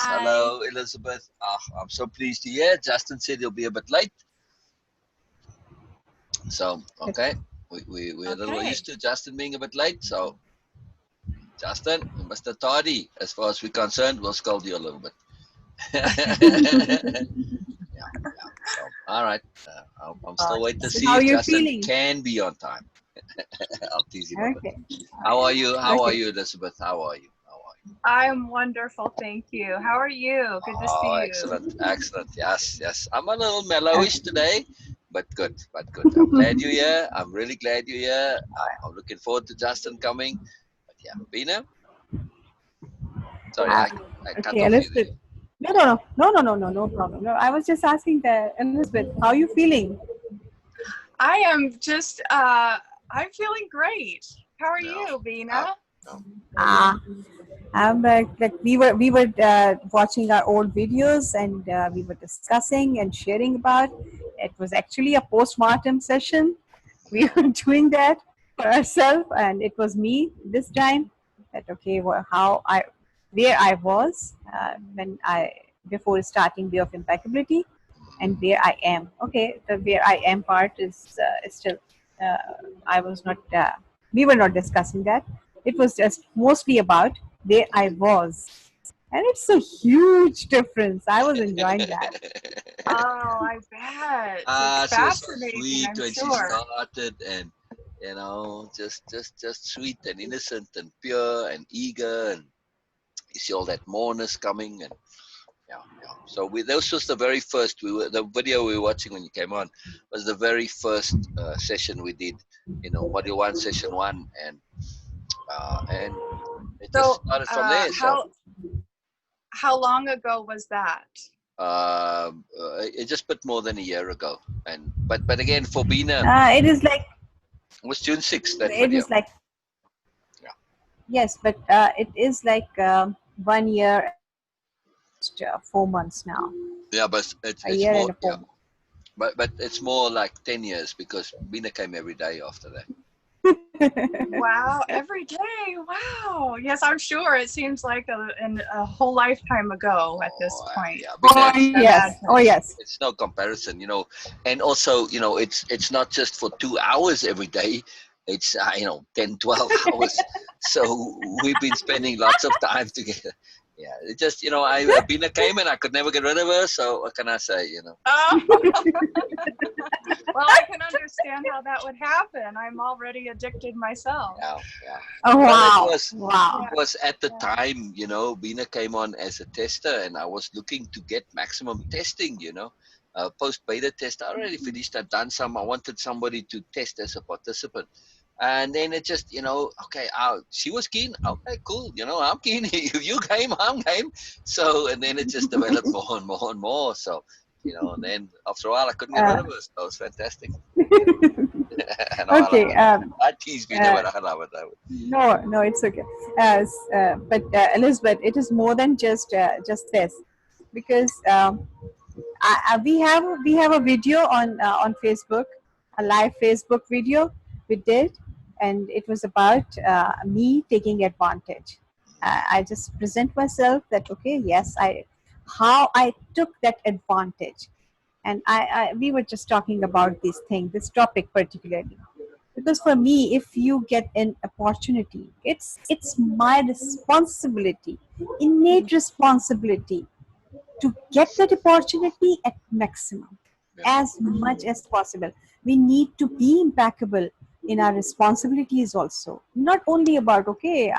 Hi. Hello, Elizabeth. I'm so pleased to hear. Justin said he'll be a bit late. So, okay. We're a little Okay. used to Justin being a bit late. So, Justin, Mr. Tardy, as far as we're concerned, we'll scold you a little bit. Yeah, yeah. So, all right. I'm still waiting to So see how if you Justin feeling? can be on time. I'll tease him a bit. Okay. How are you? How are Okay. you, Elizabeth? How are you? How are you? I'm wonderful, thank you. How are you? Good to see Oh, you. excellent, excellent. Yes, yes. I'm a little mellowish Okay. today, but good, but good. I'm glad you're here. I'm really glad you're here. I'm looking forward to Justin coming. But yeah, Beena, sorry, Uh, I cut okay, off you Elizabeth. there. No problem. No, I was just asking that, Elizabeth, how you feeling? I am just I'm feeling great. How are No, you, no, Beena? no. Ah, I'm like we were watching our old videos and we were discussing and sharing about. It was actually a postmortem session. We were doing that for ourselves, and it was me this time. That okay, well, how I where I was when I before starting Way of Impeccability, and where I am. Okay, the where I am part is still. Uh, I was not. We were not discussing that. It was just mostly about where I was, and it's a huge difference. I was enjoying that. Oh, I bet. It's She was so fascinating, sweet I'm when she sure. started, and just sweet and innocent and pure and eager, and you see all that moreness coming, and yeah, yeah. So this was the very first. The video we were watching when you came on was the very first session we did. Module one, session one, and it just So, started from there. So how long ago was that? it just bit more than a year ago, and but again for Beena, It is like it was June 6th that it video. is like Yeah, yes, but it is like 1 year and almost 4 months now. yeah, but it's A it's year more and a yeah, 4 months. but it's more like 10 years because Beena came every day after that. Wow, every day. Wow. Yes, I'm sure it seems like a whole lifetime ago at this Oh, point. yeah, Oh Beena, I yes, oh imagine. yes. it's no comparison. And also it's not just for 2 hours every day. It's 10, 12 hours. So we've been spending lots of time together. Yeah, it just I Bina came and I could never get rid of her, so what can I say? Oh, well, I can understand how that would happen. I'm already addicted myself. Yeah, yeah. Oh Well, it wow, was it wow. Yeah, was at the yeah. time, Bina came on as a tester, and I was looking to get maximum testing. Post beta test. I already finished. I'd done some. I wanted somebody to test as a participant, and then it just, okay. She was keen. Okay, cool. I'm keen. If you game, I'm game. So, and then it just developed more and more and more. So, and then after a while, I couldn't get rid Uh, of her. So it was fantastic. And I love okay. it. I tease Bina, Uh, but I love it. no, it's okay. But Elizabeth, it is more than just this, because we have a video on Facebook, a live Facebook video we did, and it was about me taking advantage. I just present myself that okay, yes, I how I took that advantage, and we were just talking about this topic particularly, because for me, if you get an opportunity, it's my responsibility, innate responsibility, to get that opportunity at maximum, Yeah. as much as possible. We need to be impeccable in our responsibilities also, not only about okay,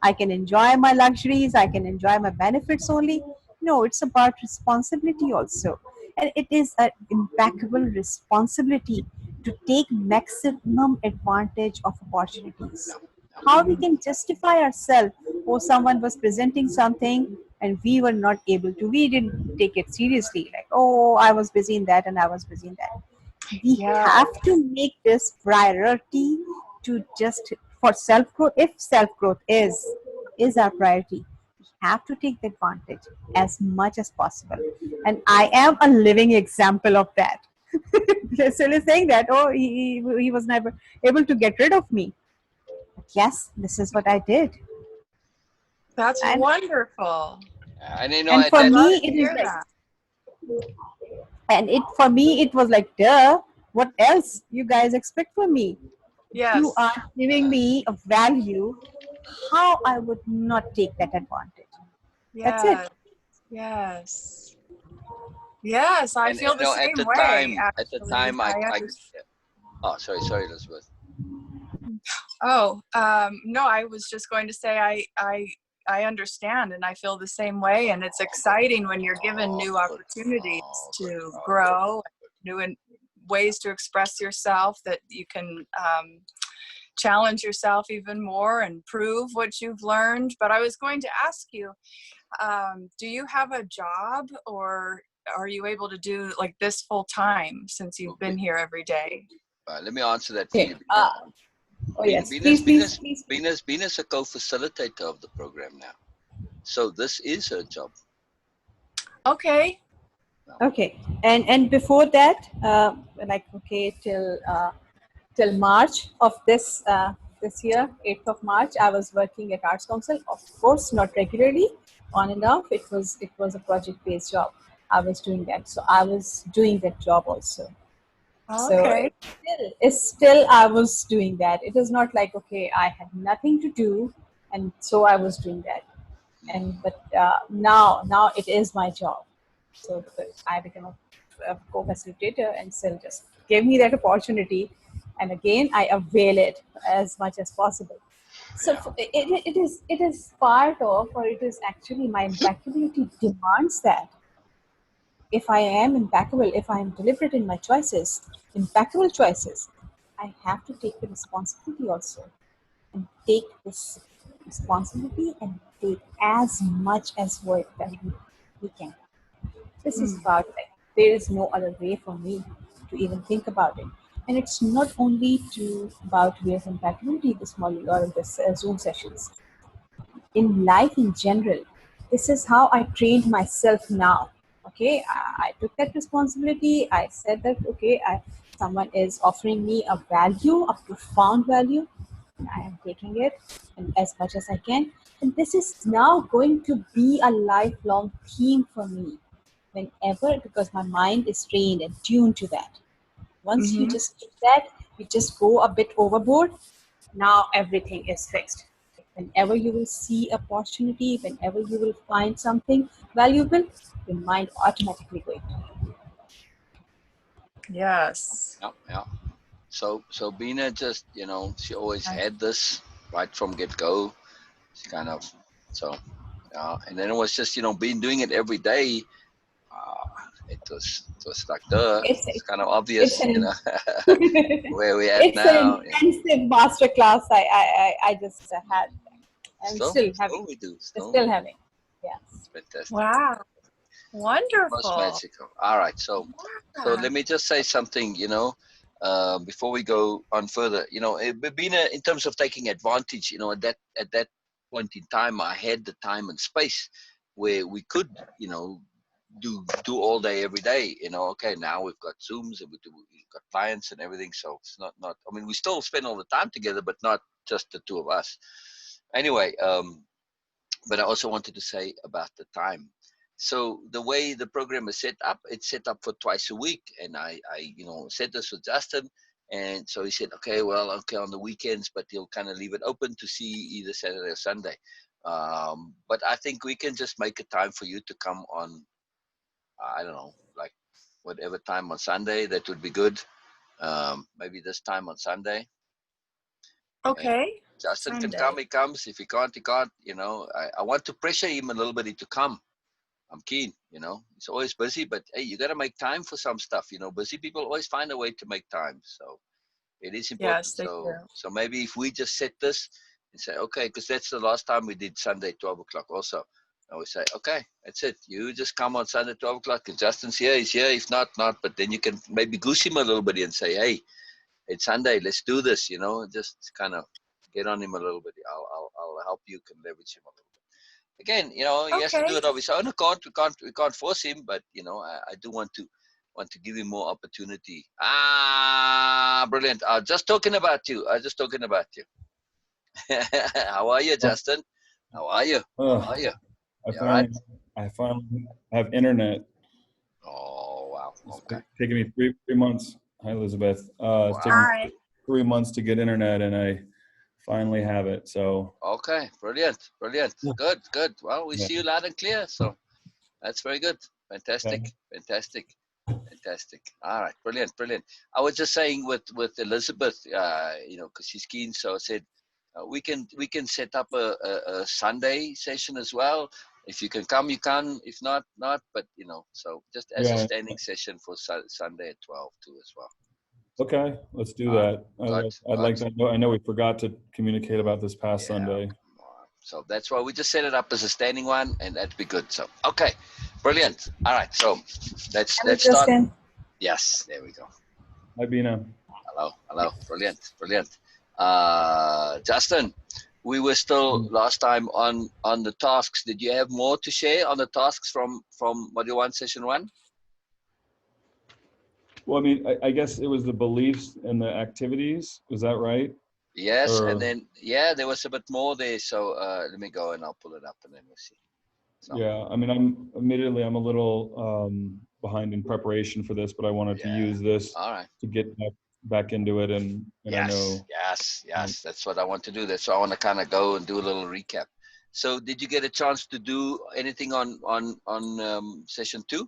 I can enjoy my luxuries, I can enjoy my benefits only. No, it's about responsibility also, and it is an impeccable responsibility to take maximum advantage of opportunities. Yeah. How we can justify ourselves, or someone was presenting something and we were not able to, we didn't take it seriously, like oh, I was busy in that and I was busy in that. We Yeah. have to make this priority, to just for self growth. If self growth is our priority, we have to take the advantage as much as possible, and I am a living example of that. So he's saying that oh, he was never able to get rid of me, but yes, this is what I did. That's And wonderful. And you know, And at for I that, love me, to it is hear like, that. and it for me, it was like, duh, what else you guys expect from me? You Yes. are giving me a value. How I would not take that advantage? That's it. Yes. Yes. Yes, I and feel you the know, same way, at the actually. time, I, oh, sorry, Elizabeth. Oh, no, I was just going to say I understand and I feel the same way. And it's exciting when you're given Oh, new good. opportunities Oh, good. to Oh, good. grow, ways to express yourself that you can challenge yourself even more and prove what you've learned. But I was going to ask you, do you have a job or are you able to do like this full time since you've Okay. been here every day? Let me answer that for Okay. you, Beena. Oh yes. Please, please, please. Beena's a co-facilitator of the program now. So this is her job. Okay. Okay. And before that, like okay, till March of this year, 8th of March, I was working at Arts Council. Of course, not regularly, on and off. It was a project based job. I was doing that, so I was doing that job also. So Okay. it's still I was doing that. It is not like okay, I had nothing to do, and so I was doing that. And but now it is my job. So I became a co-facilitator, and still just gave me that opportunity, and again I avail it as much as possible. So Yeah. it is part of, or it is actually my impeccability demands that if I am impeccable, if I am deliberate in my choices, impeccable choices, I have to take the responsibility also, and take this responsibility and take as much as work that we can. This is Mm. about like there is no other way for me to even think about it. And it's not only to about ways compatibility this model or this Zoom sessions. In life in general, this is how I trained myself now. Okay, I took that responsibility. I said that okay, someone is offering me a value, a profound value, and I am taking it and as much as I can. And this is now going to be a lifelong theme for me whenever, because my mind is trained and tuned to that. Once you Mm-hmm. just do that, you just go a bit overboard. Now everything is fixed. Whenever you will see opportunity, whenever you will find something valuable, your mind automatically going to. Yes. Yeah. Yeah. So Beena just, she always had this right from get go. She kind of, so and then it was just, been doing it every day. Uh, it was like It's it's kind of it's obvious, an where we at it's an now. Yeah. intensive master class. I just had. I'm still Still having. we do, still we Still do. having. Yes. It's fantastic. Wow. Most Wonderful. magical. All right, so Yeah. let me just say something, before we go on further. Being in terms of taking advantage, at that point in time, I had the time and space where we could, do all day every day. Okay, now we've got Zooms and we've got clients and everything, so it's not. I mean, we still spend all the time together, but not just the two of us. Anyway, but I also wanted to say about the time. So the way the program is set up, it's set up for twice a week, and I said this with Justin, and so he said, okay, well, okay, on the weekends, but he'll kind of leave it open to see either Saturday or Sunday. But I think we can just make a time for you to come on. I don't know, like whatever time on Sunday that would be good. Maybe this time on Sunday. And Okay. Justin can come, Sunday. he comes. If he can't, he can't. I want to pressure him a little bit to come. I'm keen, He's always busy, but hey, you got to make time for some stuff, Busy people always find a way to make time. So it is Yes, important. they do. So maybe if we just set this and say, okay, because that's the last time we did Sunday, 12 o'clock also. And we say, okay, that's it. You just come on Sunday, 12 o'clock. If Justin's here, he's here. If not, not. But then you can maybe goose him a little bit and say, hey, it's Sunday. Let's do this, just kind of get on him a little bit. I'll help you, can leverage him a little bit. Again, he has to do Okay. it of his own accord. We can't force him, but I do want to give him more opportunity. Brilliant. I was just talking about you. How are you, Justin? How are you? How Oh, are you? I'm You all right? fine. I finally have internet. Oh, wow. It's Okay. taken me three months. Hi, Elizabeth. It's taken me Hi. 3 months to get internet, and I finally have it. So Okay. Brilliant. Brilliant. Good. Good. Well, we yeah. see you loud and clear. So that's very good. Fantastic. Okay. Fantastic. Fantastic. All right. Brilliant. Brilliant. I was just saying with Elizabeth, you know, because she's keen. So I said, we can set up a Sunday session as well. If you can come, you can. If not, not. But you know, so just as a Yeah. standing session for Sunday at 12 too as well. Okay, let's do All right. that. Good. I'd like Good. to. I know we forgot to communicate about this past Yeah. Sunday. So that's why we just set it up as a standing one, and that'd be good. So okay, brilliant. All right. So let's Hello, start. Justin. Yes. There we go. Hi, Beena. Hello. Hello. Brilliant. Brilliant. Justin, we were still last time on the tasks. Did you have more to share on the tasks from module 1 session 1? Well, I mean, I guess it was the beliefs and the activities. Was that right? Yes, and Or then yeah, there was a bit more there. So let me go and I'll pull it up and then we'll see. So, yeah, I mean, I'm a little behind in preparation for this, but I wanted to yeah. use this All right. to get back into it, and I Yes, know. yes. That's what I want to do. That's why I want to kind of go and do a little recap. So, did you get a chance to do anything on session 2?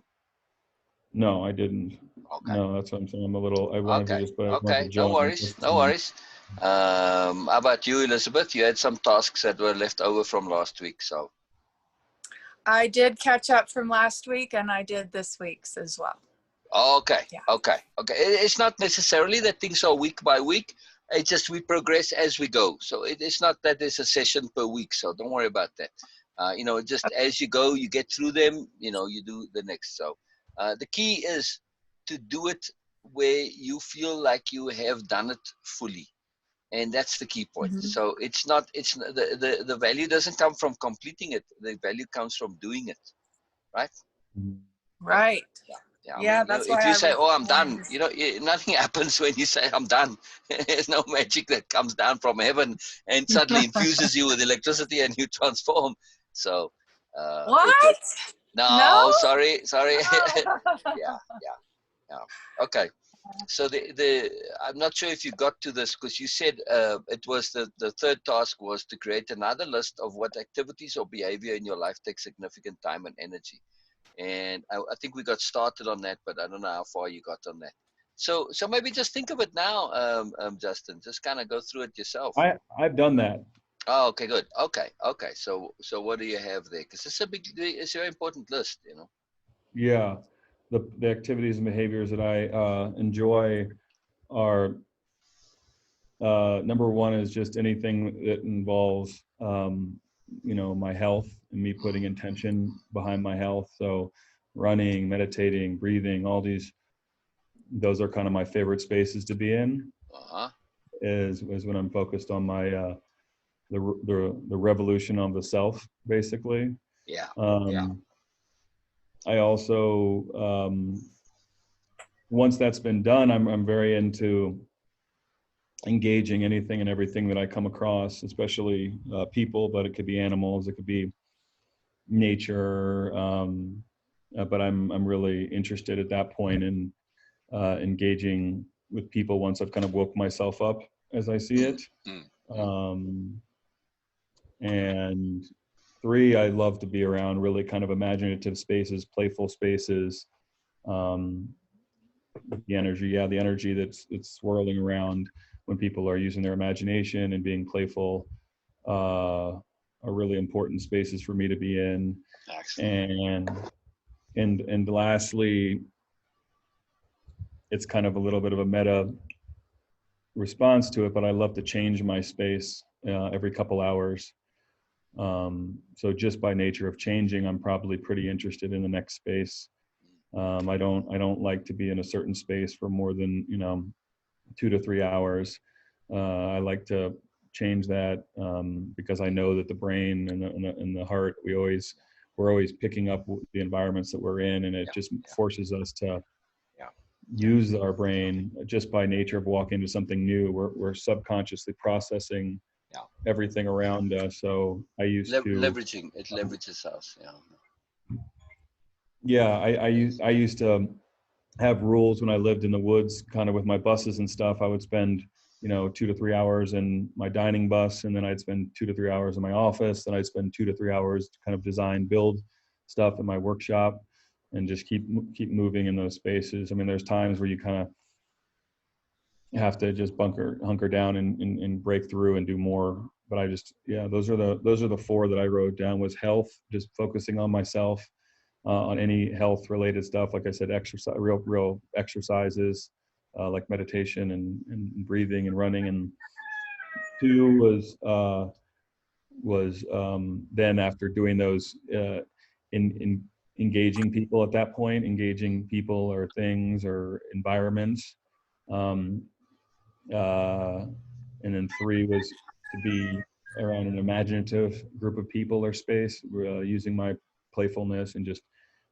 No, I didn't. Okay. No, that's what I'm saying. I wanted to Okay. just, but I wanted to Okay. No join. worries. No worries. How about you, Elizabeth? You had some tasks that were left over from last week. So, I did catch up from last week, and I did this week's as well. okay. Yeah. Okay. It's not necessarily that things are week by week. It's just we progress as we go. So it's not that there's a session per week. So don't worry about that. You know, just as you go, you get through them. You know, you do the next. So the key is to do it where you feel like you have done it fully. And that's the key point. Mm-hmm. So the value doesn't come from completing it. The value comes from doing it, right? Right. Yeah. Yeah, I mean, that's if why you I say, was "Oh, I'm wanting done," to. you know, nothing happens when you say, "I'm done." There's no magic that comes down from heaven and suddenly infuses you with electricity and you transform. So, What? No. no, sorry. Yeah. Okay. So I'm not sure if you got to this because you said it was the third task was to create another list of what activities or behavior in your life take significant time and energy. And I think we got started on that, but I don't know how far you got on that. So maybe just think of it now, Justin. Just kind of go through it yourself. I've done that. Oh, okay, good. Okay. So what do you have there? Because it's it's a very important list, you know. Yeah, the activities and behaviors that I enjoy are number one is just anything that involves my health and me putting intention behind my health. So running, meditating, breathing, those are kind of my favorite spaces to be in. Is when I'm focused on my the revolution of the self, basically. Yeah. I also once that's been done, I'm very into engaging anything and everything that I come across, especially people, but it could be animals, it could be nature. But I'm really interested at that point in engaging with people once I've kind of woke myself up as I see it. And 3, I love to be around really kind of imaginative spaces, playful spaces. The energy that's swirling around when people are using their imagination and being playful are really important spaces for me to be in. Excellent. And lastly, it's kind of a little bit of a meta response to it, but I love to change my space every couple hours. So just by nature of changing, I'm probably pretty interested in the next space. I don't like to be in a certain space for more than 2 to 3 hours. I like to change that because I know that the brain and the heart, we're always picking up the environments that we're in, and it just forces us to use our brain just by nature of walking into something new. We're subconsciously processing everything around us. So I used to leverages us. yeah, I used to have rules when I lived in the woods, kind of with my buses and stuff. I would spend, 2 to 3 hours in my dining bus, and then I'd spend 2 to 3 hours in my office. Then I'd spend 2 to 3 hours to kind of design, build stuff in my workshop, and just keep moving in those spaces. I mean, there's times where you kind of have to just hunker down and break through and do more. But I just, yeah, those are the four that I wrote down. Was health, just focusing on myself, on any health related stuff. Like I said, exercise, real exercises, like meditation and breathing and running. And two was then after doing those, in engaging people at that point, engaging people or things or environments. Um, and then three was to be around an imaginative group of people or space, using my playfulness and just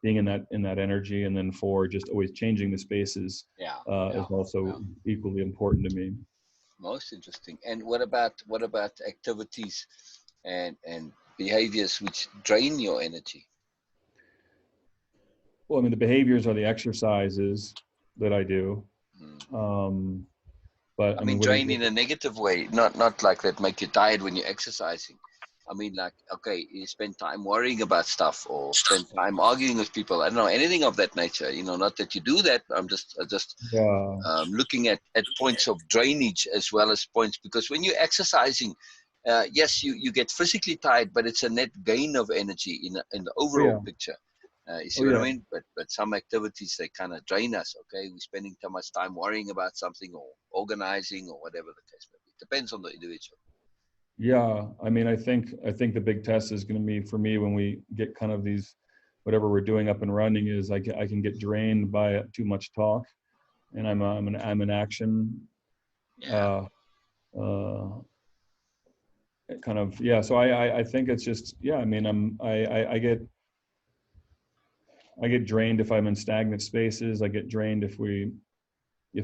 being in that energy. And then four, just always changing the spaces, is also equally important to me. Most interesting. And what about activities and behaviors which drain your energy? Well, I mean, the behaviors are the exercises that I do. But I mean, drain in a negative way, not like that make you tired when you're exercising. I mean, like, okay, you spend time worrying about stuff or spend time arguing with people. I don't know, anything of that nature. Not that you do that. I'm just looking at points of drainage as well as points, because when you're exercising, yes, you get physically tired, but it's a net gain of energy in the overall picture. You see what I mean? But some activities, they kind of drain us. Okay, we're spending too much time worrying about something or organizing or whatever the case may be. It depends on the individual. Yeah, I mean, I think the big test is going to be for me when we get kind of these, whatever we're doing up and running, is I can get drained by too much talk, and I'm an action. Kind of, yeah. So I think it's just, yeah. I mean, I get drained if I'm in stagnant spaces. I get drained if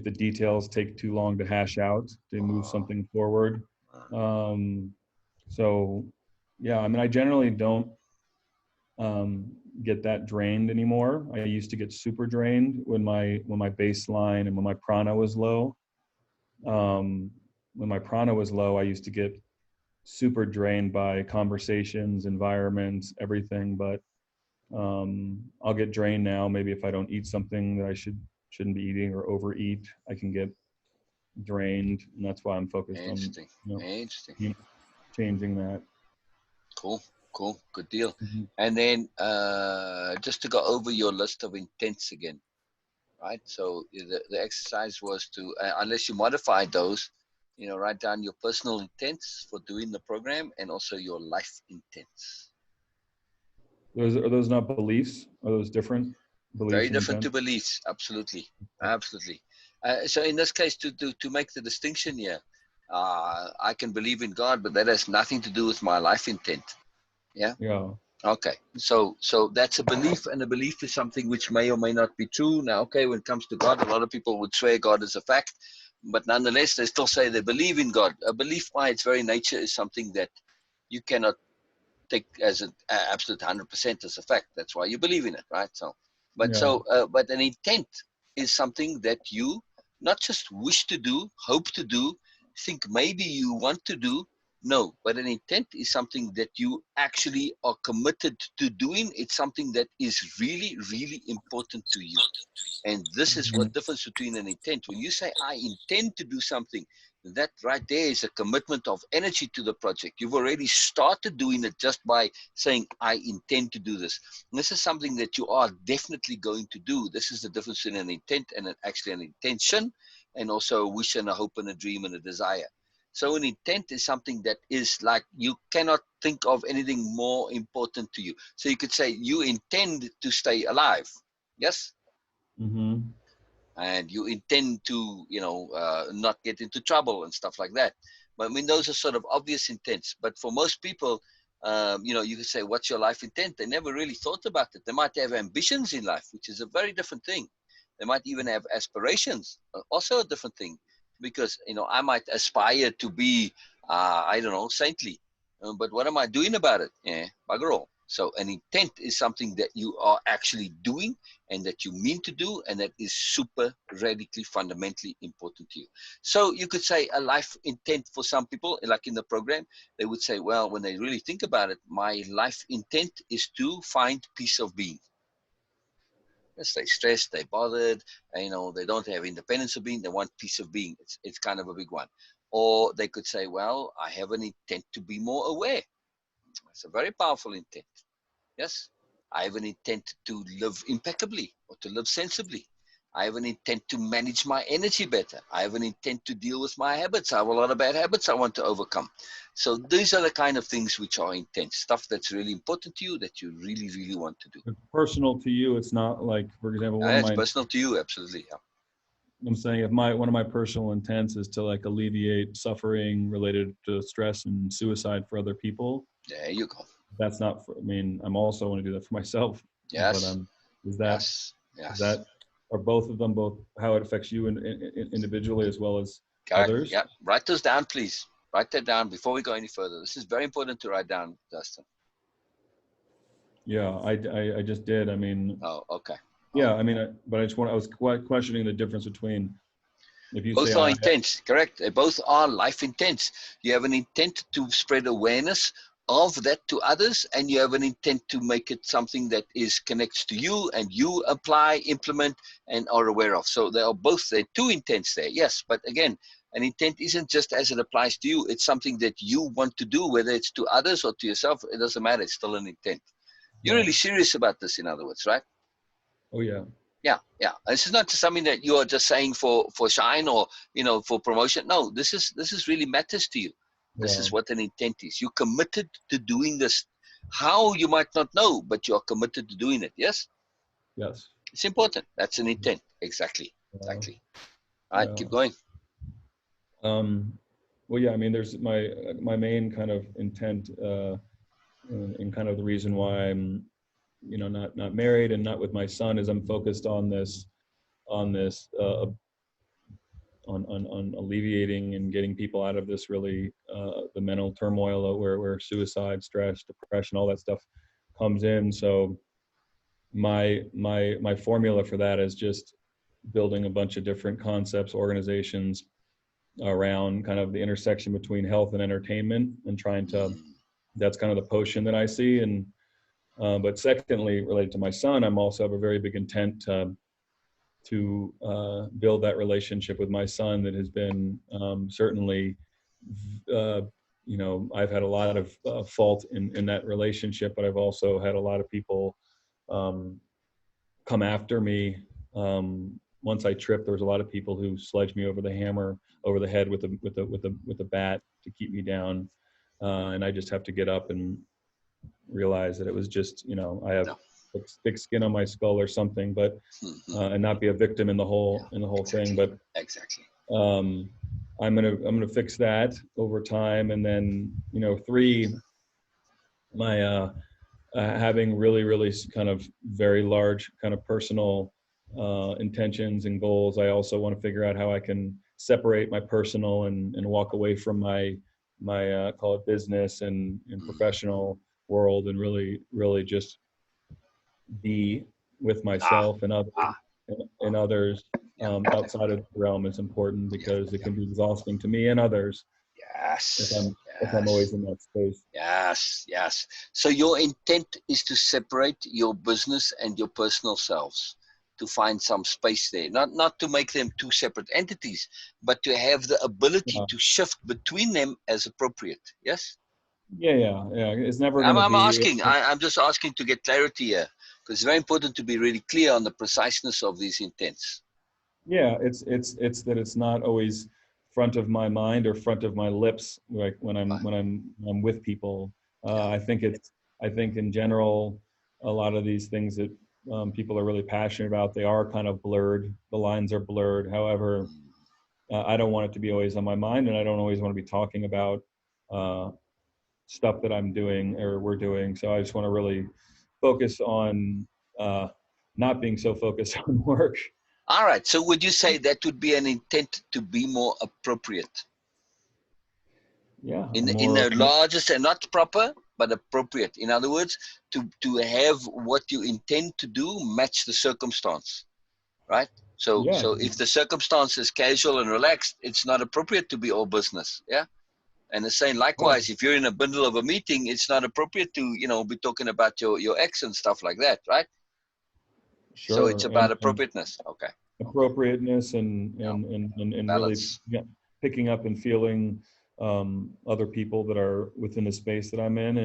the details take too long to hash out to move something forward. So yeah, I mean, I generally don't get that drained anymore. I used to get super drained when my baseline and when my prana was low. When my prana was low, I used to get super drained by conversations, environments, everything. But I'll get drained now. Maybe if I don't eat something that I shouldn't be eating or overeat, I can get drained, and that's why I'm focused on changing that. Cool, good deal. And then just to go over your list of intents again, right? So the exercise was to, unless you modified those, write down your personal intents for doing the program and also your life intents. Are those not beliefs? Are those different? Very different to beliefs. Absolutely. So in this case, to make the distinction here, I can believe in God, but that has nothing to do with my life intent. Yeah. Okay. So that's a belief, and a belief is something which may or may not be true. Now, okay, when it comes to God, a lot of people would swear God is a fact, but nonetheless, they still say they believe in God. A belief, by its very nature, is something that you cannot take as an absolute 100% as a fact. That's why you believe in it, right? So, but an intent is something that you not just wish to do, hope to do, think maybe you want to do. No, but an intent is something that you actually are committed to doing. It's something that is really, really important to you. And this is what difference between an intent. When you say, I intend to do something, that right there is a commitment of energy to the project. You've already started doing it just by saying, I intend to do this. And this is something that you are definitely going to do. This is the difference between an intent and actually an intention, and also a wish and a hope and a dream and a desire. So an intent is something that is like, you cannot think of anything more important to you. So you could say you intend to stay alive. Yes? And you intend to, not get into trouble and stuff like that. But I mean, those are sort of obvious intents. But for most people, you could say, what's your life intent? They never really thought about it. They might have ambitions in life, which is a very different thing. They might even have aspirations, also a different thing. Because, I might aspire to be, I don't know, saintly. But what am I doing about it? Yeah, bugger all. So an intent is something that you are actually doing and that you mean to do, and that is super radically fundamentally important to you. So you could say a life intent for some people, like in the program, they would say, well, when they really think about it, my life intent is to find peace of being. They stressed, they bothered, you know, they don't have independence of being, they want peace of being. It's kind of a big one. Or they could say, well, I have an intent to be more aware. It's a very powerful intent. Yes. I have an intent to live impeccably or to live sensibly. I have an intent to manage my energy better. I have an intent to deal with my habits. I have a lot of bad habits I want to overcome. So these are the kind of things which are intense, stuff that's really important to you that you really, really want to do. It's personal to you. It's not like, for example, one of It's my, personal to you, absolutely. Yeah. I'm saying if one of my personal intents is to like alleviate suffering related to stress and suicide for other people. There you go. That's not for, I mean, I'm also want to do that for myself. Yes. But is that, yes. is that, are both of them both how it affects you individually as well as Correct. others? Yeah. Write those down, please. Write that down before we go any further. This is very important to write down, Dustin. Yeah, I just did. I mean, oh, okay. Yeah, I mean, but I was questioning the difference between if you both say are intense, correct? They both are life intense. You have an intent to spread awareness of that to others, and you have an intent to make it something that is connects to you and you apply, implement, and are aware of. So they are both, they're two intents there, yes. But again, an intent isn't just as it applies to you. It's something that you want to do, whether it's to others or to yourself. It doesn't matter. It's still an intent. You're really serious about this, in other words, right? Oh yeah. Yeah, yeah. This is not just something that you are just saying for shine or, you know, for promotion. No, this is really matters to you. This is what an intent is. You're committed to doing this. How, you might not know, but you are committed to doing it. Yes. Yes. It's important. That's an intent. Exactly. Exactly. All right, keep going. Well, yeah. I mean, there's my main kind of intent, and kind of the reason why I'm, you know, not married and not with my son is I'm focused on this on alleviating and getting people out of this really the mental turmoil where suicide, stress, depression, all that stuff comes in. So my formula for that is just building a bunch of different concepts, organizations around kind of the intersection between health and entertainment, and trying to, that's kind of the potion that I see. And but secondly, related to my son, I'm also have a very big intent to build that relationship with my son that has been certainly, you know, I've had a lot of fault in that relationship, but I've also had a lot of people come after me. Once I tripped, there was a lot of people who sledged me over the head with a bat to keep me down, and I just have to get up and realize that it was just, you know, I have thick skin on my skull or something, but and not be a victim in the whole thing. But exactly, I'm gonna fix that over time, and then, you know, 3, my having really kind of very large kind of personal intentions and goals. I also want to figure out how I can separate my personal and walk away from my call it business and professional world, and really just be with myself and others outside of the realm is important, because it can be exhausting to me and others. Yes. If I'm always in that space. Yes, yes. So your intent is to separate your business and your personal selves, to find some space there, not to make them two separate entities, but to have the ability to shift between them as appropriate. Yes. Yeah. It's never going to be. I'm just asking to get clarity here, because it's very important to be really clear on the preciseness of these intents. Yeah, it's that it's not always front of my mind or front of my lips, like when I'm with people. I think in general, a lot of these things that people are really passionate about, they are kind of blurred. The lines are blurred. However, I don't want it to be always on my mind, and I don't always want to be talking about stuff that I'm doing or we're doing. So I just want to really focus on not being so focused on work. All right. So would you say that would be an intent to be more appropriate? Yeah. In the largest, and not proper, but appropriate. In other words, to have what you intend to do match the circumstance, right? So Yeah. so if the circumstance is casual and relaxed, it's not appropriate to be all business. Yeah. And the same likewise, if you're in a bundle of a meeting, it's not appropriate to, you know, be talking about your ex and stuff like that, right? So it's Sure. about And appropriateness. Okay. appropriateness and Yeah. really, Balance. yeah, picking up and feeling other people that are within the space that I'm in,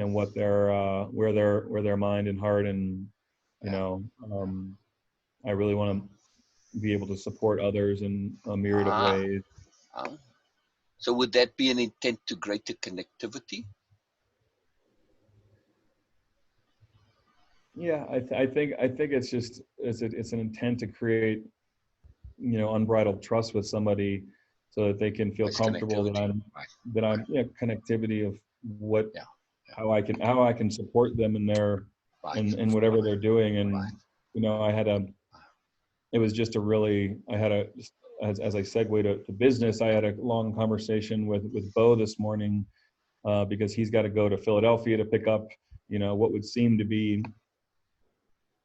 and what their where their mind and heart, and you know, I really want to be able to support others in a myriad of Ah. ways. So would that be an intent to greater connectivity? Yeah, I think it's just it's an intent to create, you know, unbridled trust with somebody, so that they can feel It's comfortable that connectivity. I'm Right. yeah, connectivity of what Yeah. how I can support them in their Right. in whatever they're doing. And Right. you know, it was just a really, I had a, as I segue to business, I had a long conversation with Bo this morning, because he's got to go to Philadelphia to pick up, you know, what would seem to be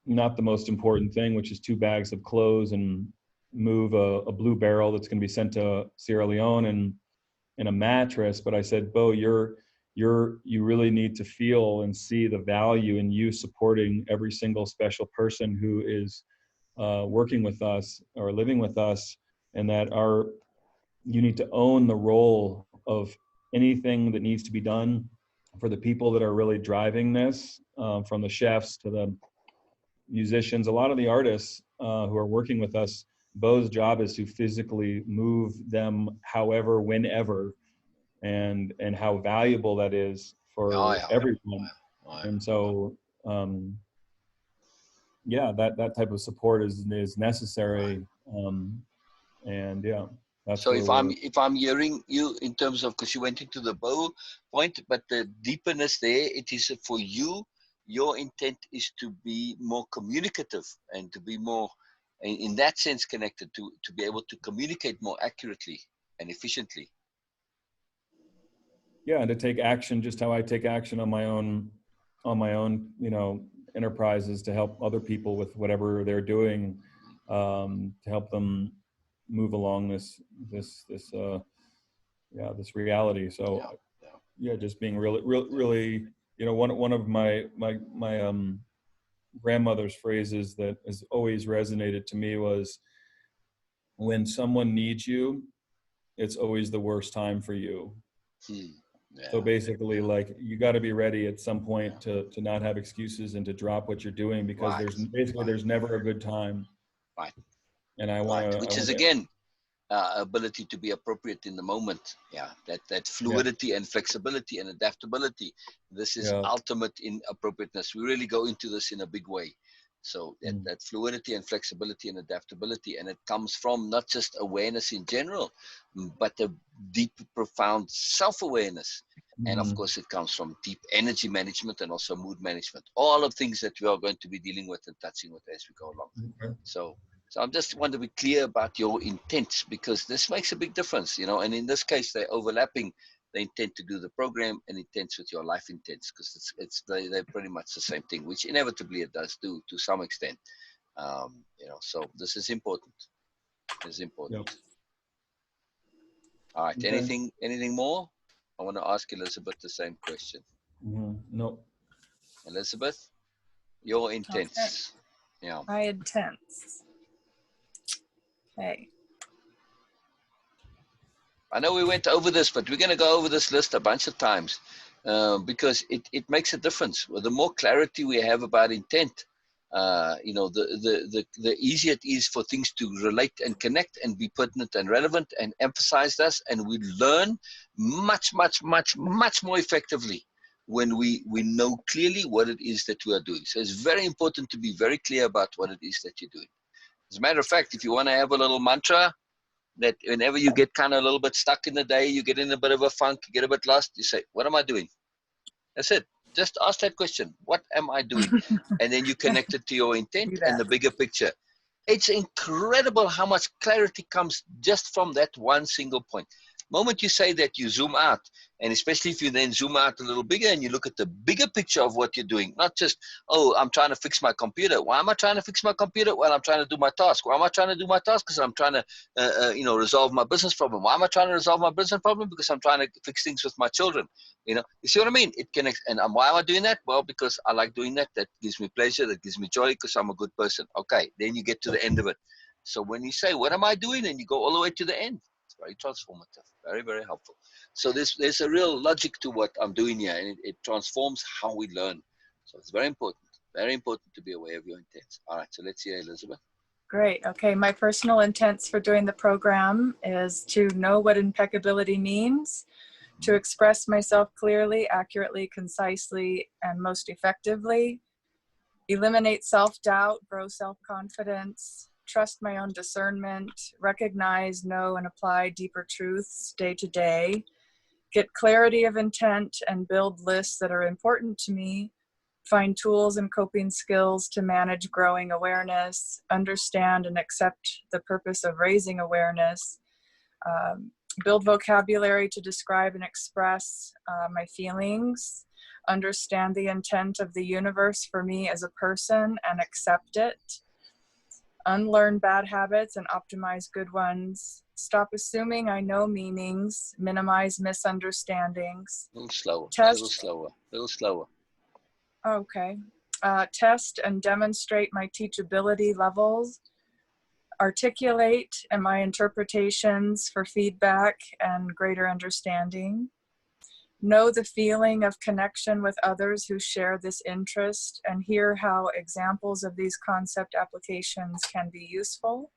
not the most important thing, which is 2 bags of clothes, and move a blue barrel that's going to be sent to Sierra Leone, and a mattress. But I said, Bo, you really need to feel and see the value in you supporting every single special person who is working with us or living with us, and that you need to own the role of anything that needs to be done for the people that are really driving this, from the chefs to the musicians. A lot of the artists who are working with us, Bo's job is to physically move them however, whenever, and how valuable that is for everyone. And so, yeah, that type of support is necessary. And yeah, that's So where we're. if I'm hearing you in terms of, because you went into the bow point, but the deeperness there, it is for you, your intent is to be more communicative and to be more, in that sense, connected, to be able to communicate more accurately and efficiently. Yeah, and to take action, just how I take action on my own, you know, enterprises, to help other people with whatever they're doing, to help them move along this reality. So yeah, just being really, you know, one of my grandmother's phrases that has always resonated to me was, when someone needs you, it's always the worst time for you. So basically, like, you got to be ready at some point to not have excuses and to drop what you're doing, because there's never a good time. Right. And I want to, which is again, ability to be appropriate in the moment. Yeah, that fluidity and flexibility and adaptability. This is ultimate in appropriateness. We really go into this in a big way. So that fluidity and flexibility and adaptability, and it comes from not just awareness in general, but a deep, profound self-awareness. And of course, it comes from deep energy management and also mood management. All of things that we are going to be dealing with and touching with as we go along. So I just want to be clear about your intents, because this makes a big difference, you know. And in this case, they're overlapping the intent to do the program and intents with your life intents, because they're pretty much the same thing, which inevitably it does do to some extent. You know, so this is important. It's important. Yep. All right. Okay. Anything more? I want to ask Elizabeth the same question. No. Elizabeth, your intents. Okay. Yeah. My intents. Okay. I know we went over this, but we're going to go over this list a bunch of times, because it makes a difference. Well, the more clarity we have about intent, you know, the easier it is for things to relate and connect and be pertinent and relevant and emphasize us, and we learn much more effectively when we know clearly what it is that we are doing. So it's very important to be very clear about what it is that you're doing. As a matter of fact, if you want to have a little mantra, that whenever you get kind of a little bit stuck in the day, you get in a bit of a funk, you get a bit lost, you say, what am I doing? That's it. Just ask that question. What am I doing? And then you connect it to your intent and the bigger picture. It's incredible how much clarity comes just from that one single point. Moment you say that, you zoom out. And especially if you then zoom out a little bigger and you look at the bigger picture of what you're doing, not just, oh, I'm trying to fix my computer. Why am I trying to fix my computer? Well, I'm trying to do my task. Why am I trying to do my task? Because I'm trying to, resolve my business problem. Why am I trying to resolve my business problem? Because I'm trying to fix things with my children. You see what I mean? It connects. And why am I doing that? Well, because I like doing that. That gives me pleasure. That gives me joy because I'm a good person. Okay, then you get to the end of it. So when you say, what am I doing? And you go all the way to the end. It's very transformative, very, very helpful. So there's a real logic to what I'm doing here, and it transforms how we learn. So it's very important to be aware of your intents. All right, so let's hear Elizabeth. Great. Okay, my personal intents for doing the program is to know what impeccability means, to express myself clearly, accurately, concisely, and most effectively, eliminate self-doubt, grow self-confidence, trust my own discernment, recognize, know, and apply deeper truths day to day, get clarity of intent and build lists that are important to me, find tools and coping skills to manage growing awareness, understand and accept the purpose of raising awareness, build vocabulary to describe and express my feelings, understand the intent of the universe for me as a person and accept it, unlearn bad habits and optimize good ones, stop assuming I know meanings, minimize misunderstandings. A little slower, Test. a little slower. Okay. Test and demonstrate my teachability levels, articulate and my interpretations for feedback and greater understanding, know the feeling of connection with others who share this interest and hear how examples of these concept applications can be useful,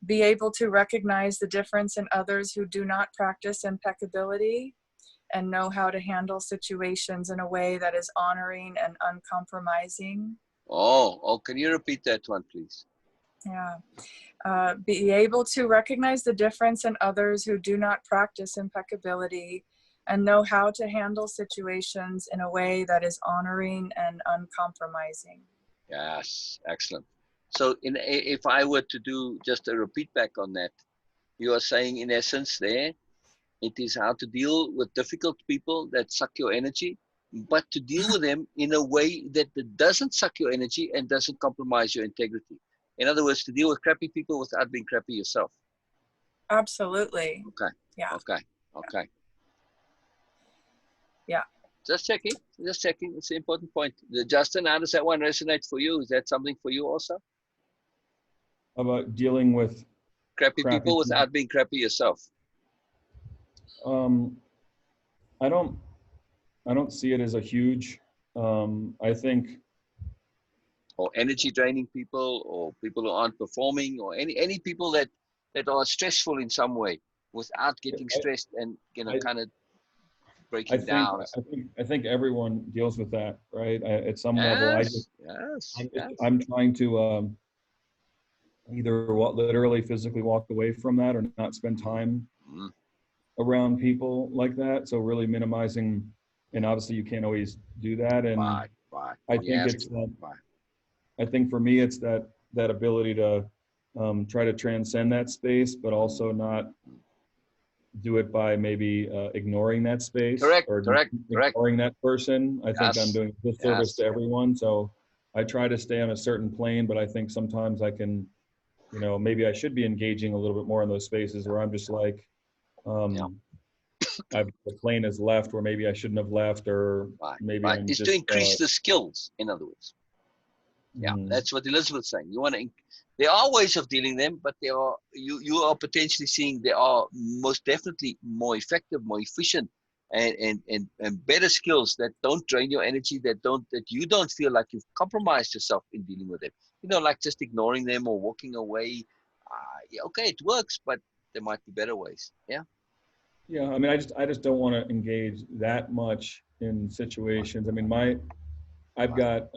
be able to recognize the difference in others who do not practice impeccability and know how to handle situations in a way that is honoring and uncompromising. Oh, can you repeat that one, please? Yeah. Be able to recognize the difference in others who do not practice impeccability and know how to handle situations in a way that is honoring and uncompromising. Yes, excellent. So if I were to do just a repeat back on that, you are saying in essence there, it is how to deal with difficult people that suck your energy, but to deal with them in a way that doesn't suck your energy and doesn't compromise your integrity. In other words, to deal with crappy people without being crappy yourself. Absolutely. Okay. Yeah. Okay. Yeah. Just checking. It's an important point. Justin, how does that one resonate for you? Is that something for you also? About dealing with crappy people without being crappy yourself? I don't see it as a huge, I think. Or energy draining people, or people who aren't performing, or any people that are stressful in some way without getting stressed and kind of breaking down. I think everyone deals with that, right? At some level, I'm trying to either literally physically walk away from that or not spend time around people like that. So really minimizing, and obviously you can't always do that. And I think I think for me, it's that ability to try to transcend that space, but also not do it by maybe ignoring that space or ignoring that person. I think I'm doing a disservice to everyone. So I try to stay on a certain plane, but I think sometimes I can, maybe I should be engaging a little bit more in those spaces where I'm just like, the plane has left, or maybe I shouldn't have left, or maybe I'm it's just, to increase the skills, in other words. Yeah, that's what Elizabeth's saying. You want to. There are ways of dealing them, but there are you are potentially seeing there are most definitely more effective, more efficient, and better skills that don't drain your energy, that you don't feel like you've compromised yourself in dealing with them. Like just ignoring them or walking away. Okay, it works, but there might be better ways. Yeah. Yeah, I mean, I just don't want to engage that much in situations. I mean, I've got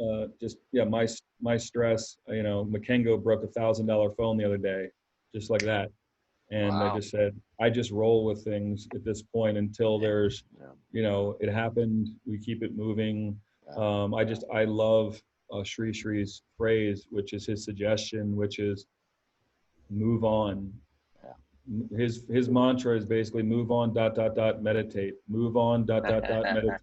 my stress. Makengo broke $1,000 phone the other day, just like that, and I just said I just roll with things at this point until there's, it happened. We keep it moving. I love Sri Sri's phrase, which is his suggestion, which is move on. his mantra is basically move on, meditate, move on, meditate,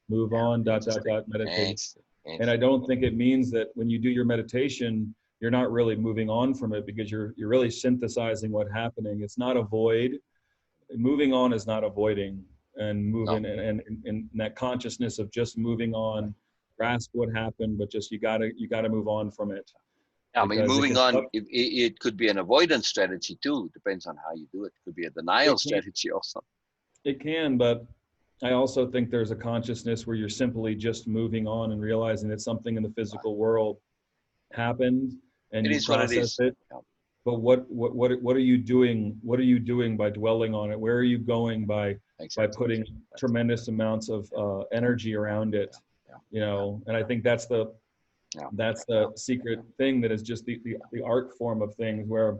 move on, meditate. And I don't think it means that when you do your meditation, you're not really moving on from it, because you're really synthesizing what's happening. It's not a void. Moving on is not avoiding, and moving, no. and that consciousness of just moving on, grasp what happened, but just you gotta move on from it. I mean, moving on, it could be an avoidance strategy too. Depends on how you do it. It could be a denial strategy also. It can, but I also think there's a consciousness where you're simply just moving on and realizing that something in the physical world happened and you process it. Yeah. But what are you doing? What are you doing by dwelling on it? Where are you going by putting tremendous amounts of energy around it? You know, and I think that's the secret thing, that is just the art form of things, where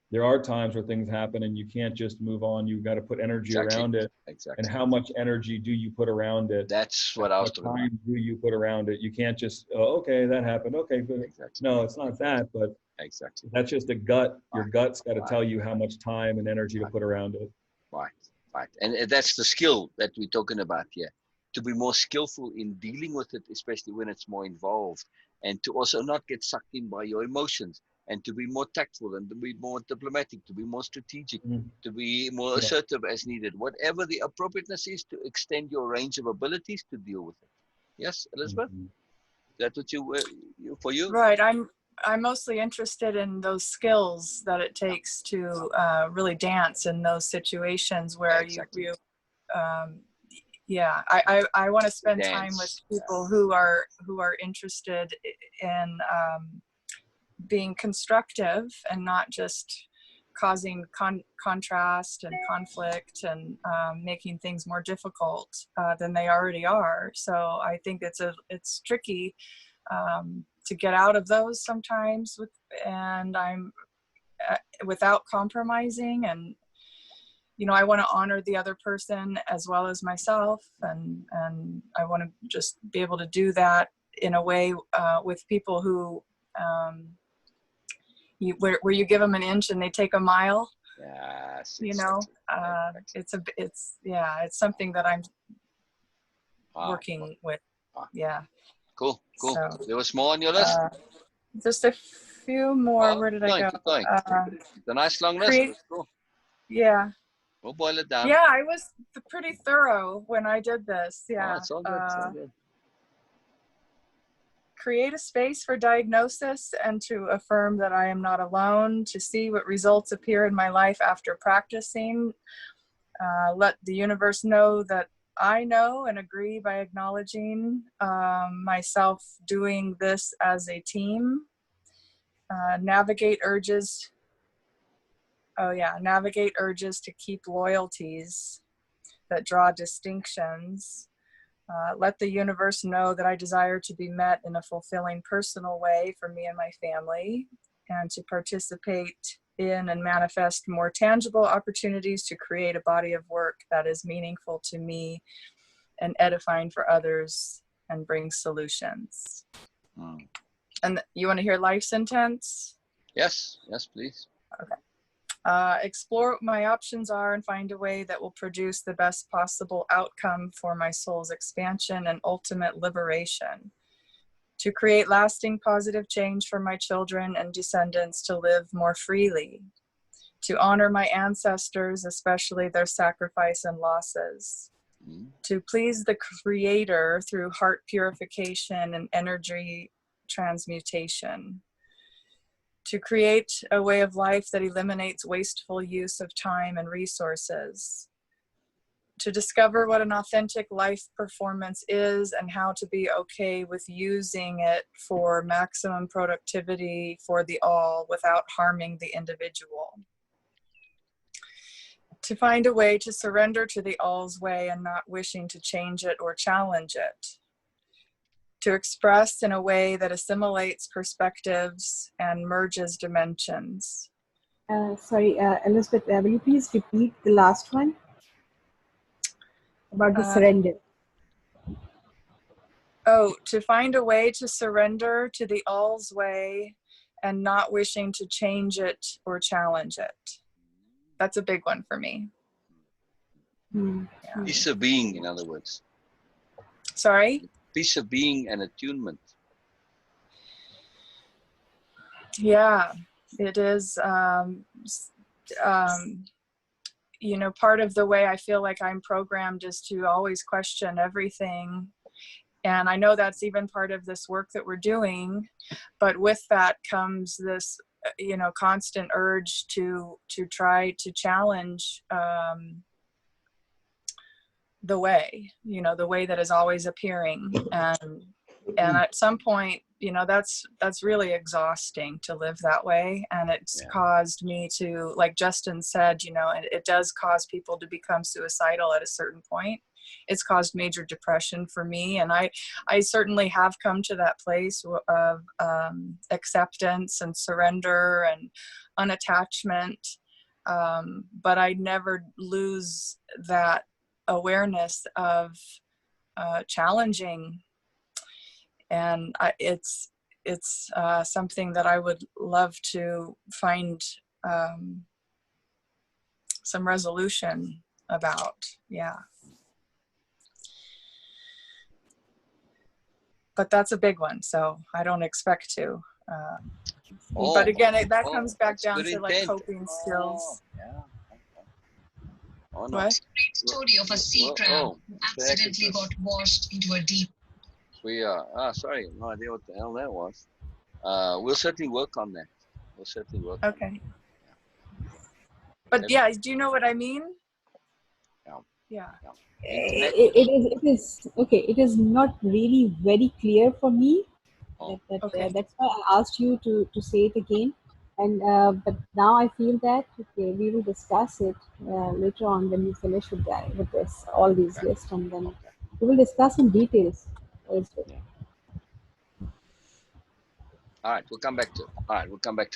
there are times where things happen and you can't just move on. You've got to put energy around it. And how much energy do you put around it? That's what I was talking about. How much time do you put around it? You can't just, oh, okay, that happened. Okay, good. No, it's not that, but that's just a gut. Your gut's got to tell you how much time and energy to put around it. Right. And that's the skill that we're talking about here. To be more skillful in dealing with it, especially when it's more involved, and to also not get sucked in by your emotions, and to be more tactful, and to be more diplomatic, to be more strategic, to be more assertive as needed, whatever the appropriateness is, to extend your range of abilities to deal with it. Yes, Elizabeth? That's what for you? Right. I'm mostly interested in those skills that it takes to really dance in those situations where I want to spend time with people who are interested in being constructive and not just causing contrast and conflict and making things more difficult than they already are. So I think it's tricky to get out of those sometimes, and I'm without compromising, and I want to honor the other person as well as myself, and I want to just be able to do that in a way with people who where you give them an inch and they take a mile. Yes, it's something that I'm working with. Yeah. Cool. So, there was more on your list? Just a few more. Where did I go? Keep going. The nice long list. Cool. Yeah. We'll boil it down. Yeah, I was pretty thorough when I did this. Yeah. It's all good. It's all good. Create a space for diagnosis and to affirm that I am not alone, to see what results appear in my life after practicing. Let the universe know that I know and agree by acknowledging myself doing this as a team. Navigate urges to keep loyalties that draw distinctions. Let the universe know that I desire to be met in a fulfilling personal way for me and my family, and to participate in and manifest more tangible opportunities to create a body of work that is meaningful to me and edifying for others and bring solutions. And you want to hear life sentence? Yes, please. Okay. Explore what my options are and find a way that will produce the best possible outcome for my soul's expansion and ultimate liberation. To create lasting positive change for my children and descendants to live more freely. To honor my ancestors, especially their sacrifice and losses. To please the Creator through heart purification and energy transmutation. To create a way of life that eliminates wasteful use of time and resources. To discover what an authentic life performance is and how to be okay with using it for maximum productivity for the all without harming the individual. To find a way to surrender to the all's way and not wishing to change it or challenge it. To express in a way that assimilates perspectives and merges dimensions. Sorry, Elizabeth, will you please repeat the last one? About the surrender. To find a way to surrender to the all's way and not wishing to change it or challenge it. that's a big one for me. Mm. Yeah. Peace of being, in other words. Sorry? Peace of being and attunement. Yeah, it is. You know, part of the way I feel like I'm programmed is to always question everything. And I know that's even part of this work that we're doing, but with that comes this, you know, constant urge to try to challenge the way, you know, the way that is always appearing. And at some point, you know, that's really exhausting to live that way. And it's caused me to, like Justin said, you know, it does cause people to become suicidal at a certain point. It's caused major depression for me. And I certainly have come to that place of acceptance and surrender and unattachment. But I never lose that awareness of challenging. And it's something that I would love to find some resolution about. Yeah. But that's a big one, so I don't expect to. But again, that comes back down to like coping skills. Yeah. Oh, no. What? Story of a sea crab who accidentally got washed into a deep. We are. Sorry, no idea what the hell that was. We'll certainly work on that. We'll certainly work. Okay. But yeah, do you know what I mean? Yeah. It is okay. It is not really very clear for me. Okay. That's why I asked you to say it again. And but now I feel that okay, we will discuss it later on when we finish with this all these lists, and then we will discuss in details. Also. All right, we'll come back to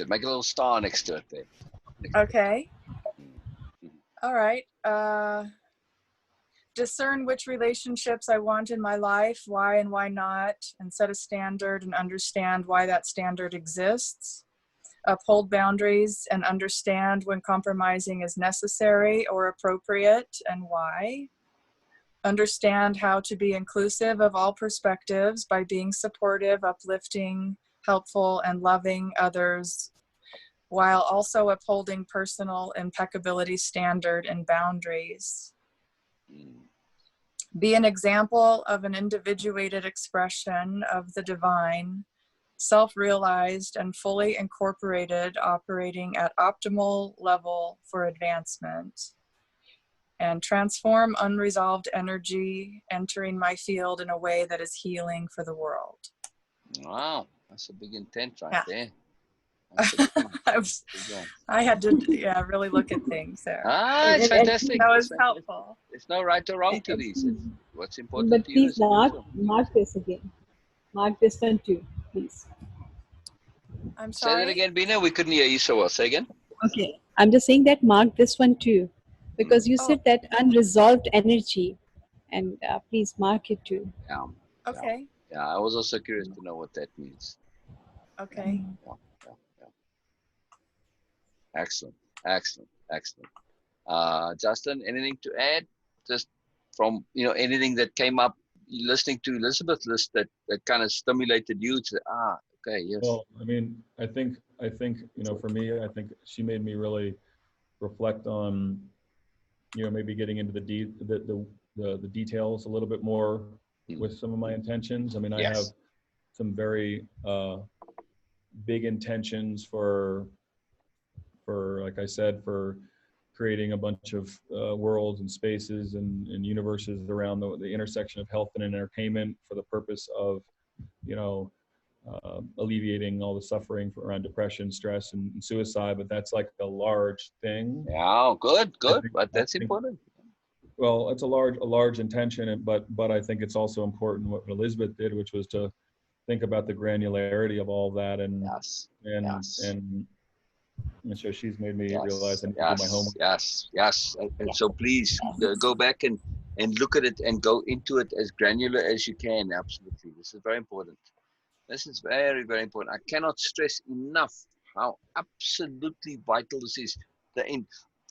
it. Make a little star next to it there. Okay. All right. Discern which relationships I want in my life, why and why not, and set a standard and understand why that standard exists. Uphold boundaries and understand when compromising is necessary or appropriate and why. Understand how to be inclusive of all perspectives by being supportive, uplifting, helpful, and loving others, while also upholding personal impeccability standard and boundaries. Be an example of an individuated expression of the divine, self-realized and fully incorporated, operating at optimal level for advancement. And transform unresolved energy, entering my field in a way that is healing for the world. Wow, that's a big intent right there. I had to really look at things there. It's fantastic. That was helpful. There's no right or wrong to these. What's important But to you please is mark this again. Mark this one too, please. I'm sorry? Say that again, Beena. We couldn't hear you so well. Say again. Okay, I'm just saying that mark this one too, because you said that unresolved energy, and please mark it too. Yeah. Okay. Yeah, I was also curious to know what that means. Okay. Yeah. Excellent. Justin, anything to add? Just from anything that came up listening to Elizabeth's list that kind of stimulated you to okay, yes. Well, I mean, I think for me, I think she made me really reflect on maybe getting into the details a little bit more with some of my intentions. I mean, I have some very big intentions for like I said, for creating a bunch of worlds and spaces and universes around the intersection of health and entertainment for the purpose of alleviating all the suffering around depression, stress, and suicide. But that's like a large thing. Yeah, good. But that's important. Well, it's a large intention, but I think it's also important what Elizabeth did, which was to think about the granularity of all that, and so she's made me realize I need to do my homework. Yes. And so please go back and look at it and go into it as granular as you can. Absolutely, this is very important. This is very, very important. I cannot stress enough how absolutely vital this is.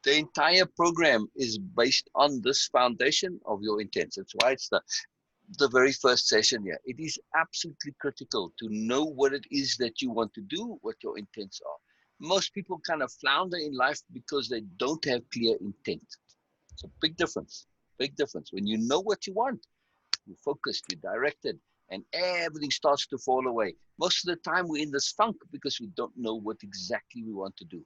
The entire program is based on this foundation of your intent. That's why it's the very first session here. It is absolutely critical to know what it is that you want to do, what your intents are. Most people kind of flounder in life because they don't have clear intent. It's a big difference. Big difference. When you know what you want, you're focused, you're directed, and everything starts to fall away. Most of the time we're in this funk because we don't know what exactly we want to do.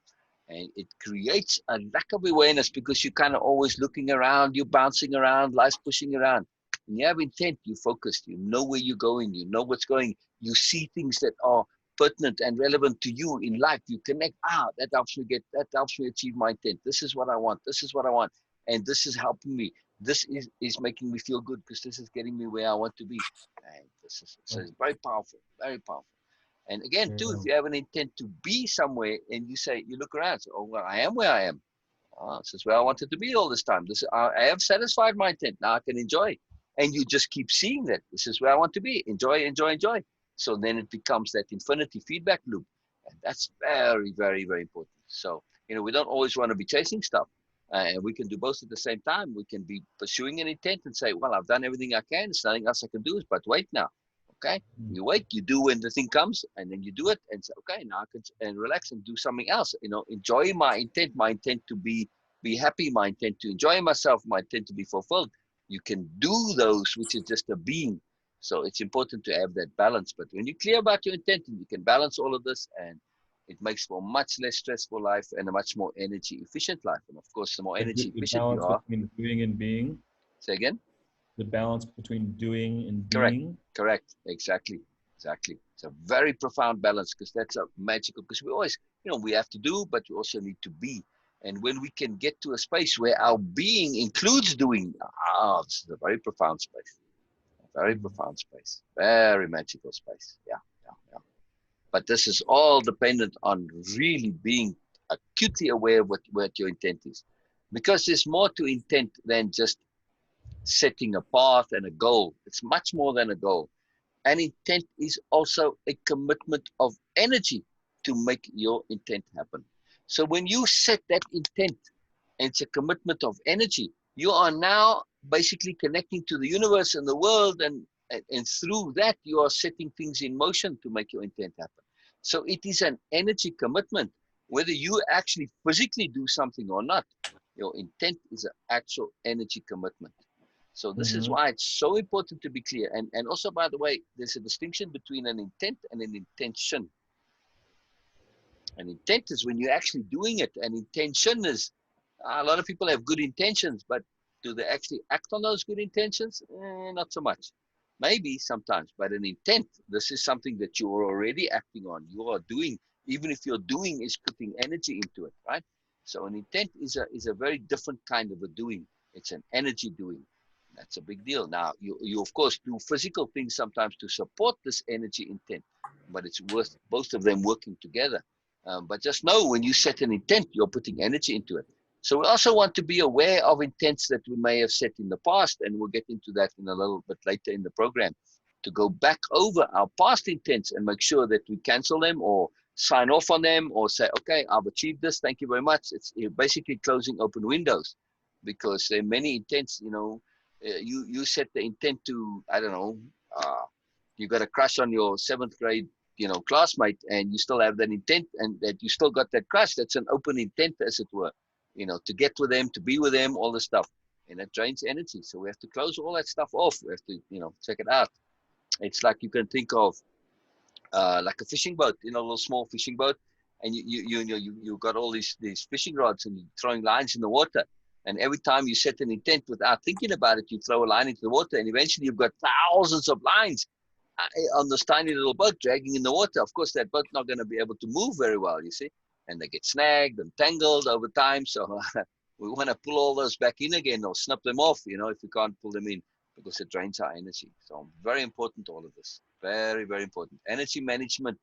And it creates a lack of awareness because you're kind of always looking around, you're bouncing around, life's pushing around. When you have intent, you're focused, you know where you're going, you know what's going, you see things that are pertinent and relevant to you in life. You connect, that helps me achieve my intent. This is what I want, this is what I want, and this is helping me. This is making me feel good because this is getting me where I want to be. And so it's very powerful, very powerful. And again, too, if you have an intent to be somewhere and you say, you look around, say, oh, well, I am where I am. Oh, this is where I wanted to be all this time. I have satisfied my intent. Now I can enjoy. And you just keep seeing that. This is where I want to be. Enjoy, enjoy, enjoy. So then it becomes that infinity feedback loop. And that's very, very, very important. So, we don't always want to be chasing stuff. And we can do both at the same time. We can be pursuing an intent and say, well, I've done everything I can. There's nothing else I can do. But wait now. Okay. You wait, you do when the thing comes, and then you do it and say, okay, now I can and relax and do something else. Enjoy my intent to be happy, my intent to enjoy myself, my intent to be fulfilled. You can do those, which is just a being. So it's important to have that balance. But when you're clear about your intent and you can balance all of this, and it makes for a much less stressful life and a much more energy efficient life. And of course, the more energy The efficient you balance are. between doing and being. Say again. The balance between doing and Correct. being. Correct. Exactly. It's a very profound balance because that's a magical, because we always, we have to do, but we also need to be. And when we can get to a space where our being includes doing, this is a very profound space. A very profound space. Very magical space. Yeah. But this is all dependent on really being acutely aware of what your intent is. Because there's more to intent than just setting a path and a goal. It's much more than a goal. And intent is also a commitment of energy to make your intent happen. So when you set that intent, and it's a commitment of energy, you are now basically connecting to the universe and the world, and through that you are setting things in motion to make your intent happen. So it is an energy commitment, whether you actually physically do something or not. Your intent is an actual energy commitment. So this is why it's so important to be clear. And also, by the way, there's a distinction between an intent and an intention. An intent is when you're actually doing it. An intention is, a lot of people have good intentions, but do they actually act on those good intentions? Not so much. Maybe sometimes, but an intent, this is something that you are already acting on. You are doing, even if your doing is putting energy into it, right? So an intent is a very different kind of a doing. It's an energy doing. That's a big deal. Now, you of course do physical things sometimes to support this energy intent, but it's worth both of them working together. But just know when you set an intent, you're putting energy into it. So we also want to be aware of intents that we may have set in the past, and we'll get into that in a little bit later in the program, to go back over our past intents and make sure that we cancel them or sign off on them or say, okay, I've achieved this. Thank you very much. It's basically closing open windows, because there are many intents, you set the intent to, I don't know, you got a crush on your 7th grade, classmate, and you still have that intent and that you still got that crush. That's an open intent, as it were, to get with them, to be with them, all this stuff. And it drains energy. So we have to close all that stuff off. We have to, check it out. It's like you can think of like a fishing boat, a little small fishing boat. And you got all these fishing rods and you're throwing lines in the water. And every time you set an intent without thinking about it, you throw a line into the water, and eventually you've got thousands of lines on this tiny little boat dragging in the water. Of course, that boat's not going to be able to move very well, you see, and they get snagged and tangled over time. So we want to pull all those back in again or snip them off, if we can't pull them in, because it drains our energy. So very important, all of this. Very, very important. Energy management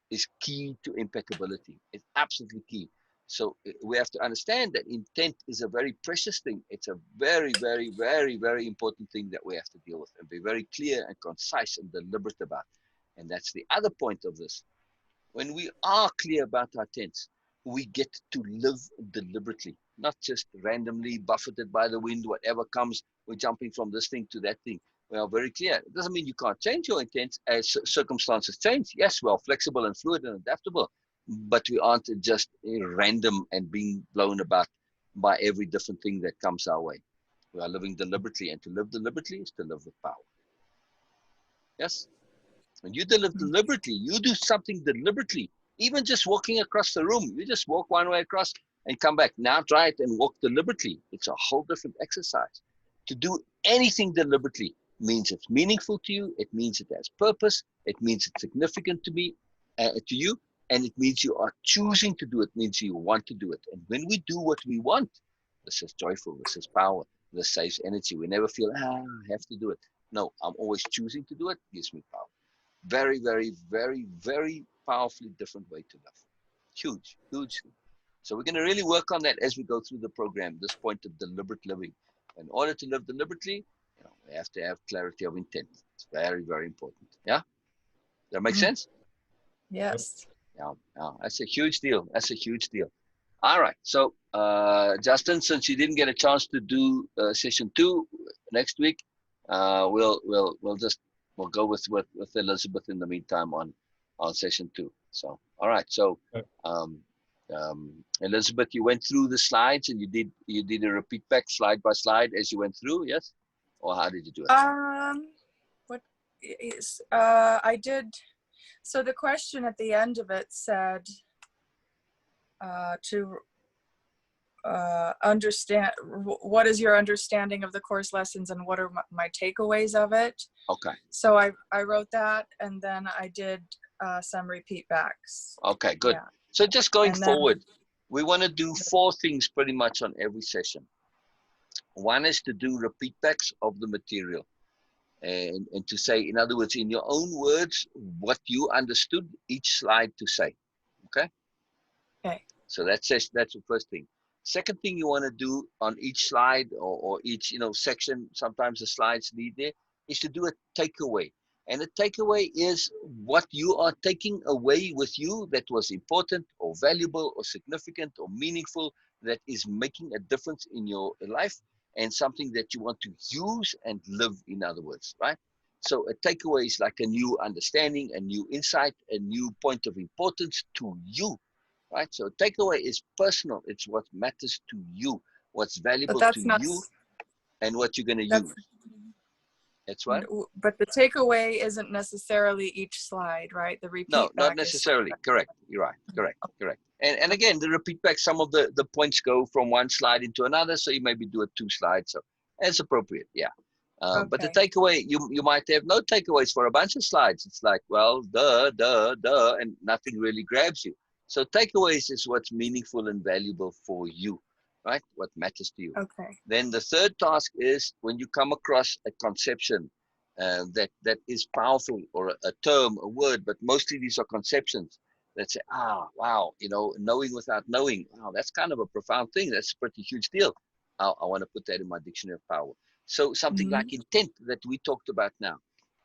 is key to impeccability. It's absolutely key. So we have to understand that intent is a very precious thing. It's a very, very, very, very important thing that we have to deal with and be very clear and concise and deliberate about. And that's the other point of this. When we are clear about our intents, we get to live deliberately. not just randomly buffeted by the wind. Whatever comes, we're jumping from this thing to that thing. We are very clear. It doesn't mean you can't change your intent as circumstances change. Yes, we are flexible and fluid and adaptable, but we aren't just random and being blown about by every different thing that comes our way. We are living deliberately, and to live deliberately is to live with power. Yes? When you live deliberately, you do something deliberately. Even just walking across the room, you just walk one way across and come back. Now try it and walk deliberately. It's a whole different exercise. To do anything deliberately means it's meaningful to you. It means it has purpose. It means it's significant to you, and it means you are choosing to do it. Means you want to do it. And when we do what we want, this is joyful. This is power. This saves energy. We never feel I have to do it. No, I'm always choosing to do it. Gives me power. Very, very, very, very powerfully different way to live. Huge, huge. So we're going to really work on that as we go through the program, this point of deliberate living. In order to live deliberately, we have to have clarity of intent. It's very, very important. Yeah? Does that make sense? Yes. Yeah, that's a huge deal. That's a huge deal. All right. So, Justin, since you didn't get a chance to do session 2 next week, we'll go with Elizabeth in the meantime on session 2. So, all right. So, Elizabeth, you went through the slides and you did a repeat back slide by slide as you went through, yes? Or how did you do it? What is I did. So the question at the end of it said to understand, what is your understanding of the course lessons and what are my takeaways of it? Okay. So I wrote that, and then I did some repeat backs. Okay, good. Yeah. So just going And then, forward, we want to do 4 things pretty much on every session. One is to do repeat backs of the material. And to say, in other words, in your own words, what you understood each slide to say. Okay? okay. So that's the first thing. Second thing you want to do on each slide or each section, sometimes the slides need there, is to do a takeaway. And a takeaway is what you are taking away with you that was important or valuable or significant or meaningful, that is making a difference in your life and something that you want to use and live, in other words, right? So a takeaway is like a new understanding, a new insight, a new point of importance to you, right? So takeaway is personal. It's what matters to you, what's valuable But to that's not. you, and what you're going to That's, use. That's right. But the takeaway isn't necessarily each slide, right? The repeat No, not back necessarily. Correct. You're right. Correct. And again, the repeat back, some of the points go from one slide into another, so you maybe do it 2 slides. So as appropriate, yeah. But the takeaway, you might have no takeaways for a bunch of slides. It's like, well, duh, and nothing really grabs you. So takeaways is what's meaningful and valuable for you, right? What matters to you. Okay. Then the third task is when you come across a conception that is powerful, or a term, a word, but mostly these are conceptions that say, wow, knowing without knowing, wow, that's kind of a profound thing. That's a pretty huge deal. I want to put that in my dictionary of power. So something like intent that we talked about now.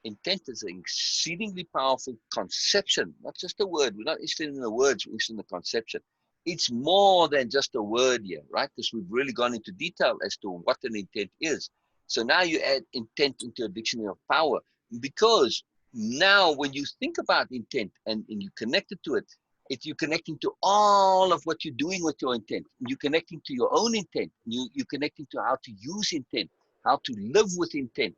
Intent is an exceedingly powerful conception, not just a word. We're not interested in the words, we're interested in the conception. It's more than just a word here, right? Because we've really gone into detail as to what an intent is. So now you add intent into a dictionary of power, because now when you think about intent and you connect it to it, you're connecting to all of what you're doing with your intent. You're connecting to your own intent. You're connecting to how to use intent, how to live with intent.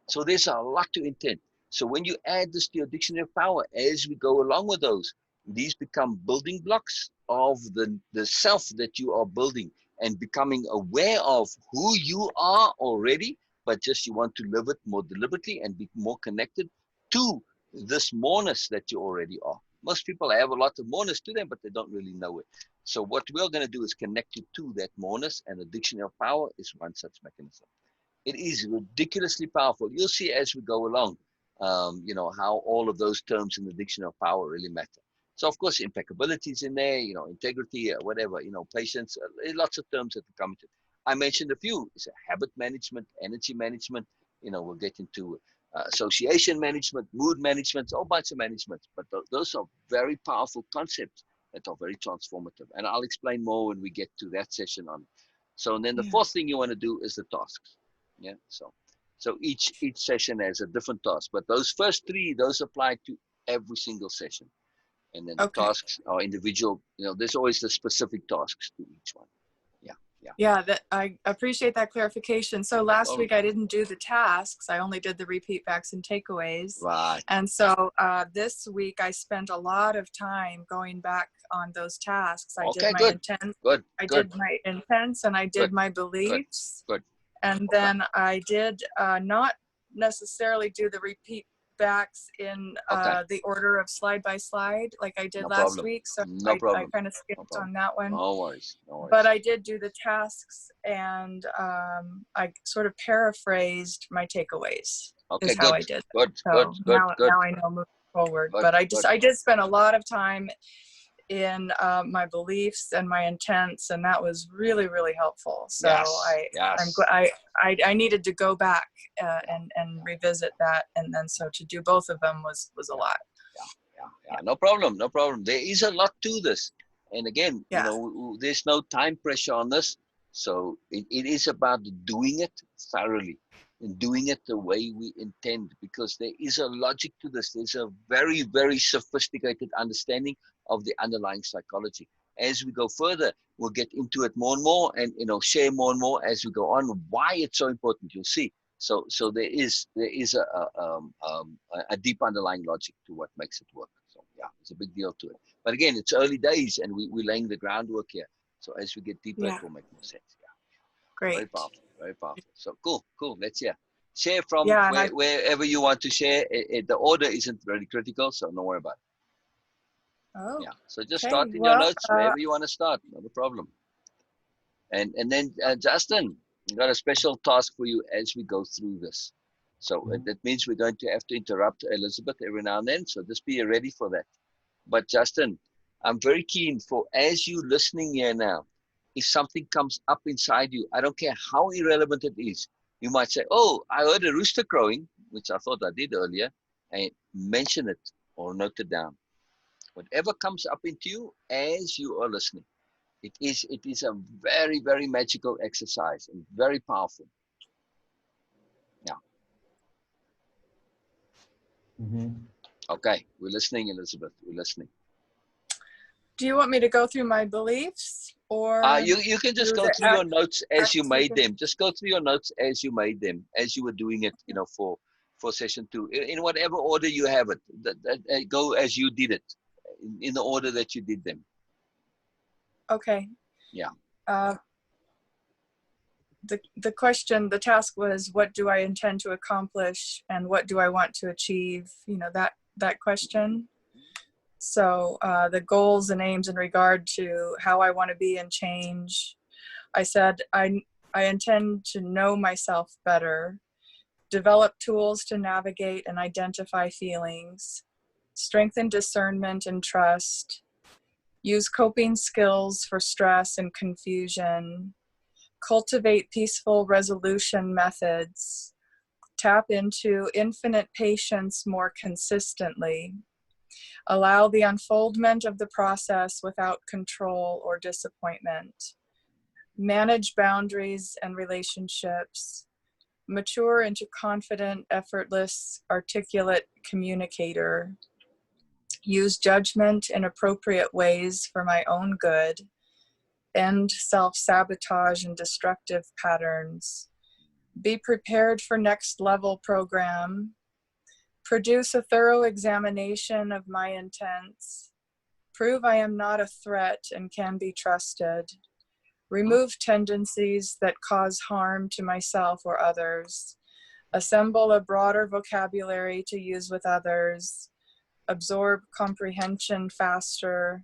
So there's a lot to intent. So when you add this to your dictionary of power, as we go along with those, these become building blocks of the self that you are building, and becoming aware of who you are already, but just you want to live it more deliberately and be more connected to this moreness that you already are. Most people have a lot of moreness to them, but they don't really know it. So what we're going to do is connect you to that moreness, and the dictionary of power is one such mechanism. It is ridiculously powerful. You'll see as we go along, how all of those terms in the dictionary of power really matter. So of course, impeccability is in there, integrity, whatever, patience, lots of terms that come into it. I mentioned a few. It's habit management, energy management, we'll get into association management, mood management, a whole bunch of management. But those are very powerful concepts that are very transformative. And I'll explain more when we get to that session on. So and then the Yeah. fourth thing you want to do is the tasks. Yeah. So each session has a different task, but those first three, those apply to every single session. And then the Okay. tasks are individual. There's always the specific tasks to each one. Yeah, that I appreciate that clarification. So last week I didn't do the tasks. I only did the repeat backs and takeaways. Right. And so this week I spent a lot of time going back on those tasks. I did my intents. I did my intents and I did my beliefs. Good. And then I did not necessarily do the repeat backs in the order of slide by slide like I did last week. So I kind of skipped on that one. No worries. But I did do the tasks and I sort of paraphrased my takeaways. Okay, is how I did. Good. Now I know moving forward. But I did spend a lot of time in my beliefs and my intents, and that was really, really helpful. So I needed to go back and revisit that, and then so to do both of them was a lot. Yeah. No problem. There is a lot to this, and again, there's no time pressure on this. So it is about doing it thoroughly and doing it the way we intend, because there is a logic to this. There's a very, very sophisticated understanding of the underlying psychology. As we go further, we'll get into it more and more, and share more and more as we go on why it's so important. You'll see. So there is a deep underlying logic to what makes it work. So yeah, it's a big deal to it. But again, it's early days, and we're laying the groundwork here. So as we get deeper, it will make more sense. Yeah. Great. Very powerful. So cool. Let's hear. Share from wherever you want to share. The order isn't very critical, so don't worry about it. Oh. Yeah. So just start in your notes wherever you want to start. Not a problem. And then Justin, we've got a special task for you as we go through this. So that means we're going to have to interrupt Elizabeth every now and then. So just be ready for that. But Justin, I'm very keen for, as you listening here now, if something comes up inside you, I don't care how irrelevant it is. You might say, oh, I heard a rooster crowing, which I thought I did earlier, and mention it or note it down. Whatever comes up into you as you are listening. It is a very, very magical exercise and very powerful. Yeah. Okay, we're listening, Elizabeth. We're listening. Do you want me to go through my beliefs, or you can just go through your notes as you made them. Just go through your notes as you made them, as you were doing it, for session 2, in whatever order you have it. Go as you did it, in the order that you did them. Okay. Yeah. The question, the task was, what do I intend to accomplish and what do I want to achieve? That question. So the goals and aims in regard to how I want to be and change. I said, I intend to know myself better, develop tools to navigate and identify feelings, strengthen discernment and trust, use coping skills for stress and confusion, cultivate peaceful resolution methods, tap into infinite patience more consistently, allow the unfoldment of the process without control or disappointment, manage boundaries and relationships, mature into confident, effortless, articulate communicator, use judgment in appropriate ways for my own good, end self-sabotage and destructive patterns, be prepared for next level program, produce a thorough examination of my intents, prove I am not a threat and can be trusted, remove tendencies that cause harm to myself or others, assemble a broader vocabulary to use with others, absorb comprehension faster,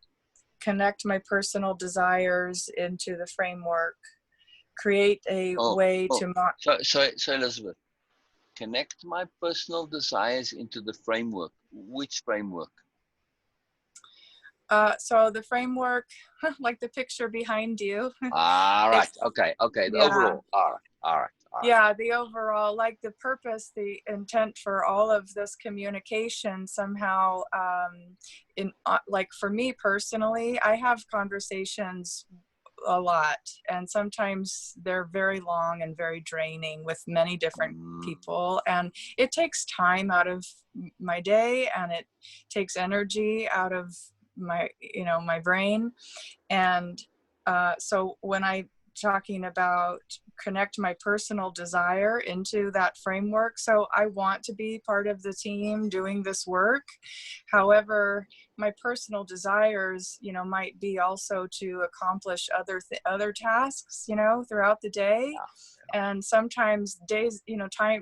connect my personal desires into the framework, create a way to... So Elizabeth, connect my personal desires into the framework. Which framework? So the framework, like the picture behind you. All right. Okay. The overall. All right. Yeah, the overall, like the purpose, the intent for all of this communication somehow, like for me personally, I have conversations a lot, and sometimes they're very long and very draining with many different people, and it takes time out of my day, and it takes energy out of my, my brain. And so when I talking about connect my personal desire into that framework, so I want to be part of the team doing this work. However, my personal desires, might be also to accomplish other tasks, throughout the day. And sometimes days,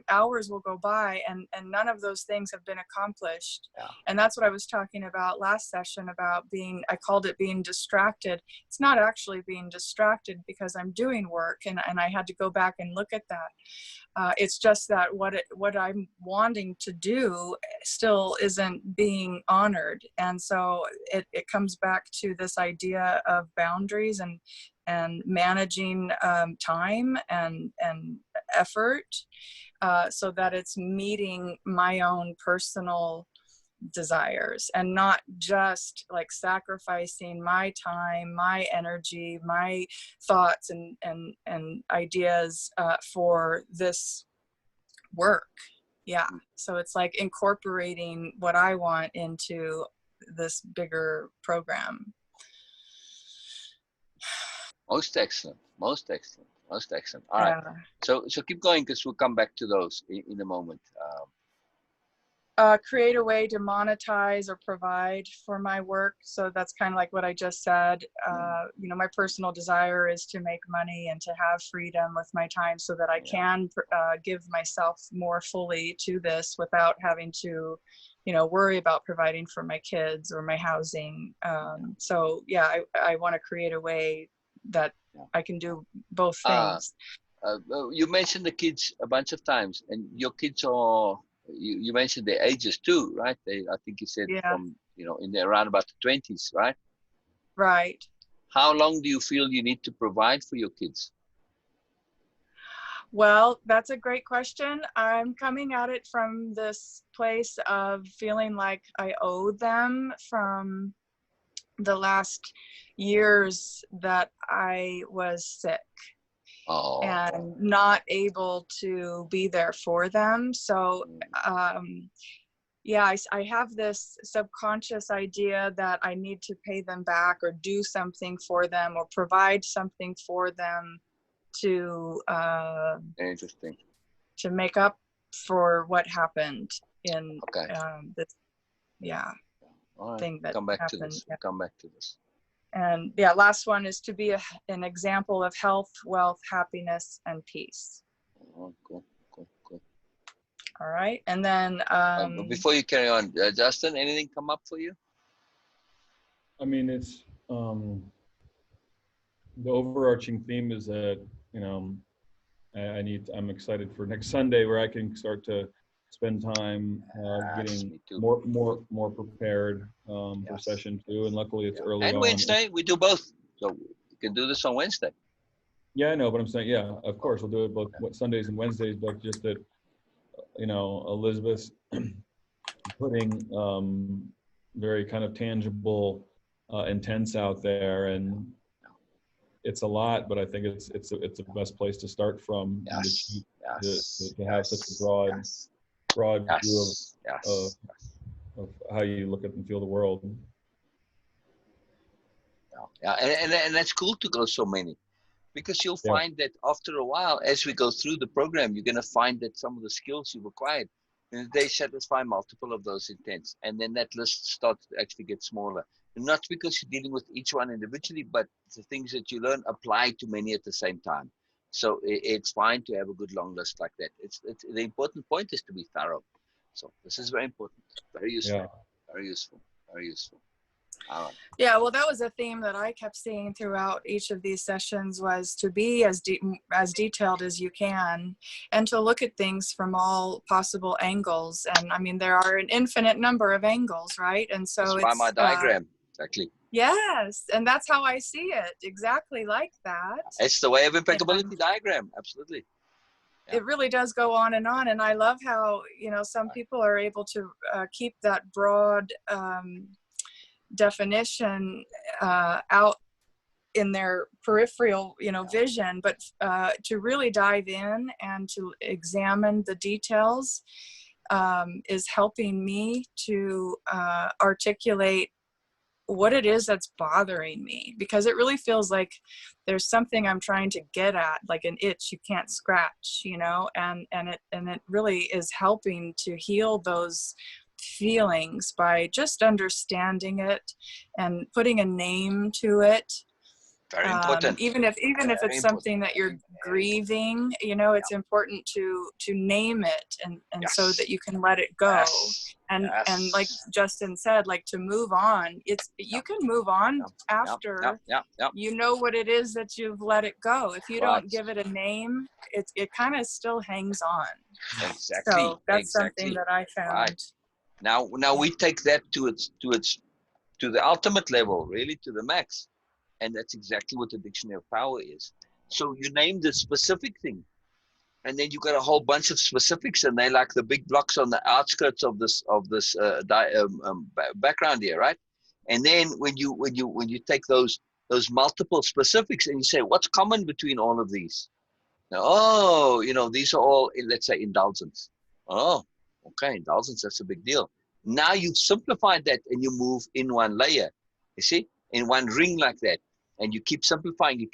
hours will go by, and none of those things have been accomplished. And that's what I was talking about last session about I called it being distracted. It's not actually being distracted because I'm doing work, and I had to go back and look at that. It's just that what I'm wanting to do still isn't being honored. And so it comes back to this idea of boundaries and managing time and effort, so that it's meeting my own personal desires, and not just like sacrificing my time, my energy, my thoughts and ideas for this work. Yeah. So it's like incorporating what I want into this bigger program. Most excellent. Most excellent. Most excellent. All right. So keep going, because we'll come back to those in a moment. Create a way to monetize or provide for my work. So that's kind of like what I just said. My personal desire is to make money and to have freedom with my time, so that I can give myself more fully to this without having to, worry about providing for my kids or my housing. So yeah, I want to create a way that I can do both things. You mentioned the kids a bunch of times, and your kids are, you mentioned their ages too, right? I think you said from, in the around about the 20s, right? Right. How long do you feel you need to provide for your kids? Well, that's a great question. I'm coming at it from this place of feeling like I owe them from the last years that I was sick. And not able to be there for them. So I have this subconscious idea that I need to pay them back or do something for them or provide something for them to interesting, to make up for what happened in this thing that come back happened. To this. Come back to this. And last one is to be an example of health, wealth, happiness, and peace. Cool. All right. And then before you carry on, Justin, anything come up for you? I mean, it's the overarching theme is that, I'm excited for next Sunday, where I can start to spend time getting more prepared for session 2, and luckily it's early on. And Wednesday, we do both, so you can do this on Wednesday. Yeah, I know, but I'm saying, of course we'll do it both Sundays and Wednesdays, but just that, Elizabeth's putting very kind of tangible intents out there, and it's a lot, but I think it's the best place to start from, to have such a broad view of how you look at and feel the world. And that's cool to go so many, because you'll find that after a while, as we go through the program, you're going to find that some of the skills you've acquired, they satisfy multiple of those intents, and then that list starts to actually get smaller. And not because you're dealing with each one individually, but the things that you learn apply to many at the same time. So it's fine to have a good long list like that. It's the important point is to be thorough. So this is very important, very useful, very useful, very useful. All right. Yeah, well, that was a theme that I kept seeing throughout each of these sessions, was to be as detailed as you can, and to look at things from all possible angles. And I mean, there are an infinite number of angles, right? And so that's by my diagram, exactly. Yes, and that's how I see it, exactly like that. It's the way of impeccability diagram, absolutely. it really does go on. And I love how, you know, some people are able to keep that broad definition out in their peripheral, you know, vision, but to really dive in and to examine the details is helping me to articulate what it is that's bothering me, because it really feels like there's something I'm trying to get at, like an itch you can't scratch, you know, and it really is helping to heal those feelings by just understanding it and putting a name to it. Very important. Even if it's something that you're grieving, you know, it's important to name it and so that you can let it go. And like Justin said, like to move on. You can move on after you know what it is that you've let it go. If you don't give it a name, it kind of still hangs on. Exactly. So that's something that I found. Right. Now we take that to the ultimate level, really to the max. And that's exactly what the dictionary of power is. So you name the specific thing, and then you got a whole bunch of specifics, and they like the big blocks on the outskirts of this background here, right? And then when you take those multiple specifics and you say, what's common between all of these? Now, oh, you know, these are all, let's say, indulgence. Oh, okay, indulgence, that's a big deal. Now you've simplified that and you move in one layer, you see, in one ring like that. And you keep simplifying,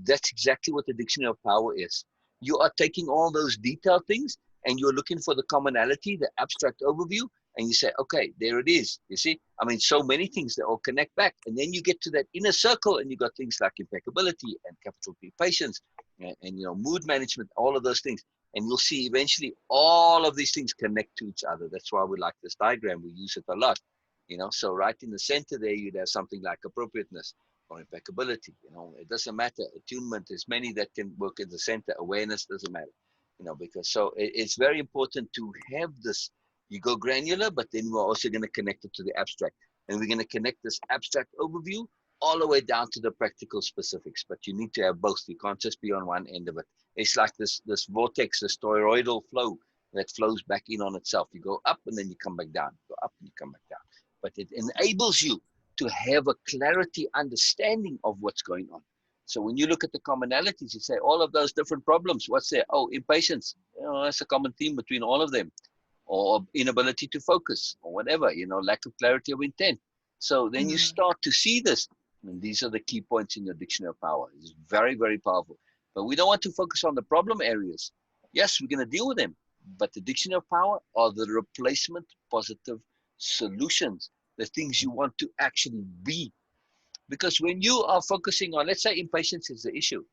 That's exactly what the dictionary of power is. You are taking all those detailed things and you're looking for the commonality, the abstract overview, and you say, okay, there it is. You see, I mean, so many things that all connect back. And then you get to that inner circle and you got things like impeccability and capital P patience and you know, mood management, all of those things. And you'll see eventually all of these things connect to each other. That's why we like this diagram. We use it a lot. You know, so right in the center there, you'd have something like appropriateness or impeccability. You know, it doesn't matter. Attunement, there's many that can work in the center. Awareness doesn't matter. You know, because so it's very important to have this. You go granular, but then we're also going to connect it to the abstract. And we're going to connect this abstract overview all the way down to the practical specifics. But you need to have both. You can't just be on one end of it. It's like this vortex, this toroidal flow that flows back in on itself. You go up and then you come back down. You go up and you come back down. But it enables you to have a clarity understanding of what's going on. So when you look at the commonalities, you say all of those different problems, what's there? Oh, impatience. You know, that's a common theme between all of them. Or inability to focus or whatever, you know, lack of clarity of intent. So then you start to see this. And these are the key points in your dictionary of power. It's very, very powerful. But we don't want to focus on the problem areas. Yes, we're going to deal with them. But the dictionary of power are the replacement positive solutions, the things you want to actually be. Because when you are focusing on, let's say impatience is the issue.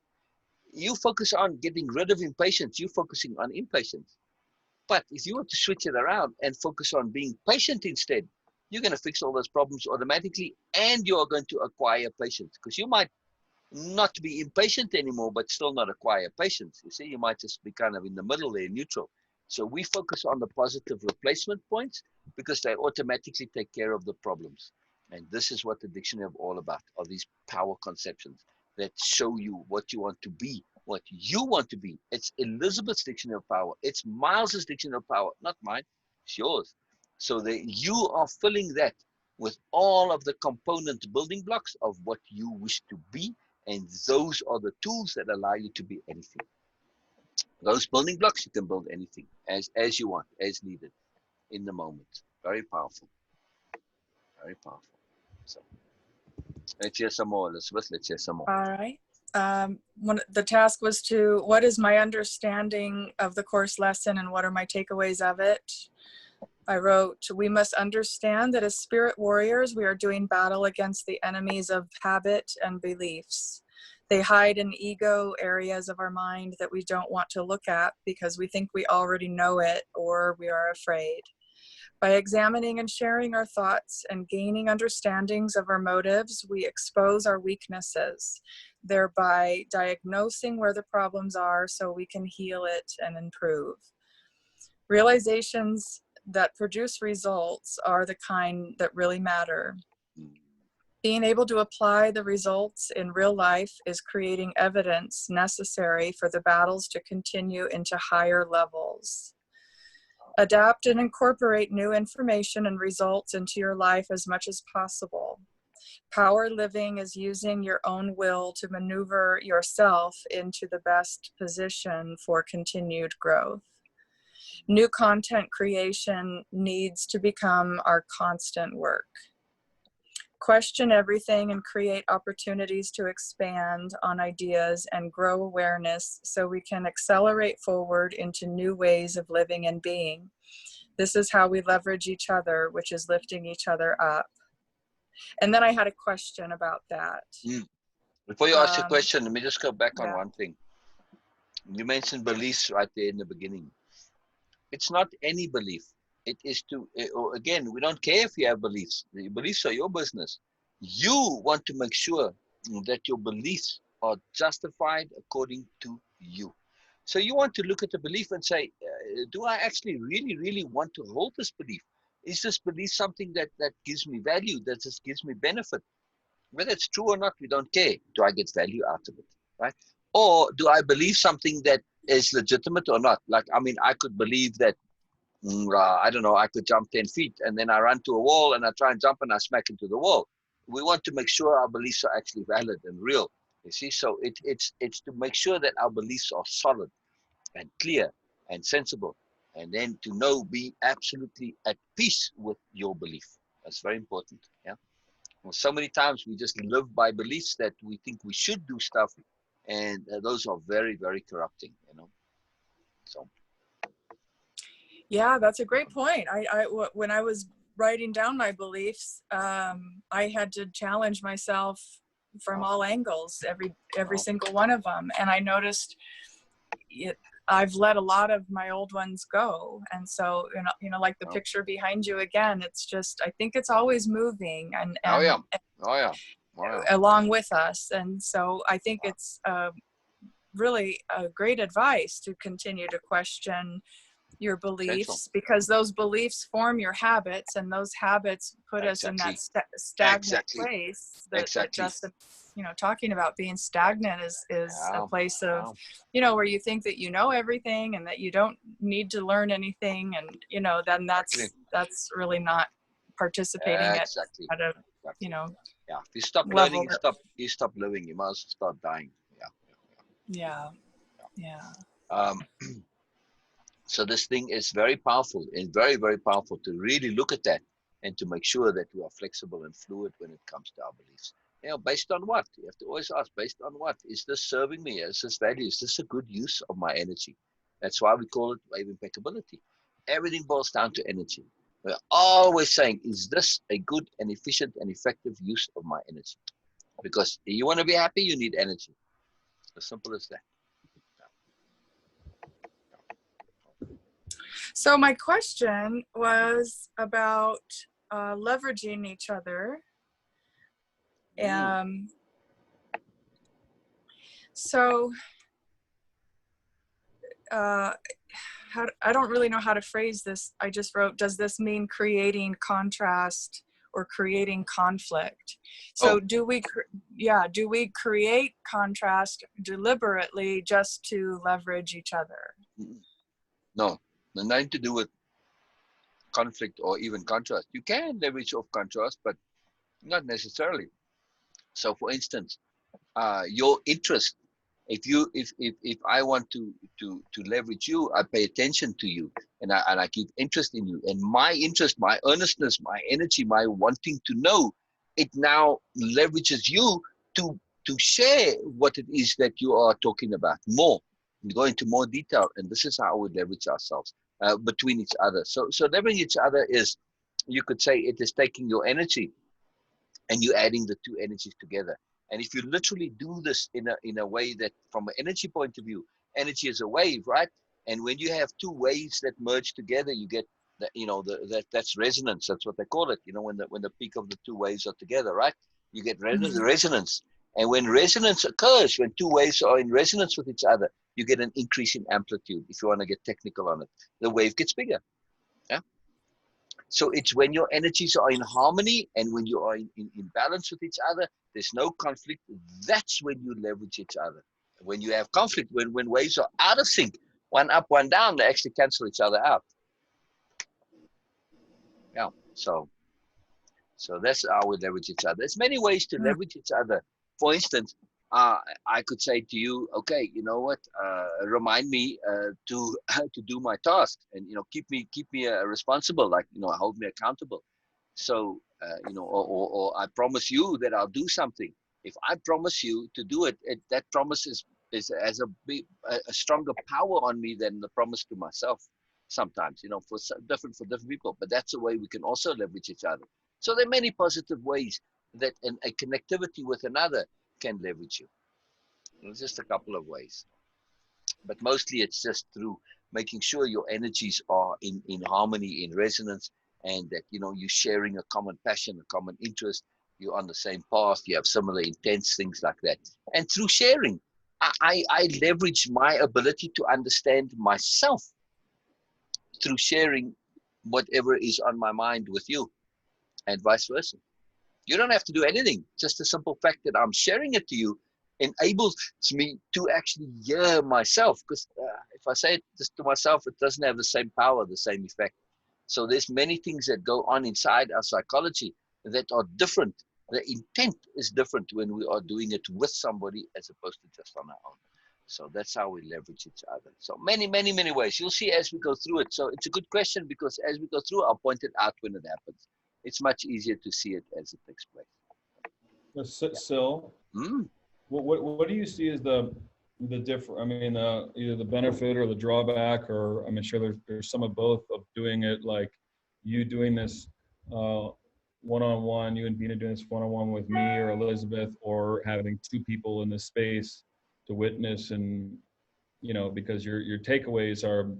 You focus on getting rid of impatience. You're focusing on impatience. But if you want to switch it around and focus on being patient instead, you're going to fix all those problems automatically and you are going to acquire patience, because you might not be impatient anymore, but still not acquire patience. You see, you might just be kind of in the middle there, neutral. So we focus on the positive replacement points because they automatically take care of the problems. And this is what the dictionary is all about, are these power conceptions that show you what you want to be, what you want to be. It's Elizabeth's dictionary of power. It's Miles's dictionary of power, not mine. It's yours. So that you are filling that with all of the component building blocks of what you wish to be. And those are the tools that allow you to be anything. Those building blocks, you can build anything as you want, as needed, in the moment. Very powerful. Very powerful. So let's hear some more, Elizabeth. Let's hear some more. All right. The task was what is my understanding of the course lesson and what are my takeaways of it? I wrote, we must understand that as spirit warriors, we are doing battle against the enemies of habit and beliefs. They hide in ego areas of our mind that we don't want to look at because we think we already know it or we are afraid. By examining and sharing our thoughts and gaining understandings of our motives, we expose our weaknesses, thereby diagnosing where the problems are so we can heal it and improve. Realizations that produce results are the kind that really matter. Being able to apply the results in real life is creating evidence necessary for the battles to continue into higher levels. Adapt and incorporate new information and results into your life as much as possible. Power living is using your own will to maneuver yourself into the best position for continued growth. New content creation needs to become our constant work. Question everything and create opportunities to expand on ideas and grow awareness so we can accelerate forward into new ways of living and being. This is how we leverage each other, which is lifting each other up. And then I had a question about that. Before you ask your question, let me just go back on yeah. one thing. You mentioned beliefs right there in the beginning. It's not any belief. It is to, again, we don't care if you have beliefs. The beliefs are your business. You want to make sure that your beliefs are justified according to you. So you want to look at the belief and say, do I actually really want to hold this belief? Is this belief something that gives me value, that just gives me benefit? Whether it's true or not, we don't care. Do I get value out of it, right? Or do I believe something that is legitimate or not? Like, I mean, I could believe that, I don't know, I could jump 10 feet and then I run to a wall and I try and jump and I smack into the wall. We want to make sure our beliefs are actually valid and real, you see? So it's to make sure that our beliefs are solid and clear and sensible. And then to be absolutely at peace with your belief. That's very important, yeah? Well, so many times we just live by beliefs that we think we should do stuff, and those are very, very corrupting, you know. So. Yeah, that's a great point. When I was writing down my beliefs, I had to challenge myself from all angles, every single one of them, and I noticed I've let a lot of my old ones go, and so like the picture behind you again. It's just, I think it's always moving and along with us, and so I think it's really great advice to continue to question your beliefs, because those beliefs form your habits, and those habits put us in that stagnant place that Justin, talking about being stagnant is a place of, where you think that you know everything and that you don't need to learn anything, and then that's really not participating at a if you stop learning, you stop living, you must start dying. So this thing is very powerful and very, very powerful to really look at that and to make sure that we are flexible and fluid when it comes to our beliefs. Based on what? You have to always ask, based on what? Is this serving me? Is this value? Is this a good use of my energy? That's why we call it wave impeccability. Everything boils down to energy. We're always saying, is this a good and efficient and effective use of my energy? Because you want to be happy, you need energy. As simple as that. So my question was about leveraging each other. So I don't really know how to phrase this. I just wrote, does this mean creating contrast or creating conflict? So do we create contrast deliberately just to leverage each other? No, nothing to do with conflict or even contrast. You can leverage off contrast, but not necessarily. So for instance, your interest, if I want to leverage you, I pay attention to you and I keep interest in you, and my interest, my earnestness, my energy, my wanting to know, it now leverages you to share what it is that you are talking about more, and go into more detail. And this is how we leverage ourselves between each other. So leveraging each other is, you could say, it is taking your energy and you adding the two energies together. And if you literally do this in a way that, from an energy point of view, energy is a wave, right? And when you have two waves that merge together, you get that's resonance. That's what they call it. When the peak of the two waves are together, right? You get resonance. And when resonance occurs, when two waves are in resonance with each other, you get an increase in amplitude. If you want to get technical on it, the wave gets bigger. Yeah. So it's when your energies are in harmony and when you are in balance with each other, there's no conflict. That's when you leverage each other. When you have conflict, when waves are out of sync, one up, one down, they actually cancel each other out. Yeah. So that's how we leverage each other. There's many ways to leverage each other. For instance, I could say to you, okay, you know what? Remind me to to do my tasks, and keep me responsible. Like hold me accountable. So or I promise you that I'll do something. If I promise you to do it, that promise is has a stronger power on me than the promise to myself. Sometimes, for different people, but that's a way we can also leverage each other. So there are many positive ways that a connectivity with another can leverage you. There's just a couple of ways, but mostly it's just through making sure your energies are in harmony, in resonance, and that you're sharing a common passion, a common interest. You're on the same path. You have similar intents, things like that. And through sharing, I leverage my ability to understand myself through sharing whatever is on my mind with you, and vice versa. You don't have to do anything. Just the simple fact that I'm sharing it to you enables me to actually hear myself. Because if I say it just to myself, it doesn't have the same power, the same effect. So there's many things that go on inside our psychology that are different. The intent is different when we are doing it with somebody as opposed to just on our own. So that's how we leverage each other. So many, many, many ways. You'll see as we go through it. So it's a good question because as we go through, I'll point it out when it happens. It's much easier to see it as it takes place. Sil, what do you see as the difference? I mean, either the benefit or the drawback, or I'm sure there's some of both of doing it, like you doing this one-on-one, you and Beena doing this one-on-one with me or Elizabeth, or having two people in this space to witness, and because your takeaways are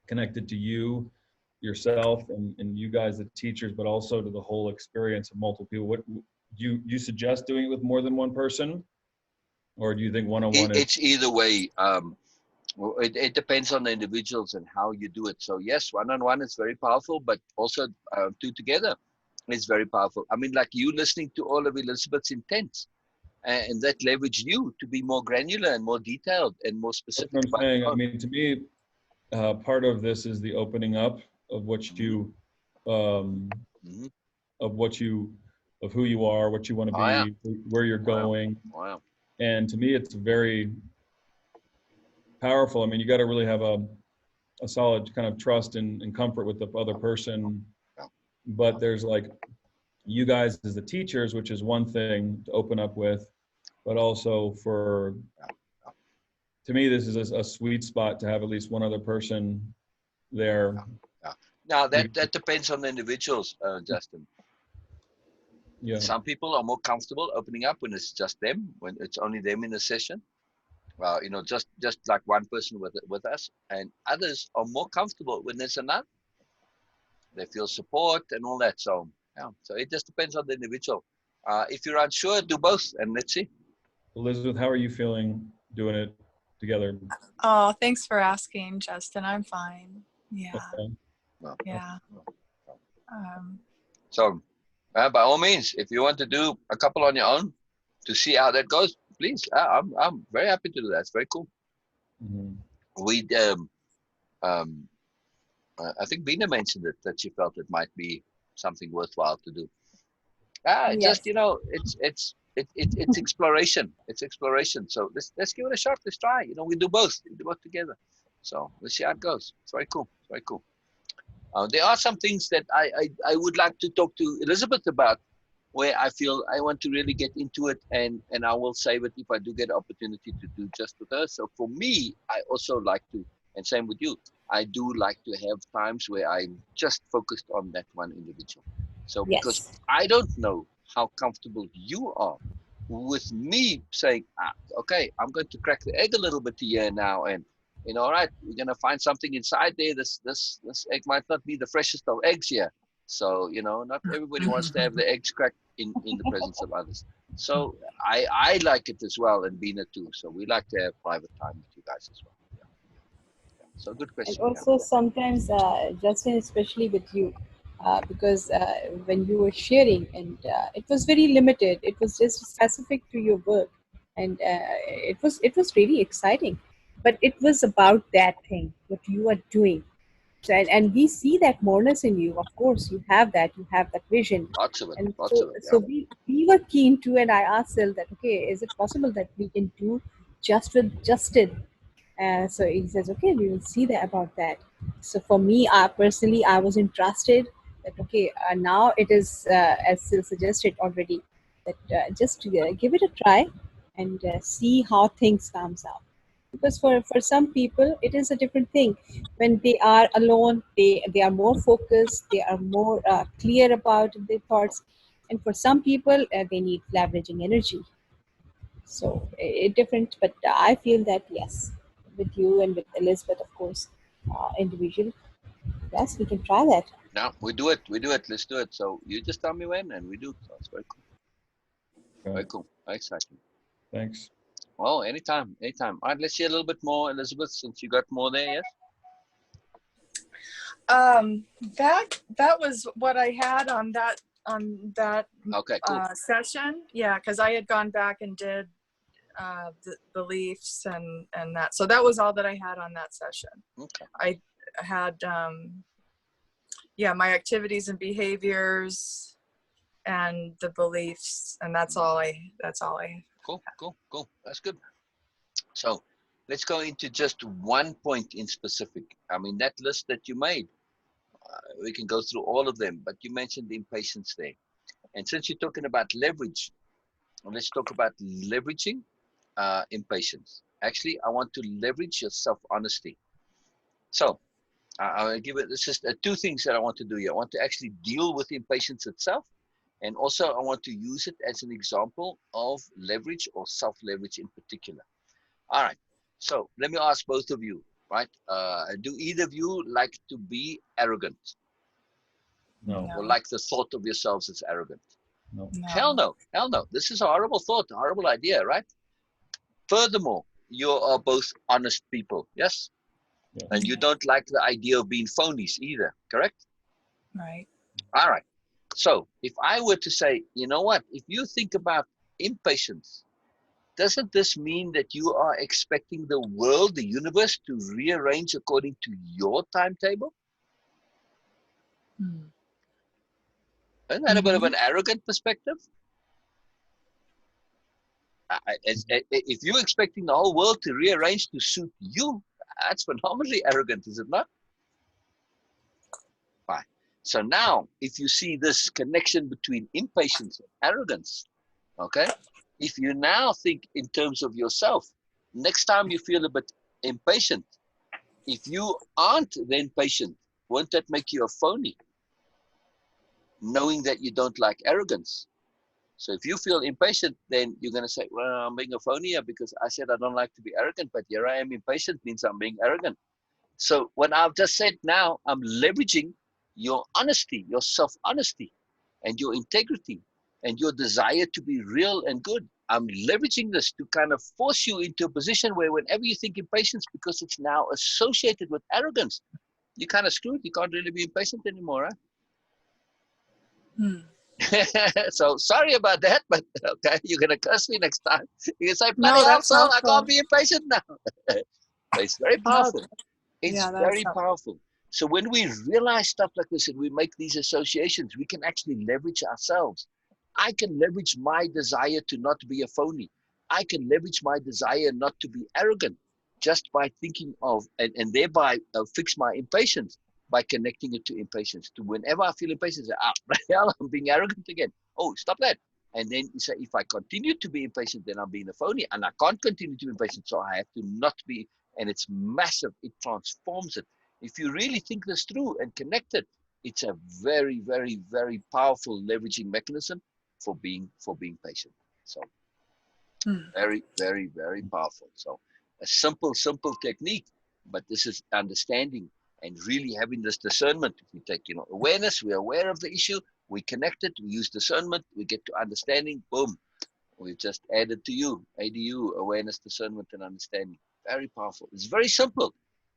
connected to you yourself and you guys the teachers, but also to the whole experience of multiple people. What you suggest doing it with more than one person, or do you think one-on-one it's either way? Well, it depends on the individuals and how you do it. So yes, one-on-one is very powerful, but also two together is very powerful. I mean, like you listening to all of Elizabeth's intents, and that leveraged you to be more granular and more detailed and more specific. That's what I'm saying. I mean, to me, part of this is the opening up of what you, of who you are, what you want to be, where you're going. Wow. And to me, it's very powerful. I mean, you got to really have a solid kind of trust and comfort with the other person. But there's like you guys as the teachers, which is one thing to open up with, but also to me, this is a sweet spot to have at least one other person there. Now that depends on the individuals, Justin. Yeah. Some people are more comfortable opening up when it's just them, when it's only them in a session. Just like one person with us, and others are more comfortable when there's another. They feel support and all that. So so it just depends on the individual. If you're unsure, do both, and let's see. Elizabeth, how are you feeling doing it together? Oh, thanks for asking, Justin. I'm fine. Yeah. Okay. Yeah. So by all means, if you want to do a couple on your own to see how that goes, please. I'm very happy to do that. It's very cool. We I think Beena mentioned it, that she felt it might be something worthwhile to do. Yes. Just it's exploration. It's exploration. So let's give it a shot. Let's try. We do both. We do both together. So let's see how it goes. It's very cool. It's very cool. There are some things that I would like to talk to Elizabeth about, where I feel I want to really get into it, and I will save it if I do get an opportunity to do just with her. So for me, I also like to, and same with you, I do like to have times where I'm just focused on that one individual. So because I don't know how comfortable you are with me saying, okay, I'm going to crack the egg a little bit here now, and all right, we're gonna find something inside there. This egg might not be the freshest of eggs here. So not everybody wants to have the eggs cracked in the presence of others. So I like it as well, and Beena too. So we like to have private time with you guys as well. So good question. And also sometimes, Justin, especially with you, because when you were sharing, and it was very limited, it was just specific to your work, and it was really exciting. But it was about that thing, what you are doing. So, and we see that moreness in you. Of course, you have that vision. Lots of it, And lots so, of it. so Yeah. we were keen to, and I asked Sil that, okay, is it possible that we can do just with Justin? So he says, okay, we will see that about that. So for me, personally, I was interested that, okay, now it is, as Sil suggested already, that just give it a try and see how things comes out. Because for some people, it is a different thing. When they are alone, they are more focused, they are more clear about their thoughts. And for some people, they need leveraging energy. So it different, but I feel that yes, with you and with Elizabeth, of course, individual, yes, we can try that. Now we do it. We do it. Let's do it. So you just tell me when, and we do. So it's very cool. Okay. Very cool. Very exciting. Thanks. Oh, anytime, anytime. All right, let's hear a little bit more, Elizabeth, since you got more there. Yes. That was what I had on that Okay. Cool. session. Yeah, because I had gone back and did the beliefs and that. So that was all that I had on that session. Okay. I had my activities and behaviors and the beliefs, and that's all I. Cool. Cool. Cool. That's good. So let's go into just one point in specific. I mean, that list that you made, we can go through all of them, but you mentioned the impatience there. And since you're talking about leverage, let's talk about leveraging impatience. Actually, I want to leverage your self-honesty. So I'll give it, this is two things that I want to do here. I want to actually deal with impatience itself. And also I want to use it as an example of leverage or self-leverage in particular. All right. So let me ask both of you, right? Do either of you like to be arrogant No. or like the thought of yourselves as arrogant? No. Hell no. Hell no. This is a horrible thought, a horrible idea, right? Furthermore, you are both honest people, yes? Yes. And you don't like the idea of being phonies either, correct? Right. All right. So if I were to say, you know what, if you think about impatience, doesn't this mean that you are expecting the world, the universe, to rearrange according to your timetable? Isn't that a bit of an arrogant perspective? If you're expecting the whole world to rearrange to suit you, that's phenomenally arrogant, is it not? Fine. So now, if you see this connection between impatience and arrogance, okay, if you now think in terms of yourself, next time you feel a bit impatient, if you aren't then patient, won't that make you a phony? Knowing that you don't like arrogance. So if you feel impatient, then you're going to say, well, I'm being a phony here because I said I don't like to be arrogant, but here I am impatient means I'm being arrogant. So what I've just said now, I'm leveraging your honesty, your self-honesty, and your integrity, and your desire to be real and good. I'm leveraging this to kind of force you into a position where whenever you think impatience, because it's now associated with arrogance, you're kind of screwed. You can't really be impatient anymore, huh? So sorry about that, but okay, you're gonna curse me next time. You can say, bloody No, hell, that's so I helpful. can't be impatient now. It's very powerful. It's very powerful. So when we realize stuff like this and we make these associations, we can actually leverage ourselves. I can leverage my desire to not be a phony. I can leverage my desire not to be arrogant just by thinking of, and thereby fix my impatience by connecting it to impatience. To whenever I feel impatient, say, hell, I'm being arrogant again. Oh, stop that. And then you say, if I continue to be impatient, then I'm being a phony, and I can't continue to be impatient, so I have to not be. And it's massive. It transforms it. If you really think this through and connect it, it's a very, very, very powerful leveraging mechanism for being patient. So very, very, very powerful. So a simple technique, but this is understanding and really having this discernment. If we take, awareness, we're aware of the issue, we connect it, we use discernment, we get to understanding, boom. We've just added to you, ADU, awareness, discernment, and understanding. Very powerful. It's very simple.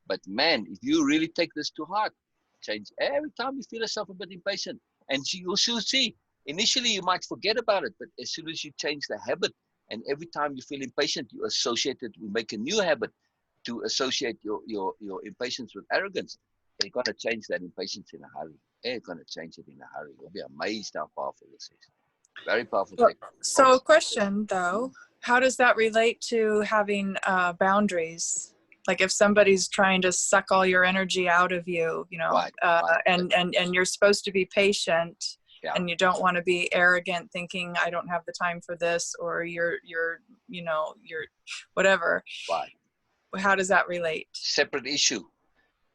But man, if you really take this to heart, change every time you feel yourself a bit impatient. And you'll soon see, initially you might forget about it, but as soon as you change the habit, and every time you feel impatient, you associate it, you make a new habit to associate your impatience with arrogance. They're going to change that impatience in a hurry. They're going to change it in a hurry. You'll be amazed how powerful this is. Very powerful Well, technique. so a question though, how does that relate to having boundaries? Like if somebody's trying to suck all your energy out of you, you know, Right. and you're supposed to be patient, Yeah. and you don't want to be arrogant thinking I don't have the time for this, or you're you know, you're whatever. Right. How does that relate? Separate issue.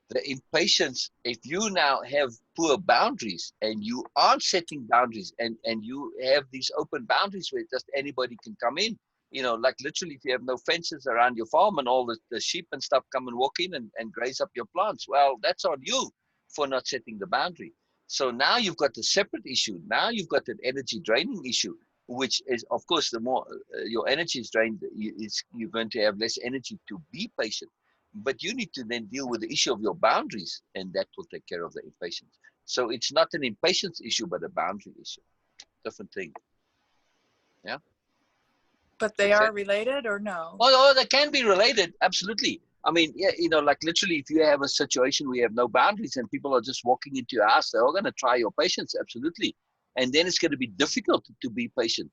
The impatience, if you now have poor boundaries and you aren't setting boundaries, and you have these open boundaries where just anybody can come in, you know, like literally if you have no fences around your farm and all the sheep and stuff come and walk in and graze up your plants, well, that's on you for not setting the boundary. So now you've got a separate issue. Now you've got an energy draining issue, which is, of course, the more your energy is drained, you're going to have less energy to be patient. But you need to then deal with the issue of your boundaries, and that will take care of the impatience. So it's not an impatience issue, but a boundary issue. Different thing. Yeah. But they are related or no? Oh, they can be related. Absolutely. I mean, yeah, you know, like literally, if you have a situation where you have no boundaries and people are just walking into your house, they're all going to try your patience. Absolutely. And then it's going to be difficult to be patient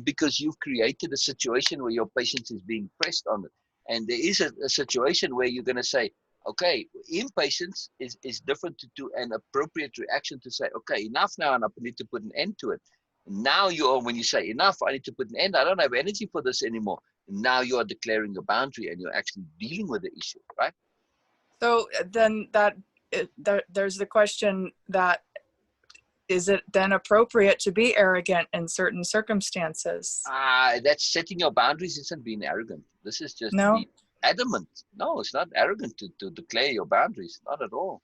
because you've created a situation where your patience is being pressed on it. And there is a situation where you're going to say, okay, impatience is different to an appropriate reaction to say, okay, enough now, and I need to put an end to it. Now when you say enough, I need to put an end, I don't have energy for this anymore. Now you are declaring a boundary and you're actually dealing with the issue, right? So then there's the question that, is it then appropriate to be arrogant in certain circumstances? That's setting your boundaries isn't being arrogant. This is just No. being adamant. No, it's not arrogant to declare your boundaries. Not at all.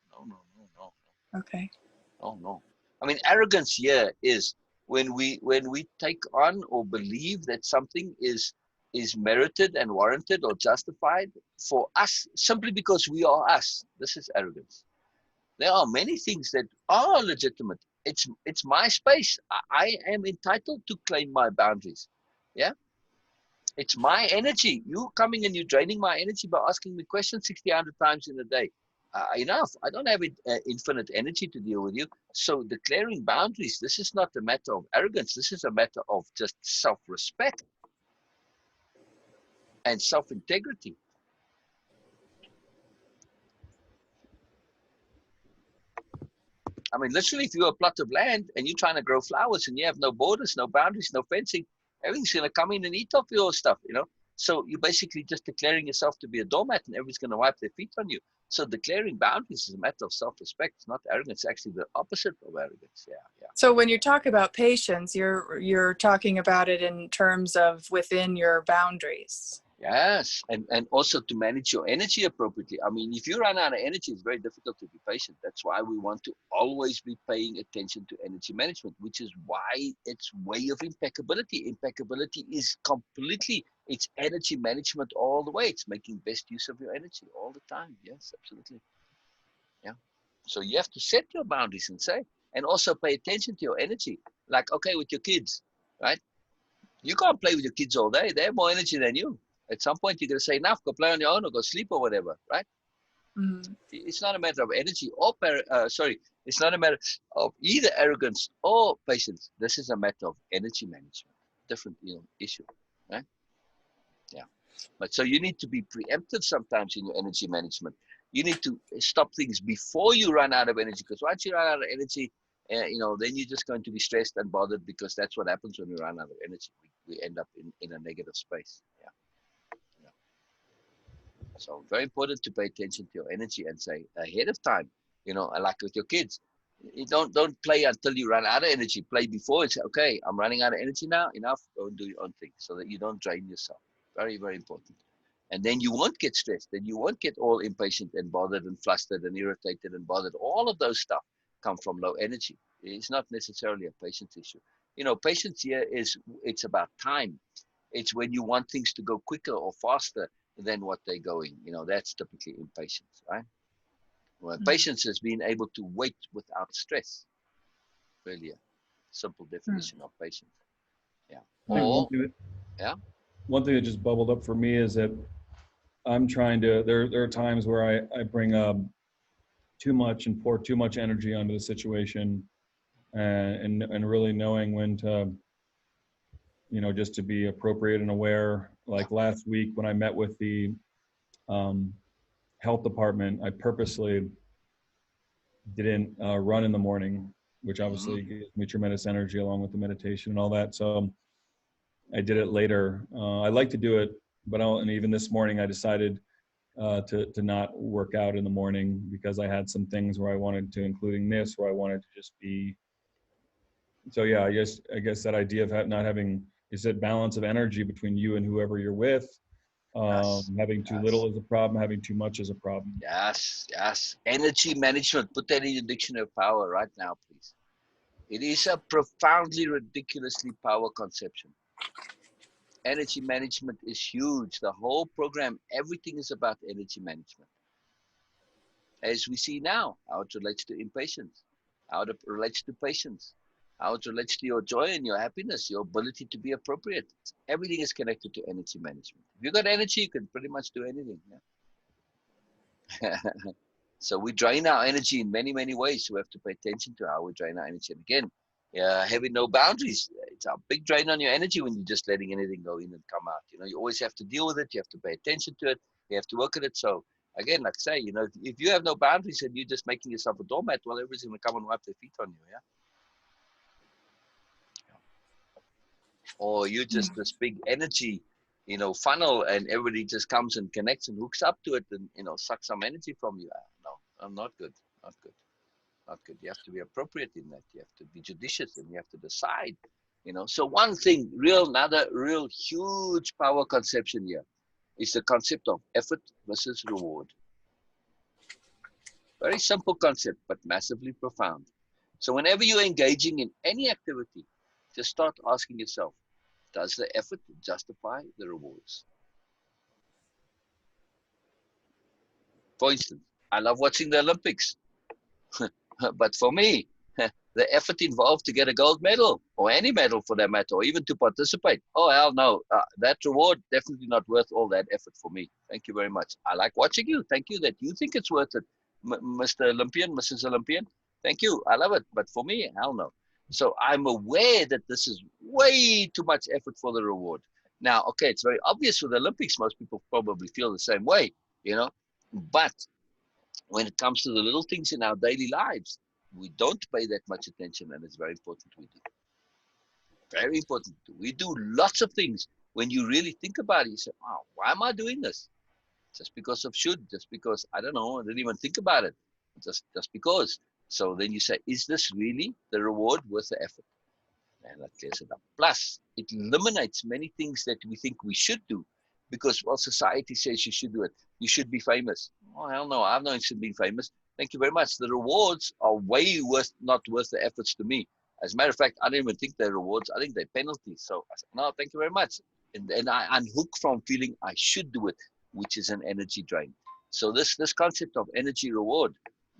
No. Okay. Oh no. I mean, arrogance here is when we take on or believe that something is merited and warranted or justified for us simply because we are us. This is arrogance. There are many things that are legitimate. It's my space. I am entitled to claim my boundaries. Yeah. It's my energy. You coming and you draining my energy by asking me questions 60, 100 times in a day. Enough. I don't have infinite energy to deal with you. So declaring boundaries, this is not a matter of arrogance. This is a matter of just self-respect and self-integrity. I mean, literally, if you're a plot of land and you're trying to grow flowers and you have no borders, no boundaries, no fencing, everything's going to come in and eat off your stuff, you know? So you're basically just declaring yourself to be a doormat and everybody's going to wipe their feet on you. So declaring boundaries is a matter of self-respect. It's not arrogance. It's actually the opposite of arrogance. Yeah. So when you talk about patience, you're talking about it in terms of within your boundaries. Yes, and also to manage your energy appropriately. I mean, if you run out of energy, it's very difficult to be patient. That's why we want to always be paying attention to energy management, which is why it's way of impeccability. Impeccability is completely, it's energy management all the way. It's making best use of your energy all the time. Yes, absolutely. Yeah. So you have to set your boundaries and also pay attention to your energy. Like, okay, with your kids, right? You can't play with your kids all day. They have more energy than you. At some point, you're going to say, enough, go play on your own or go sleep or whatever, right? Mm-hmm. It's not a matter of energy or, it's not a matter of either arrogance or patience. This is a matter of energy management. Different issue, right? Yeah. But so you need to be preemptive sometimes in your energy management. You need to stop things before you run out of energy, because once you run out of energy, then you're just going to be stressed and bothered, because that's what happens when we run out of energy. We end up in a negative space. Yeah. So very important to pay attention to your energy and say ahead of time, like with your kids, you don't play until you run out of energy. Play before and say, okay, I'm running out of energy now, enough, go and do your own thing, so that you don't drain yourself. Very, very important. And then you won't get stressed, then you won't get all impatient and bothered and flustered and irritated and bothered. All of those stuff come from low energy. It's not necessarily a patience issue. Patience here it's about time. It's when you want things to go quicker or faster than what they're going. That's typically impatience, right? Well, patience is being able to wait without stress. Really a simple definition of patience. Yeah. Or, one thing that just bubbled up for me is that I'm trying to, there are times where I bring too much and pour too much energy onto the situation, and really knowing when to, you know, just to be appropriate and aware. Like last week when I met with the health department, I purposely didn't run in the morning, which obviously gives me tremendous energy along with the meditation and all that. So I did it later. I like to do it, but and even this morning I decided to not work out in the morning because I had some things where I wanted to, including this, where I wanted to just be. So yeah, I guess that idea of not having, is it balance of energy between you and whoever you're with. Having too little is a problem, having too much is a problem. Yes. Energy management, put that in your dictionary of power right now, please. It is a profoundly, ridiculously power conception. Energy management is huge. The whole program, everything is about energy management. As we see now, how it relates to impatience, how it relates to patience, how it relates to your joy and your happiness, your ability to be appropriate. Everything is connected to energy management. If you got energy, you can pretty much do anything. Yeah? So we drain our energy in many, many ways. So we have to pay attention to how we drain our energy. And again, having no boundaries, it's a big drain on your energy when you're just letting anything go in and come out. You know, you always have to deal with it. You have to pay attention to it. You have to work at it. So again, like I say, you know, if you have no boundaries and you're just making yourself a doormat, well, everybody's going to come and wipe their feet on you. Yeah. Or you're just this big energy, you know, funnel, and everybody just comes and connects and hooks up to it and, you know, sucks some energy from you. No, I'm not good. Not good. Not good. You have to be appropriate in that. You have to be judicious and you have to decide, you know. So one thing, another real huge power conception here is the concept of effort versus reward. Very simple concept, but massively profound. So whenever you're engaging in any activity, just start asking yourself, does the effort justify the rewards? For instance, I love watching the Olympics. But for me, the effort involved to get a gold medal, or any medal for that matter, or even to participate, oh hell no, that reward definitely not worth all that effort for me. Thank you very much. I like watching you. Thank you that you think it's worth it, Mr. Olympian, Mrs. Olympian. Thank you. I love it. But for me, hell no. So I'm aware that this is way too much effort for the reward. Now, okay, it's very obvious with the Olympics. Most people probably feel the same way, you know, but when it comes to the little things in our daily lives, we don't pay that much attention, and it's very important we do. Very important. We do lots of things. When you really think about it, you say, wow, why am I doing this? Just because of should, just because, I don't know, I didn't even think about it. Just because. So then you say, is this really the reward worth the effort? And that clears it up. Plus, it eliminates many things that we think we should do because, well, society says you should do it. You should be famous. Oh, hell no, I've no interest in being famous. Thank you very much. The rewards are way not worth the efforts to me. As a matter of fact, I don't even think they're rewards. I think they're penalties. So I said, no, thank you very much. And I unhook from feeling I should do it, which is an energy drain. So this concept of energy reward,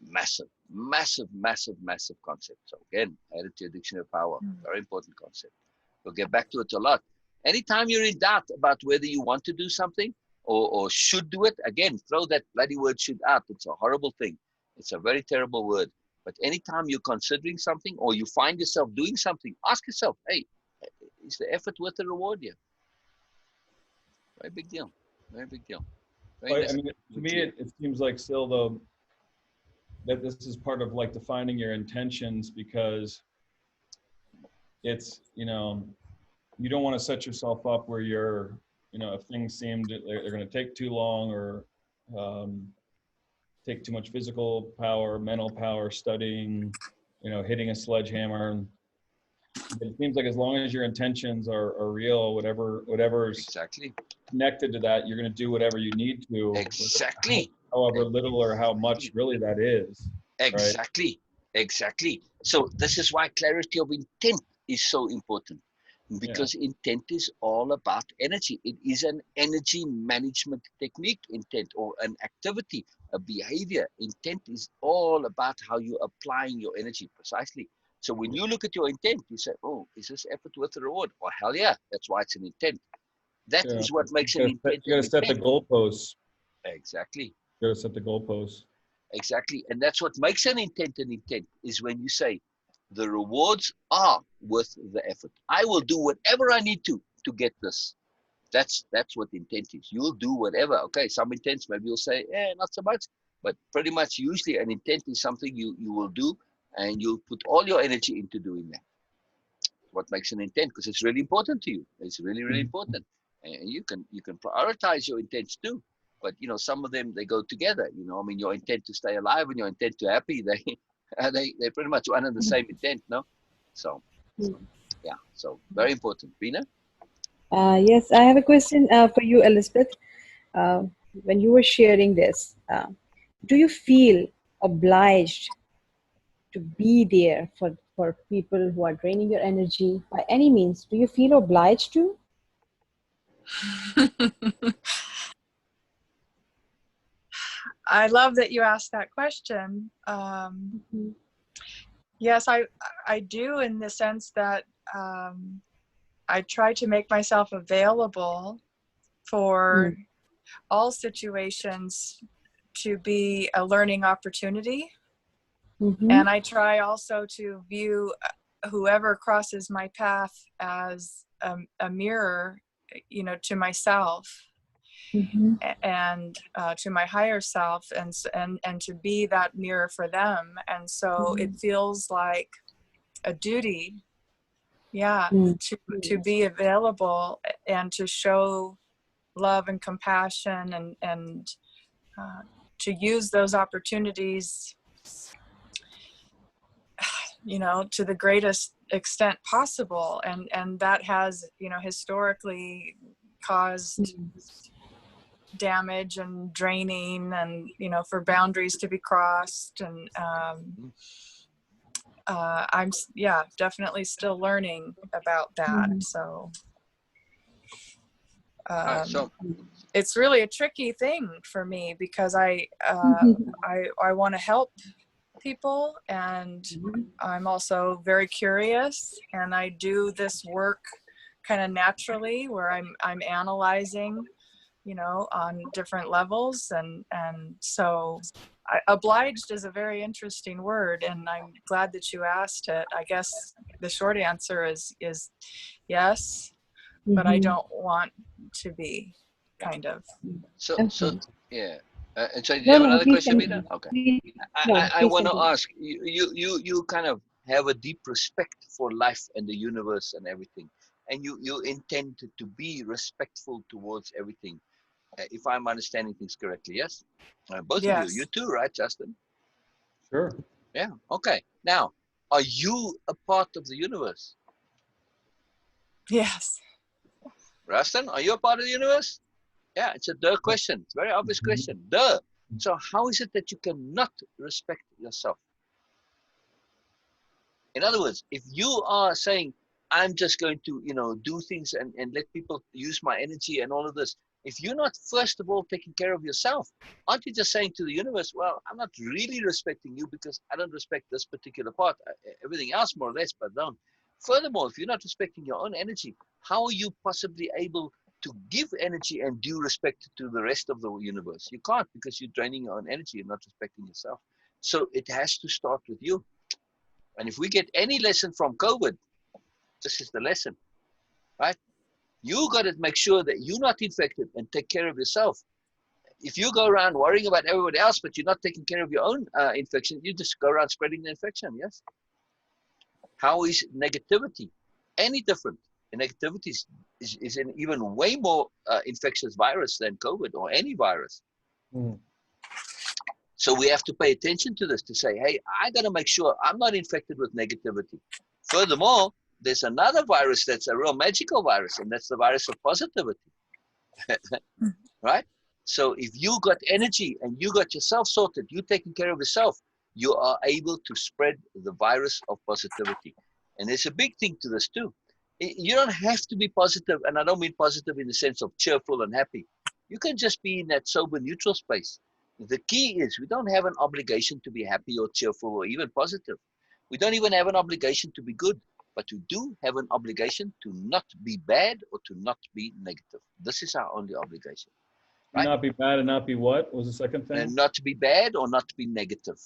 massive concept. So again, add it to your dictionary of power. Very important concept. We'll get back to it a lot. Anytime you're in doubt about whether you want to do something or should do it, again, throw that bloody word should out. It's a horrible thing. It's a very terrible word. But anytime you're considering something or you find yourself doing something, ask yourself, hey, is the effort worth the reward here? Very big deal. Very big deal. I mean, to me, it seems like still, though, that this is part of like defining your intentions, because it's, you know, you don't want to set yourself up where you're, you know, if things seem they're going to take too long or take too much physical power, mental power, studying, you know, hitting a sledgehammer. It seems like as long as your intentions are real, whatever's exactly connected to that, you're going to do whatever you need to. Exactly. However little or how much really that is. Exactly. Right? Exactly. So this is why clarity of intent is so important. because intent is all about energy. It is an energy management technique, intent, or an activity, a behavior. Intent is all about how you're applying your energy precisely. So when you look at your intent, you say, oh, is this effort worth the reward? Well, hell yeah, that's why it's an intent. That is what makes an intent You got to set the goalposts. Exactly. You got to set the goalposts. Exactly. And that's what makes an intent is when you say, the rewards are worth the effort. I will do whatever I need to get this. That's what intent is. You'll do whatever. Okay, some intents maybe you'll say, not so much. But pretty much usually an intent is something you will do, and you'll put all your energy into doing that. What makes an intent, because it's really important to you. It's really, really important. And you can prioritize your intents too. But some of them, they go together. I mean, your intent to stay alive and your intent to happy, they pretty much one and the same intent, no? So yeah, so very important. Beena? Yes, I have a question for you, Elizabeth. When you were sharing this, do you feel obliged to be there for people who are draining your energy by any means? Do you feel obliged to? I love that you asked that question. Yes, I do, in the sense that I try to make myself available for all situations to be a learning opportunity. And I try also to view whoever crosses my path as a mirror, to myself. And to my higher self, and to be that mirror for them. And so it feels like a duty, to be available and to show love and compassion, and to use those opportunities, to the greatest extent possible. And that has, historically caused damage and draining, and for boundaries to be crossed. And I'm definitely still learning about that. So it's really a tricky thing for me, because I want to help people, and I'm also very curious, and I do this work kind of naturally, where I'm analyzing, on different levels. And so obliged is a very interesting word, and I'm glad that you asked it. I guess the short answer is yes, but I don't want to be, kind of. So yeah. And so do you No, have no, another please question, continue. Beena? Okay. No, I please want to continue. ask you kind of have a deep respect for life and the universe and everything, and you intend to be respectful towards everything, if I'm understanding things correctly. Yes, both of you. You Yes. too, right, Justin? Sure. Yeah. Okay. Now, are you a part of the universe? Yes. Rustin, are you a part of the universe? Yeah, it's a duh question. It's a very obvious question. Duh. So how is it that you cannot respect yourself? In other words, if you are saying, I'm just going to, do things and let people use my energy and all of this, if you're not, first of all, taking care of yourself, aren't you just saying to the universe, well, I'm not really respecting you because I don't respect this particular part, everything else more or less, but don't. Furthermore, if you're not respecting your own energy, how are you possibly able to give energy and due respect to the rest of the universe? You can't, because you're draining your own energy and not respecting yourself. So it has to start with you. And if we get any lesson from COVID, this is the lesson, right? You got to make sure that you're not infected and take care of yourself. If you go around worrying about everybody else, but you're not taking care of your own infection, you just go around spreading the infection, yes? How is negativity any different? And negativity is an even way more infectious virus than COVID or any virus. So we have to pay attention to this, to say, hey, I got to make sure I'm not infected with negativity. Furthermore, there's another virus that's a real magical virus, and that's the virus of positivity. Right? So if you got energy and you got yourself sorted, you taking care of yourself, you are able to spread the virus of positivity. And there's a big thing to this too. You don't have to be positive, and I don't mean positive in the sense of cheerful and happy. You can just be in that sober, neutral space. The key is we don't have an obligation to be happy or cheerful or even positive. We don't even have an obligation to be good, but we do have an obligation to not be bad or to not be negative. This is our only obligation. Right? Not be bad and not be what? What was the second thing? And not to be bad or not to be negative.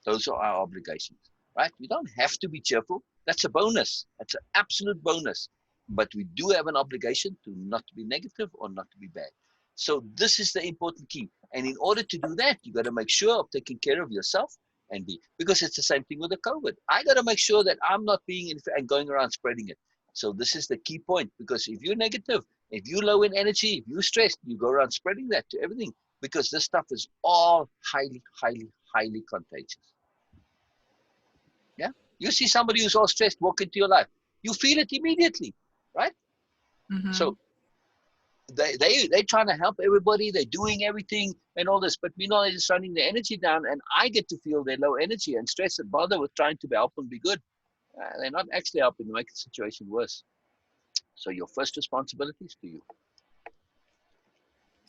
Those are our obligations, right? We don't have to be cheerful. That's a bonus. That's an absolute bonus. But we do have an obligation to not be negative or not to be bad. So this is the important key. And in order to do that, you got to make sure of taking care of yourself and because it's the same thing with the COVID. I got to make sure that I'm not being and going around spreading it. So this is the key point, because if you're negative, if you're low in energy, if you're stressed, you go around spreading that to everything, because this stuff is all highly, highly, highly contagious. Yeah, you see somebody who's all stressed walk into your life, you feel it immediately, right? Mm-hmm. So they trying to help everybody, they're doing everything and all this, but meanwhile they're just running their energy down, and I get to feel their low energy and stress and bother with trying to help them be good. They're not actually helping to make the situation worse. So your first responsibility is to you.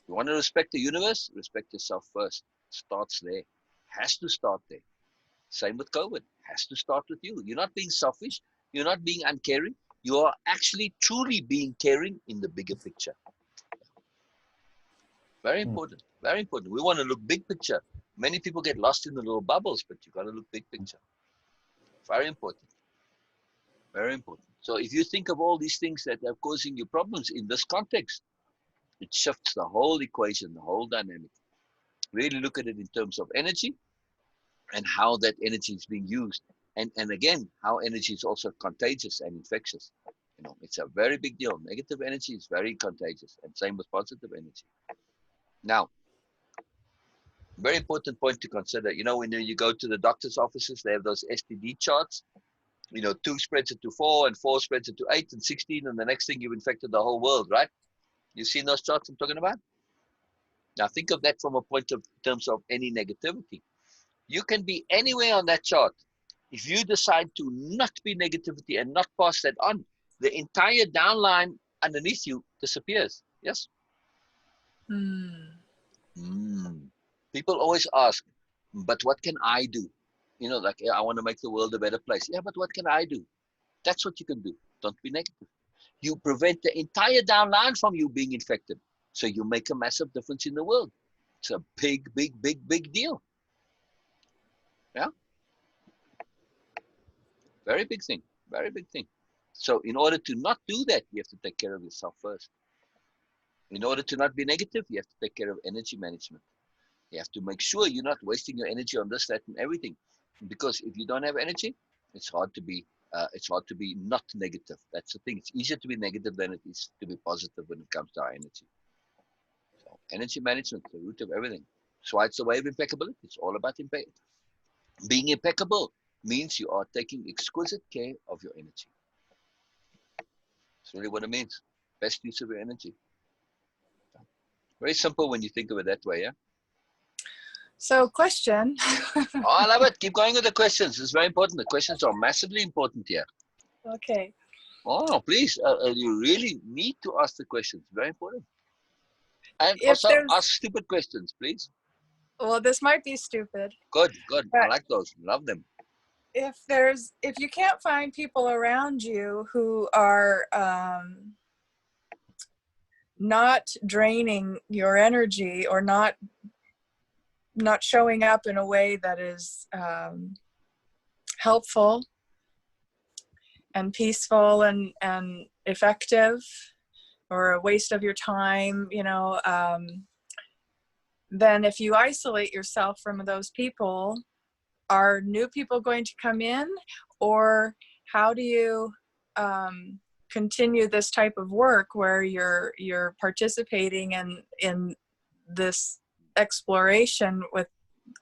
You want to respect the universe, respect yourself first. Starts there. Has to start there. Same with COVID. Has to start with you. You're not being selfish. You're not being uncaring. You are actually truly being caring in the bigger picture. Very important. Very important. We want to look big picture. Many people get lost in the little bubbles, but you got to look big picture. Very important. Very important. So if you think of all these things that are causing you problems in this context, it shifts the whole equation, the whole dynamic. Really look at it in terms of energy and how that energy is being used. And again, how energy is also contagious and infectious. You know, it's a very big deal. Negative energy is very contagious, and same with positive energy. Now, very important point to consider, you know, when you go to the doctor's offices, they have those STD charts. You know, 2 spreads it to 4, and 4 spreads it to 8 and 16, and the next thing you've infected the whole world, right? You've seen those charts I'm talking about? Now think of that from a point of terms of any negativity. You can be anywhere on that chart. If you decide to not be negativity and not pass that on, the entire downline underneath you disappears. Yes? People always ask, but what can I do? You know, like, I want to make the world a better place. Yeah, but what can I do? That's what you can do. Don't be negative. You prevent the entire downline from you being infected. So you make a massive difference in the world. It's a big, big, big, big deal. Yeah? Very big thing. Very big thing. So in order to not do that, you have to take care of yourself first. In order to not be negative, you have to take care of energy management. You have to make sure you're not wasting your energy on this, that, and everything. Because if you don't have energy, it's hard to be not negative. That's the thing. It's easier to be negative than it is to be positive when it comes to our energy. So energy management, the root of everything. So it's the way of impeccability. It's all about being impeccable means you are taking exquisite care of your energy. That's really what it means. Best use of your energy. Very simple when you think of it that way, yeah? So question. Oh, I love it. Keep going with the questions. It's very important. The questions are massively important here. Okay. Oh, please. You really need to ask the questions. Very important. And If also there's, ask stupid questions, please. well, this might be stupid. Good, good. I But like those. Love them. if you can't find people around you who are not draining your energy or not showing up in a way that is helpful and peaceful and effective, or a waste of your time, you know, then if you isolate yourself from those people, are new people going to come in, or how do you continue this type of work where you're participating in this exploration with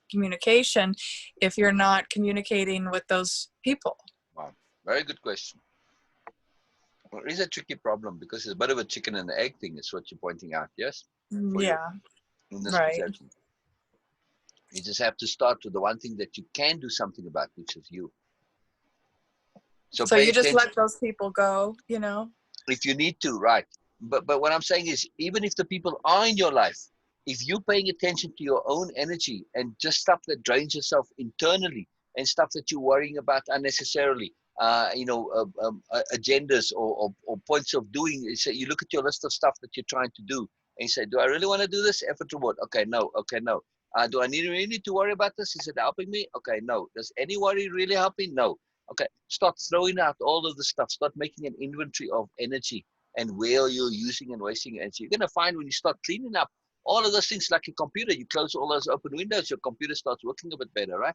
communication if you're not communicating with those people? Wow. Very good question. Well, it is a tricky problem because it's a bit of a chicken and the egg thing, is what you're pointing out, yes? Yeah, In this right. perception. You just have to start with the one thing that you can do something about, which is you. So pay you just attention. let those people go, you know? If you need to, right. But what I'm saying is, even if the people are in your life, if you're paying attention to your own energy and just stuff that drains yourself internally and stuff that you're worrying about unnecessarily, agendas or points of doing, so you look at your list of stuff that you're trying to do and you say, do I really want to do this? Effort reward. Okay, no. Okay, no. Do I really need to worry about this? Is it helping me? Okay, no. Does any worry really help me? No. Okay, start throwing out all of the stuff. Start making an inventory of energy and where you're using and wasting energy. You're going to find when you start cleaning up all of those things, like your computer, you close all those open windows, your computer starts working a bit better, right?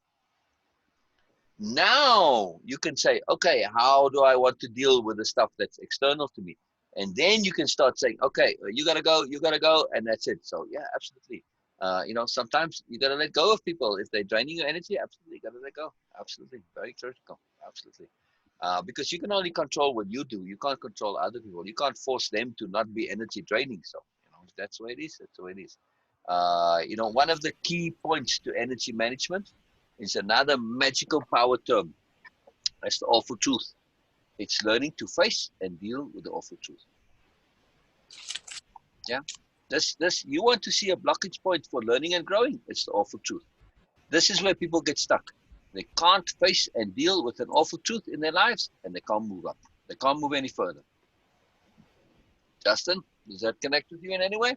Now you can say, okay, how do I want to deal with the stuff that's external to me? And then you can start saying, okay, you gotta go, and that's it. So yeah, absolutely. Sometimes you gotta let go of people if they're draining your energy. Absolutely, you gotta let go. Absolutely, very critical. Absolutely, because you can only control what you do. You can't control other people. You can't force them to not be energy draining. So that's the way it is. That's the way it is. One of the key points to energy management is another magical power term. That's the awful truth. It's learning to face and deal with the awful truth. Yeah. This you want to see a blockage point for learning and growing, it's the awful truth. This is where people get stuck. They can't face and deal with an awful truth in their lives, and they can't move up. They can't move any further. Justin, does that connect with you in any way?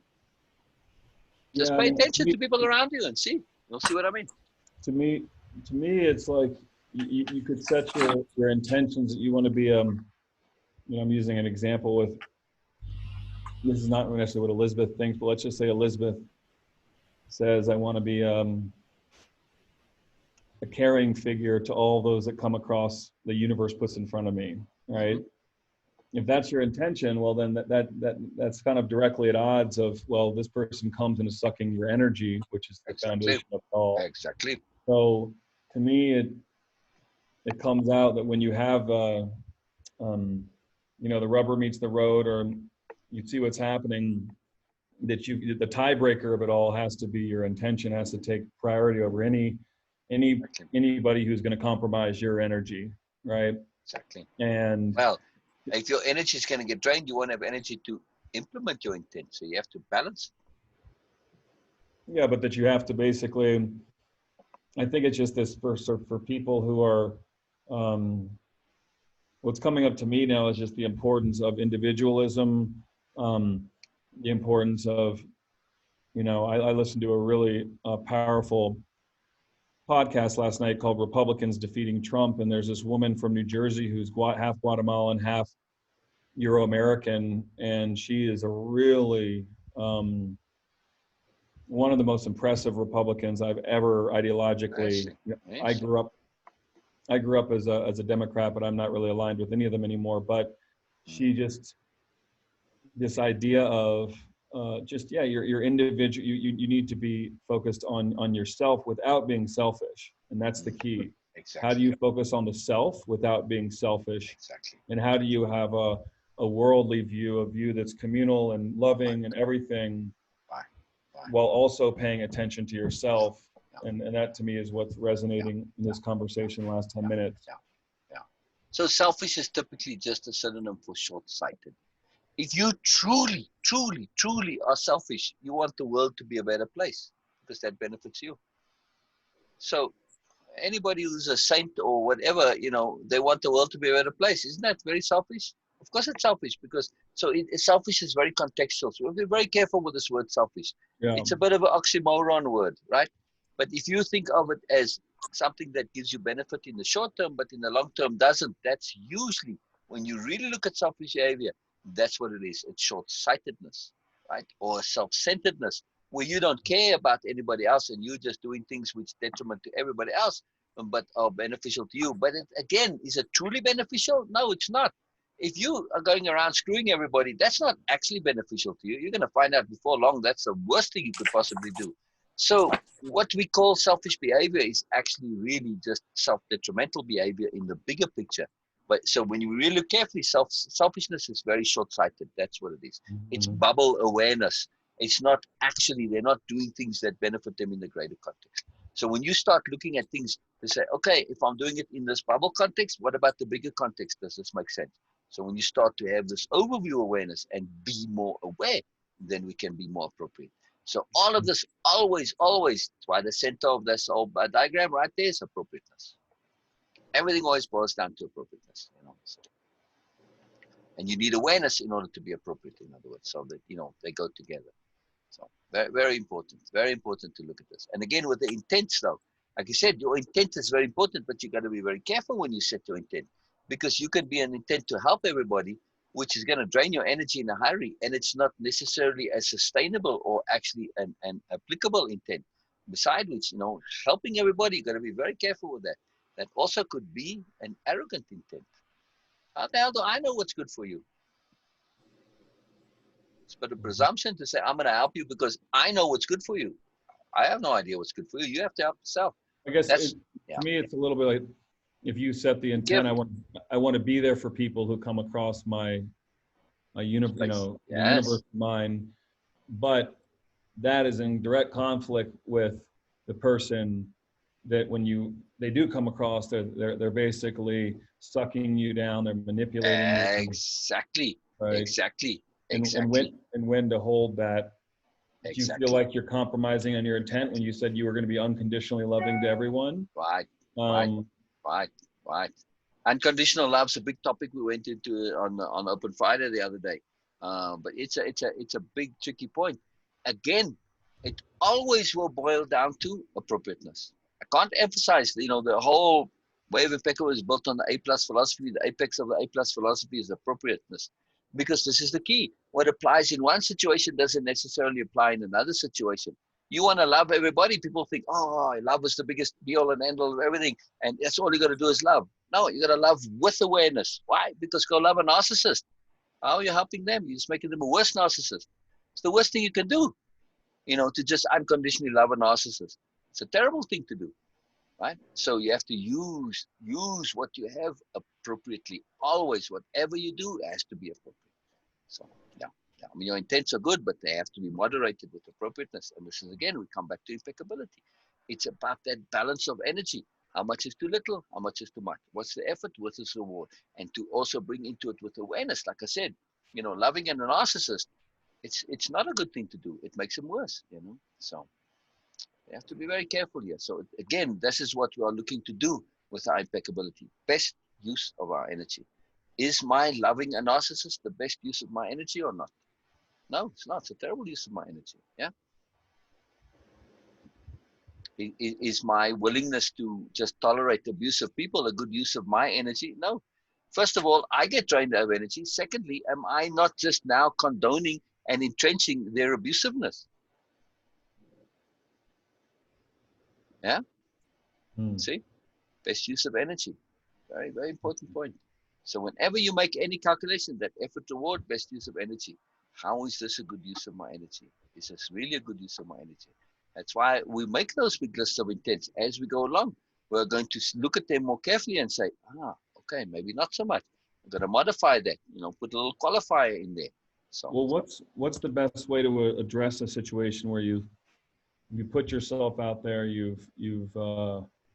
Just pay attention to people around you and see. You'll see what I mean. To me, it's like you could set your intentions that you want to be. I'm using an example with. This is not necessarily what Elizabeth thinks, but let's just say Elizabeth says, I want to be a caring figure to all those that come across the universe puts in front of me, right? If that's your intention, well, then that's kind of directly at odds of, well, this person comes and is sucking your energy, which is the foundation of it all. Exactly. So to me, it comes out that when you have, the rubber meets the road, or you see what's happening, that the tiebreaker of it all has to be your intention, has to take priority over anybody who's going to compromise your energy, right? Exactly. And well, if your energy is going to get drained, you won't have energy to implement your intent. So you have to balance. Yeah, but that you have to basically, I think it's just this for people who are, what's coming up to me now is just the importance of individualism, the importance of, I listened to a really powerful podcast last night called Republicans Defeating Trump. And there's this woman from New Jersey who's half Guatemalan, half Euro-American. And she is a really, one of the most impressive Republicans I've ever ideologically. I grew up as a Democrat, but I'm not really aligned with any of them anymore. But she just, this idea of your individual, you need to be focused on yourself without being selfish. And that's the key. Exactly. How do you focus on the self without being selfish? Exactly. And how do you have a worldly view, a view that's communal and loving and everything, while also paying attention to yourself? And that to me is what's resonating in this conversation last 10 minutes. So selfish is typically just a synonym for short-sighted. If you truly, truly, truly are selfish, you want the world to be a better place because that benefits you. So anybody who's a saint or whatever, they want the world to be a better place. Isn't that very selfish? Of course it's selfish, because selfish is very contextual. So we'll be very careful with this word selfish. Yeah. It's a bit of an oxymoron word, right? But if you think of it as something that gives you benefit in the short term, but in the long term doesn't, that's usually, when you really look at selfish behavior, that's what it is. It's short-sightedness, right? Or self-centeredness, where you don't care about anybody else and you're just doing things which detriment to everybody else, but are beneficial to you. But again, is it truly beneficial? No, it's not. If you are going around screwing everybody, that's not actually beneficial to you. You're going to find out before long that's the worst thing you could possibly do. So what we call selfish behavior is actually really just self-detrimental behavior in the bigger picture. But so when you really look carefully, selfishness is very short-sighted. That's what it is. Mm-hmm. It's bubble awareness. It's not actually, they're not doing things that benefit them in the greater context. So when you start looking at things to say, okay, if I'm doing it in this bubble context, what about the bigger context? Does this make sense? So when you start to have this overview awareness and be more aware, then we can be more appropriate. So all of this always, that's why the center of this whole diagram right there is appropriateness. Everything always boils down to appropriateness, So, and you need awareness in order to be appropriate, in other words, so that, they go together. So very, very important to look at this. And again, with the intent though, like you said, your intent is very important, but you got to be very careful when you set your intent, because you can be an intent to help everybody, which is going to drain your energy in a hurry, and it's not necessarily as sustainable or actually an applicable intent. Besides which, helping everybody, you got to be very careful with that. That also could be an arrogant intent. How the hell do I know what's good for you? But a presumption to say, I'm going to help you because I know what's good for you. I have no idea what's good for you. You have to help yourself. I guess to me, it's a little bit like, if you set the intent, I want to be there for people who come across my universe, the universe mind, but that is in direct conflict with the person that when they do come across, they're basically sucking you down, they're manipulating you. Exactly. Right? Exactly. And when to hold that. Do you feel like you're compromising on your intent when you said you were going to be unconditionally loving to everyone? Right. Unconditional love's a big topic we went into on Open Friday the other day. But it's a big tricky point. Again, it always will boil down to appropriateness. I can't emphasize, the whole way of Impeccable is built on the A+ philosophy. The apex of the A+ philosophy is appropriateness. Because this is the key. What applies in one situation doesn't necessarily apply in another situation. You want to love everybody. People think, oh, love is the biggest be all and end all of everything. And that's all you got to do is love. No, you got to love with awareness. Why? Because go love a narcissist. How are you helping them? You're just making them a worse narcissist. It's the worst thing you can do, to just unconditionally love a narcissist. It's a terrible thing to do, right? So you have to use what you have appropriately. Always, whatever you do has to be appropriate. So, yeah. I mean, your intents are good, but they have to be moderated with appropriateness. And this is, again, we come back to impeccability. It's about that balance of energy. How much is too little? How much is too much? What's the effort? What's the reward? And to also bring into it with awareness. Like I said, loving a narcissist, it's not a good thing to do. It makes him worse, So you have to be very careful here. So again, this is what we are looking to do with our impeccability. Best use of our energy. Is my loving a narcissist the best use of my energy or not? No, it's not. It's a terrible use of my energy. Yeah. Is my willingness to just tolerate abusive people a good use of my energy? No. First of all, I get drained of energy. Secondly, am I not just now condoning and entrenching their abusiveness? Yeah. See, best use of energy. Very, very important point. So whenever you make any calculation, that effort reward, best use of energy. How is this a good use of my energy? Is this really a good use of my energy? That's why we make those big lists of intents as we go along. We're going to look at them more carefully and say, okay, maybe not so much. I'm going to modify that, put a little qualifier in there. So, well, what's the best way to address a situation where you put yourself out there, you've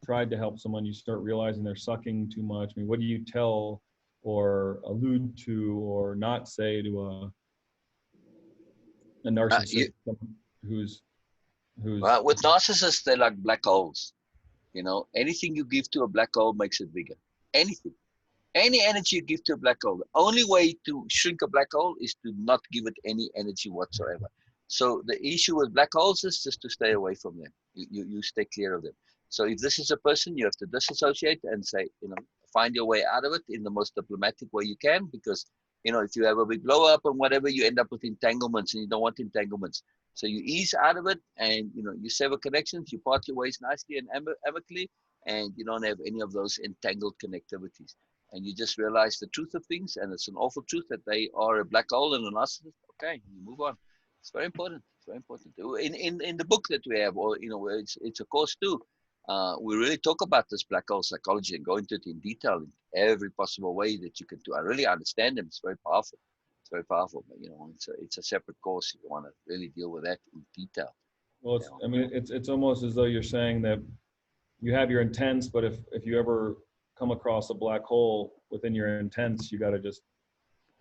tried to help someone, you start realizing they're sucking too much? I mean, what do you tell or allude to or not say to a narcissist who's with narcissists, they're like black holes. Anything you give to a black hole makes it bigger. Anything. Any energy you give to a black hole, the only way to shrink a black hole is to not give it any energy whatsoever. So the issue with black holes is just to stay away from them. You stay clear of them. So if this is a person, you have to disassociate and say, find your way out of it in the most diplomatic way you can, because, if you have a big blow up and whatever, you end up with entanglements and you don't want entanglements. So you ease out of it and, you sever connections, you part your ways nicely and amicably, and you don't have any of those entangled connectivities. And you just realize the truth of things, and it's an awful truth that they are a black hole and a narcissist. Okay, you move on. It's very important. It's very important. In the book that we have, or it's a course too. We really talk about this black hole psychology and go into it in detail in every possible way that you can do. I really understand them. It's very powerful. It's very powerful. But it's a separate course if you want to really deal with that in detail. Well, I mean, it's almost as though you're saying that you have your intents, but if you ever come across a black hole within your intents, you got to just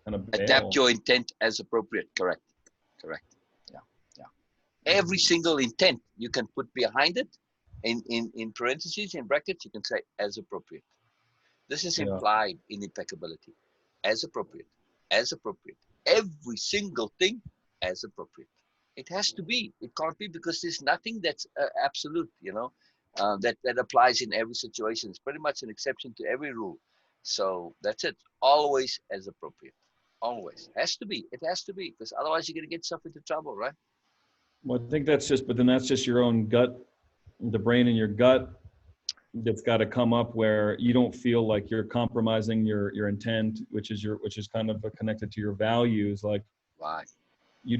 kind of bail. Adapt your intent as appropriate. Correct. Yeah. Every single intent you can put behind it, in parentheses, in brackets, you can say as appropriate. This is implied in impeccability. As appropriate. Every single thing as appropriate. It has to be. It can't be, because there's nothing that's absolute, that applies in every situation. It's pretty much an exception to every rule. So that's it. Always as appropriate. Always. Has to be. It has to be, because otherwise you're going to get yourself into trouble, right? Well, I think but then that's just your own gut, the brain in your gut that's got to come up where you don't feel like you're compromising your intent, which is kind of connected to your values. Like, right. You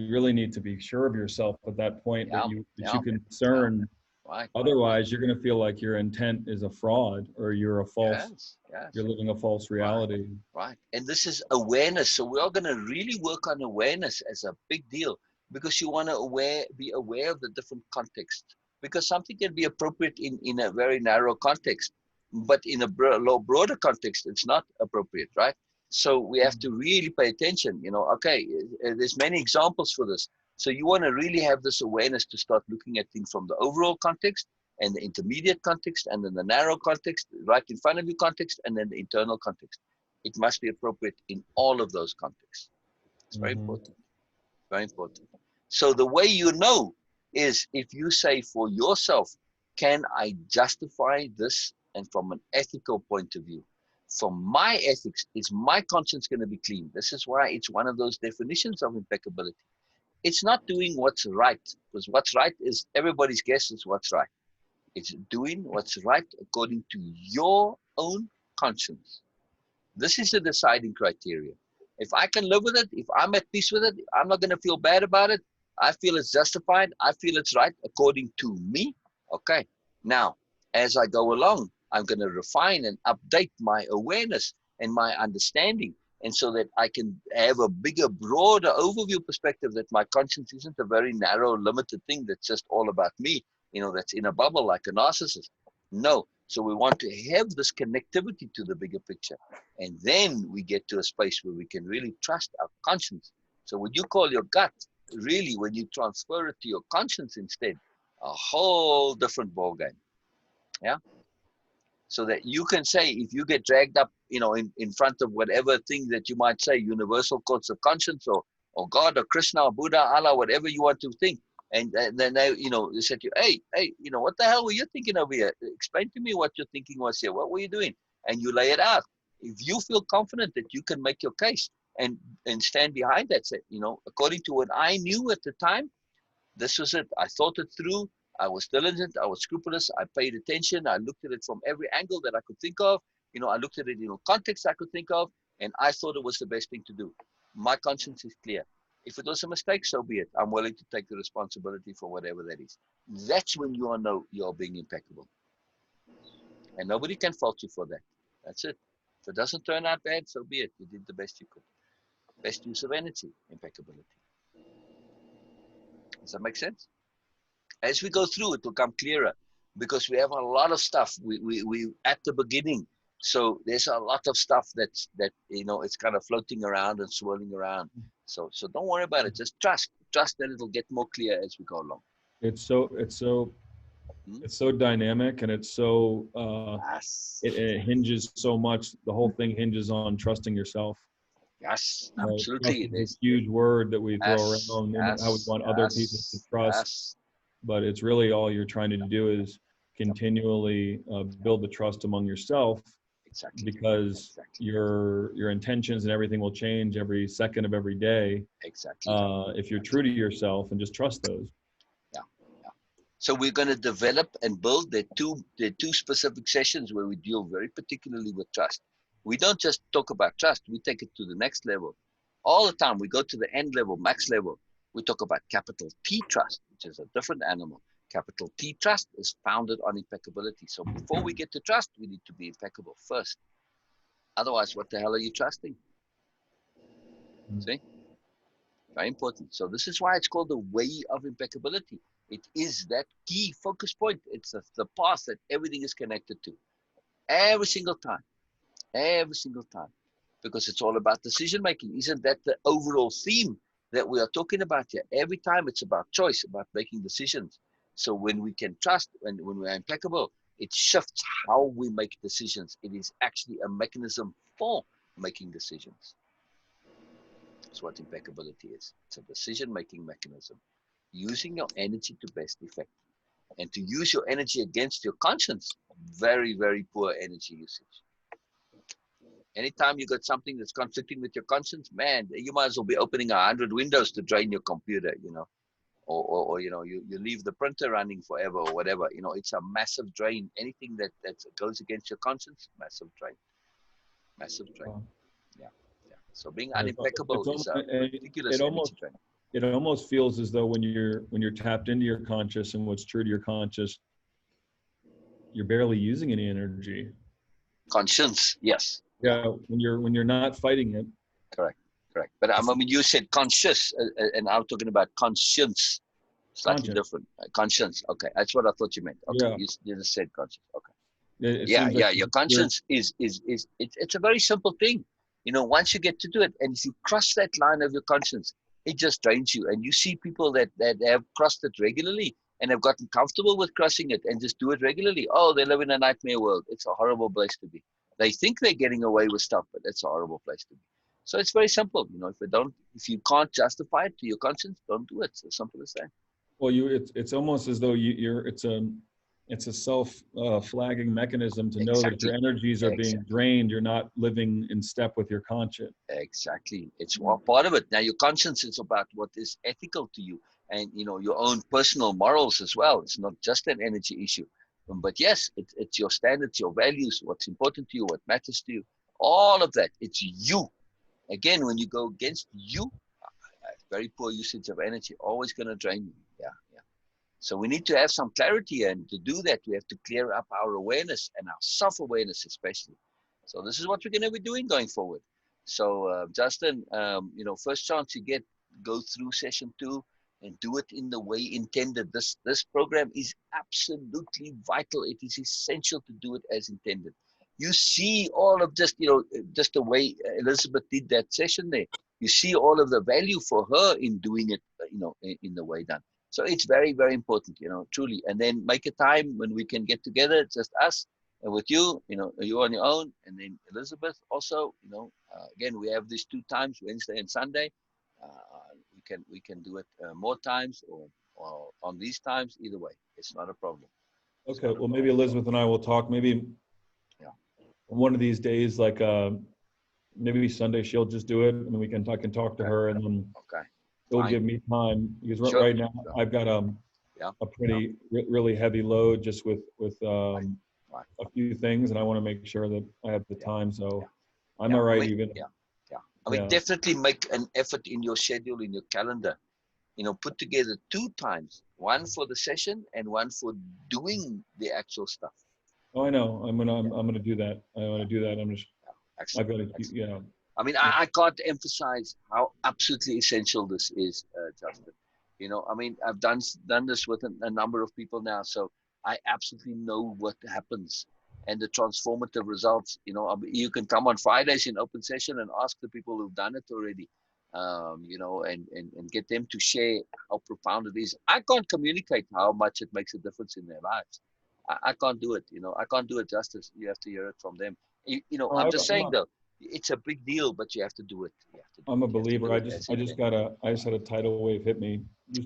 really need to be sure of yourself at that point that you can discern. Right. Otherwise, you're going to feel like your intent is a fraud, or you're a false. Yes. You're living a false reality. Right. And this is awareness. So we are going to really work on awareness as a big deal, because you want to be aware of the different contexts. Because something can be appropriate in a very narrow context, but in a broader context, it's not appropriate, right? So we have to really pay attention. Okay, there's many examples for this. So you want to really have this awareness to start looking at things from the overall context, and the intermediate context, and then the narrow context, right in front of you context, and then the internal context. It must be appropriate in all of those contexts. It's very important. Very important. So the way you know is if you say for yourself, can I justify this? And from an ethical point of view, from my ethics, is my conscience going to be clean? This is why it's one of those definitions of impeccability. It's not doing what's right, because what's right is everybody's guess is what's right. It's doing what's right according to your own conscience. This is the deciding criteria. If I can live with it, if I'm at peace with it, I'm not going to feel bad about it. I feel it's justified. I feel it's right according to me. Okay. Now, as I go along, I'm going to refine and update my awareness and my understanding. And so that I can have a bigger, broader overview perspective, that my conscience isn't a very narrow, limited thing that's just all about me, that's in a bubble like a narcissist. No. So we want to have this connectivity to the bigger picture. And then we get to a space where we can really trust our conscience. So what you call your gut, really, when you transfer it to your conscience instead, a whole different ballgame. Yeah. So that you can say, if you get dragged up, in front of whatever thing that you might say, universal courts of conscience, or God, or Krishna, or Buddha, Allah, whatever you want to think. And then they said to you, hey, what the hell were you thinking over here? Explain to me what your thinking was here. What were you doing? And you lay it out. If you feel confident that you can make your case and stand behind that, say, according to what I knew at the time, this was it. I thought it through. I was diligent. I was scrupulous. I paid attention. I looked at it from every angle that I could think of. I looked at it in context I could think of, and I thought it was the best thing to do. My conscience is clear. If it was a mistake, so be it. I'm willing to take the responsibility for whatever that is. That's when you know you're being impeccable. And nobody can fault you for that. That's it. If it doesn't turn out bad, so be it. You did the best you could. Best use of energy, impeccability. Does that make sense? As we go through, it will come clearer, because we have a lot of stuff. We at the beginning. So there's a lot of stuff that it's kind of floating around and swirling around. So don't worry about it. Just trust that it'll get more clear as we go along. It's so dynamic, and it's so yes. it hinges so much. The whole thing hinges on trusting yourself. Yes, absolutely. It's a huge word that we throw around, and how we want other people to trust. But it's really all you're trying to do is continually build the trust among yourself. Exactly. Because your intentions and everything will change every second of every day. Exactly. If you're true to yourself and just trust those. Yeah. So we're going to develop and build the two specific sessions where we deal very particularly with trust. We don't just talk about trust. We take it to the next level. All the time we go to the end level, max level. We talk about capital T trust, which is a different animal. Capital T trust is founded on impeccability. So before we get to trust, we need to be impeccable first. Otherwise, what the hell are you trusting? See? Very important. So this is why it's called the way of impeccability. It is that key focus point. It's the path that everything is connected to. Every single time. Every single time. Because it's all about decision making. Isn't that the overall theme that we are talking about here? Every time it's about choice, about making decisions. So when we can trust, when we are impeccable, it shifts how we make decisions. It is actually a mechanism for making decisions. That's what impeccability is. It's a decision-making mechanism. Using your energy to best effect. And to use your energy against your conscience, very, very poor energy usage. Anytime you got something that's conflicting with your conscience, man, you might as well be opening 100 windows to drain your computer, you know. Or you know, you leave the printer running forever or whatever. You know, it's a massive drain. Anything that goes against your conscience, massive drain. Massive drain. Yeah. So being unimpeccable is a ridiculous energy drain. It almost feels as though when you're tapped into your conscious and what's true to your conscious, you're barely using any energy. Conscience, yes. Yeah, when you're not fighting it. Correct. But I mean, you said conscious, and I'm talking about conscience. Slightly different. Conscience. Okay, that's what I thought you meant. Okay, yeah. You just said conscience. Okay. Your conscience is it's a very simple thing. You know, once you get to do it, and if you cross that line of your conscience, it just drains you. And you see people that have crossed it regularly and have gotten comfortable with crossing it and just do it regularly. Oh, they live in a nightmare world. It's a horrible place to be. They think they're getting away with stuff, but it's a horrible place to be. So it's very simple. You know, if you can't justify it to your conscience, don't do it. It's as simple as that. Well, it's almost as though it's a self-flagging mechanism to know that your energies are being drained. You're not living in step with your conscience. Exactly. It's one part of it. Now, your conscience is about what is ethical to you and, you know, your own personal morals as well. It's not just an energy issue. But yes, it's your standards, your values, what's important to you, what matters to you, all of that. It's you. Again, when you go against you, very poor usage of energy, always going to drain you. Yeah. So we need to have some clarity, and to do that, we have to clear up our awareness and our self-awareness especially. So this is what we're going to be doing going forward. So Justin, you know, first chance you get, go through session 2 and do it in the way intended. This program is absolutely vital. It is essential to do it as intended. You see all of just, you know, just the way Elizabeth did that session there. You see all of the value for her in doing it, you know, in the way done. So it's very, very important, you know, truly. And then make a time when we can get together, just us and with you, you know, you on your own. And then Elizabeth also, you know, again, we have these 2 times, Wednesday and Sunday. We can do it more times or on these times. Either way, it's not a problem. Okay, well, maybe Elizabeth and I will talk. Maybe one of these days, like maybe Sunday, she'll just do it, and I can talk to her, and then it'll give me time, because right now I've got a pretty really heavy load just with a few things, and I want to make sure that I have the time. So I'm all right. I mean, definitely make an effort in your schedule, in your calendar. You know, put together 2 times, one for the session and one for doing the actual stuff. Oh, I know. I'm gonna do that. I want to do that. I've got to, I mean, I can't emphasize how absolutely essential this is, Justin. You know, I mean, I've done this with a number of people now, so I absolutely know what happens and the transformative results. You know, you can come on Fridays in open session and ask the people who've done it already, you know, and get them to share how profound it is. I can't communicate how much it makes a difference in their lives. I can't do it, you know, I can't do it justice. You have to hear it from them. You know, I'm just saying though, it's a big deal, but you have to do it. I'm a believer. I just had a tidal wave hit me.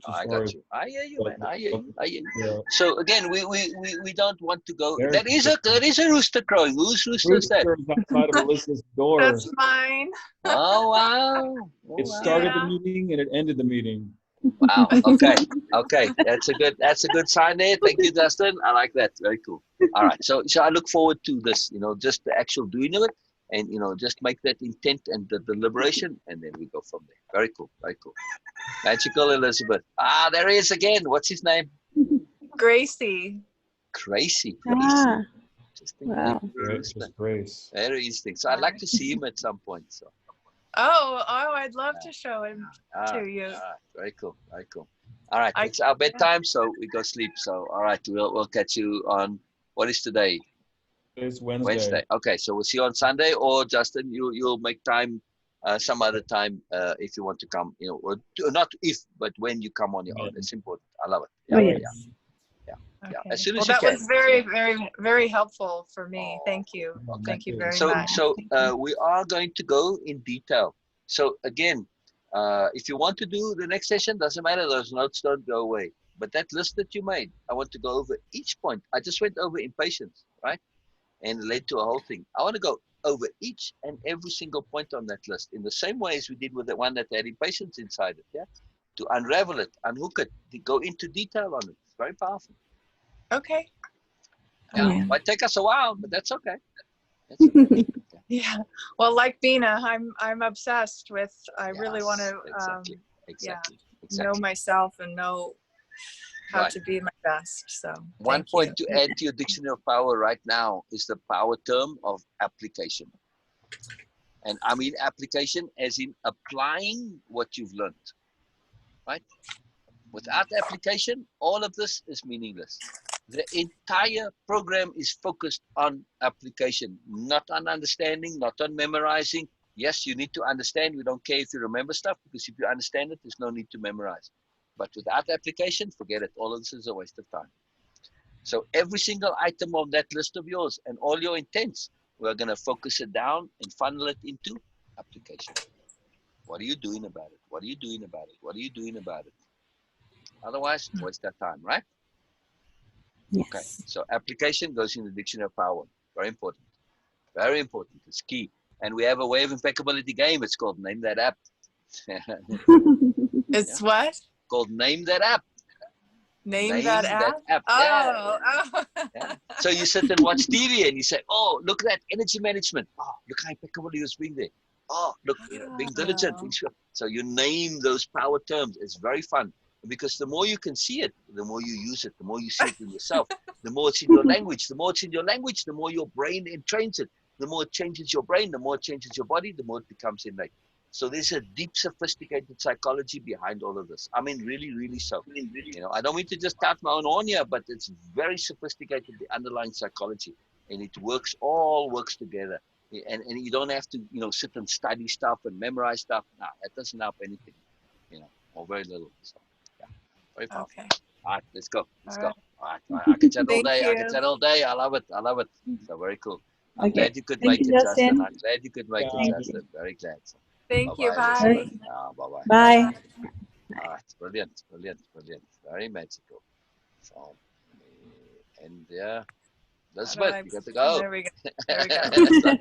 I got you. I hear you, man. I hear you. Yeah. So again, we don't want to go. That is a rooster crowing. Whose rooster is that? Outside of Alyssa's door. That's mine. Oh wow! It started the meeting and it ended the meeting. Wow. Okay. That's a good sign there. Thank you, Justin. I like that. Very cool. All right. So I look forward to this. You know, just the actual doing of it, and you know, just make that intent and the deliberation, and then we go from there. Very cool. Magical Elizabeth. Ah, there he is again. What's his name? Gracie. Gracie. Ah, Interesting. wow. Grace. Very interesting. So I'd like to see him at some point. So Oh, I'd love to show him to you. Very cool, very cool. All right, I- it's our bedtime, so we go sleep. So, all right, we'll catch you on, what is today? It's Wednesday. Okay, so we'll see you on Sunday, or Justin, you'll make time some other time if you want to come. You know, or not if, but when you come on your own. It's important. I love it. Yeah, Oh, yeah, yes. yeah. Okay. As soon as Well, you that can. was very, very, very helpful for me. Thank you. Okay. Thank you very So, much. we are going to go in detail. So again, if you want to do the next session, doesn't matter. Those notes don't go away. But that list that you made, I want to go over each point. I just went over impatience, right? And led to a whole thing. I want to go over each and every single point on that list in the same way as we did with the one that had impatience inside it, yeah? To unravel it, unhook it, to go into detail on it. It's very powerful. Okay. Yeah. Might take us a while, but that's okay. That's okay. Okay. Yeah. Well, like Beena, I'm obsessed with. I really want to. Exactly. Know myself and know how Right. to be my best. So One thank point you. to add to your dictionary of power right now is the power term of application. And I mean application as in applying what you've learned, right? Without application, all of this is meaningless. The entire program is focused on application, not on understanding, not on memorizing. Yes, you need to understand. We don't care if you remember stuff, because if you understand it, there's no need to memorize. But without application, forget it. All of this is a waste of time. So every single item on that list of yours and all your intents, we're going to focus it down and funnel it into application. What are you doing about it? What are you doing about it? What are you doing about it? Otherwise, waste that time, right? Yes. Okay, so application goes in the dictionary of power. Very important. Very important. It's key. And we have a way of impeccability game. It's called Name That App. It's what? Called Name That App. Name that app? Yeah. Oh. Yeah. So you sit and watch TV and you say, oh, look at that energy management. Oh, look how impeccable he was being there. Oh, look, being diligent. Being sure. So you name those power terms. It's very fun, because the more you can see it, the more you use it, the more you see it in yourself, the more it's in your language. The more it's in your language, the more your brain entrains it. The more it changes your brain, the more it changes your body, the more it becomes innate. So there's a deep, sophisticated psychology behind all of this. I mean, really, really so. You know, I don't mean to just tout my own horn here, but it's very sophisticated, the underlying psychology, and it all works together. And you don't have to, you know, sit and study stuff and memorize stuff. No, that doesn't help anything, you know, or very little. So, yeah, very powerful. Okay. All right, let's go. Let's go. Right. All right, I can chat all Thank day. you. I can chat all day. I love it. I love it. So very cool. I'm Okay. glad you could Thank make you, it, Justin. Justin. I'm glad you could make Yeah. it, Justin. Very glad. Thank you. Bye-bye, Bye. Elizabeth. Bye-bye. Bye. All right, brilliant, brilliant, brilliant. Very magical. So, and yeah, How do Elizabeth, I- you got to go. There we go. There we go.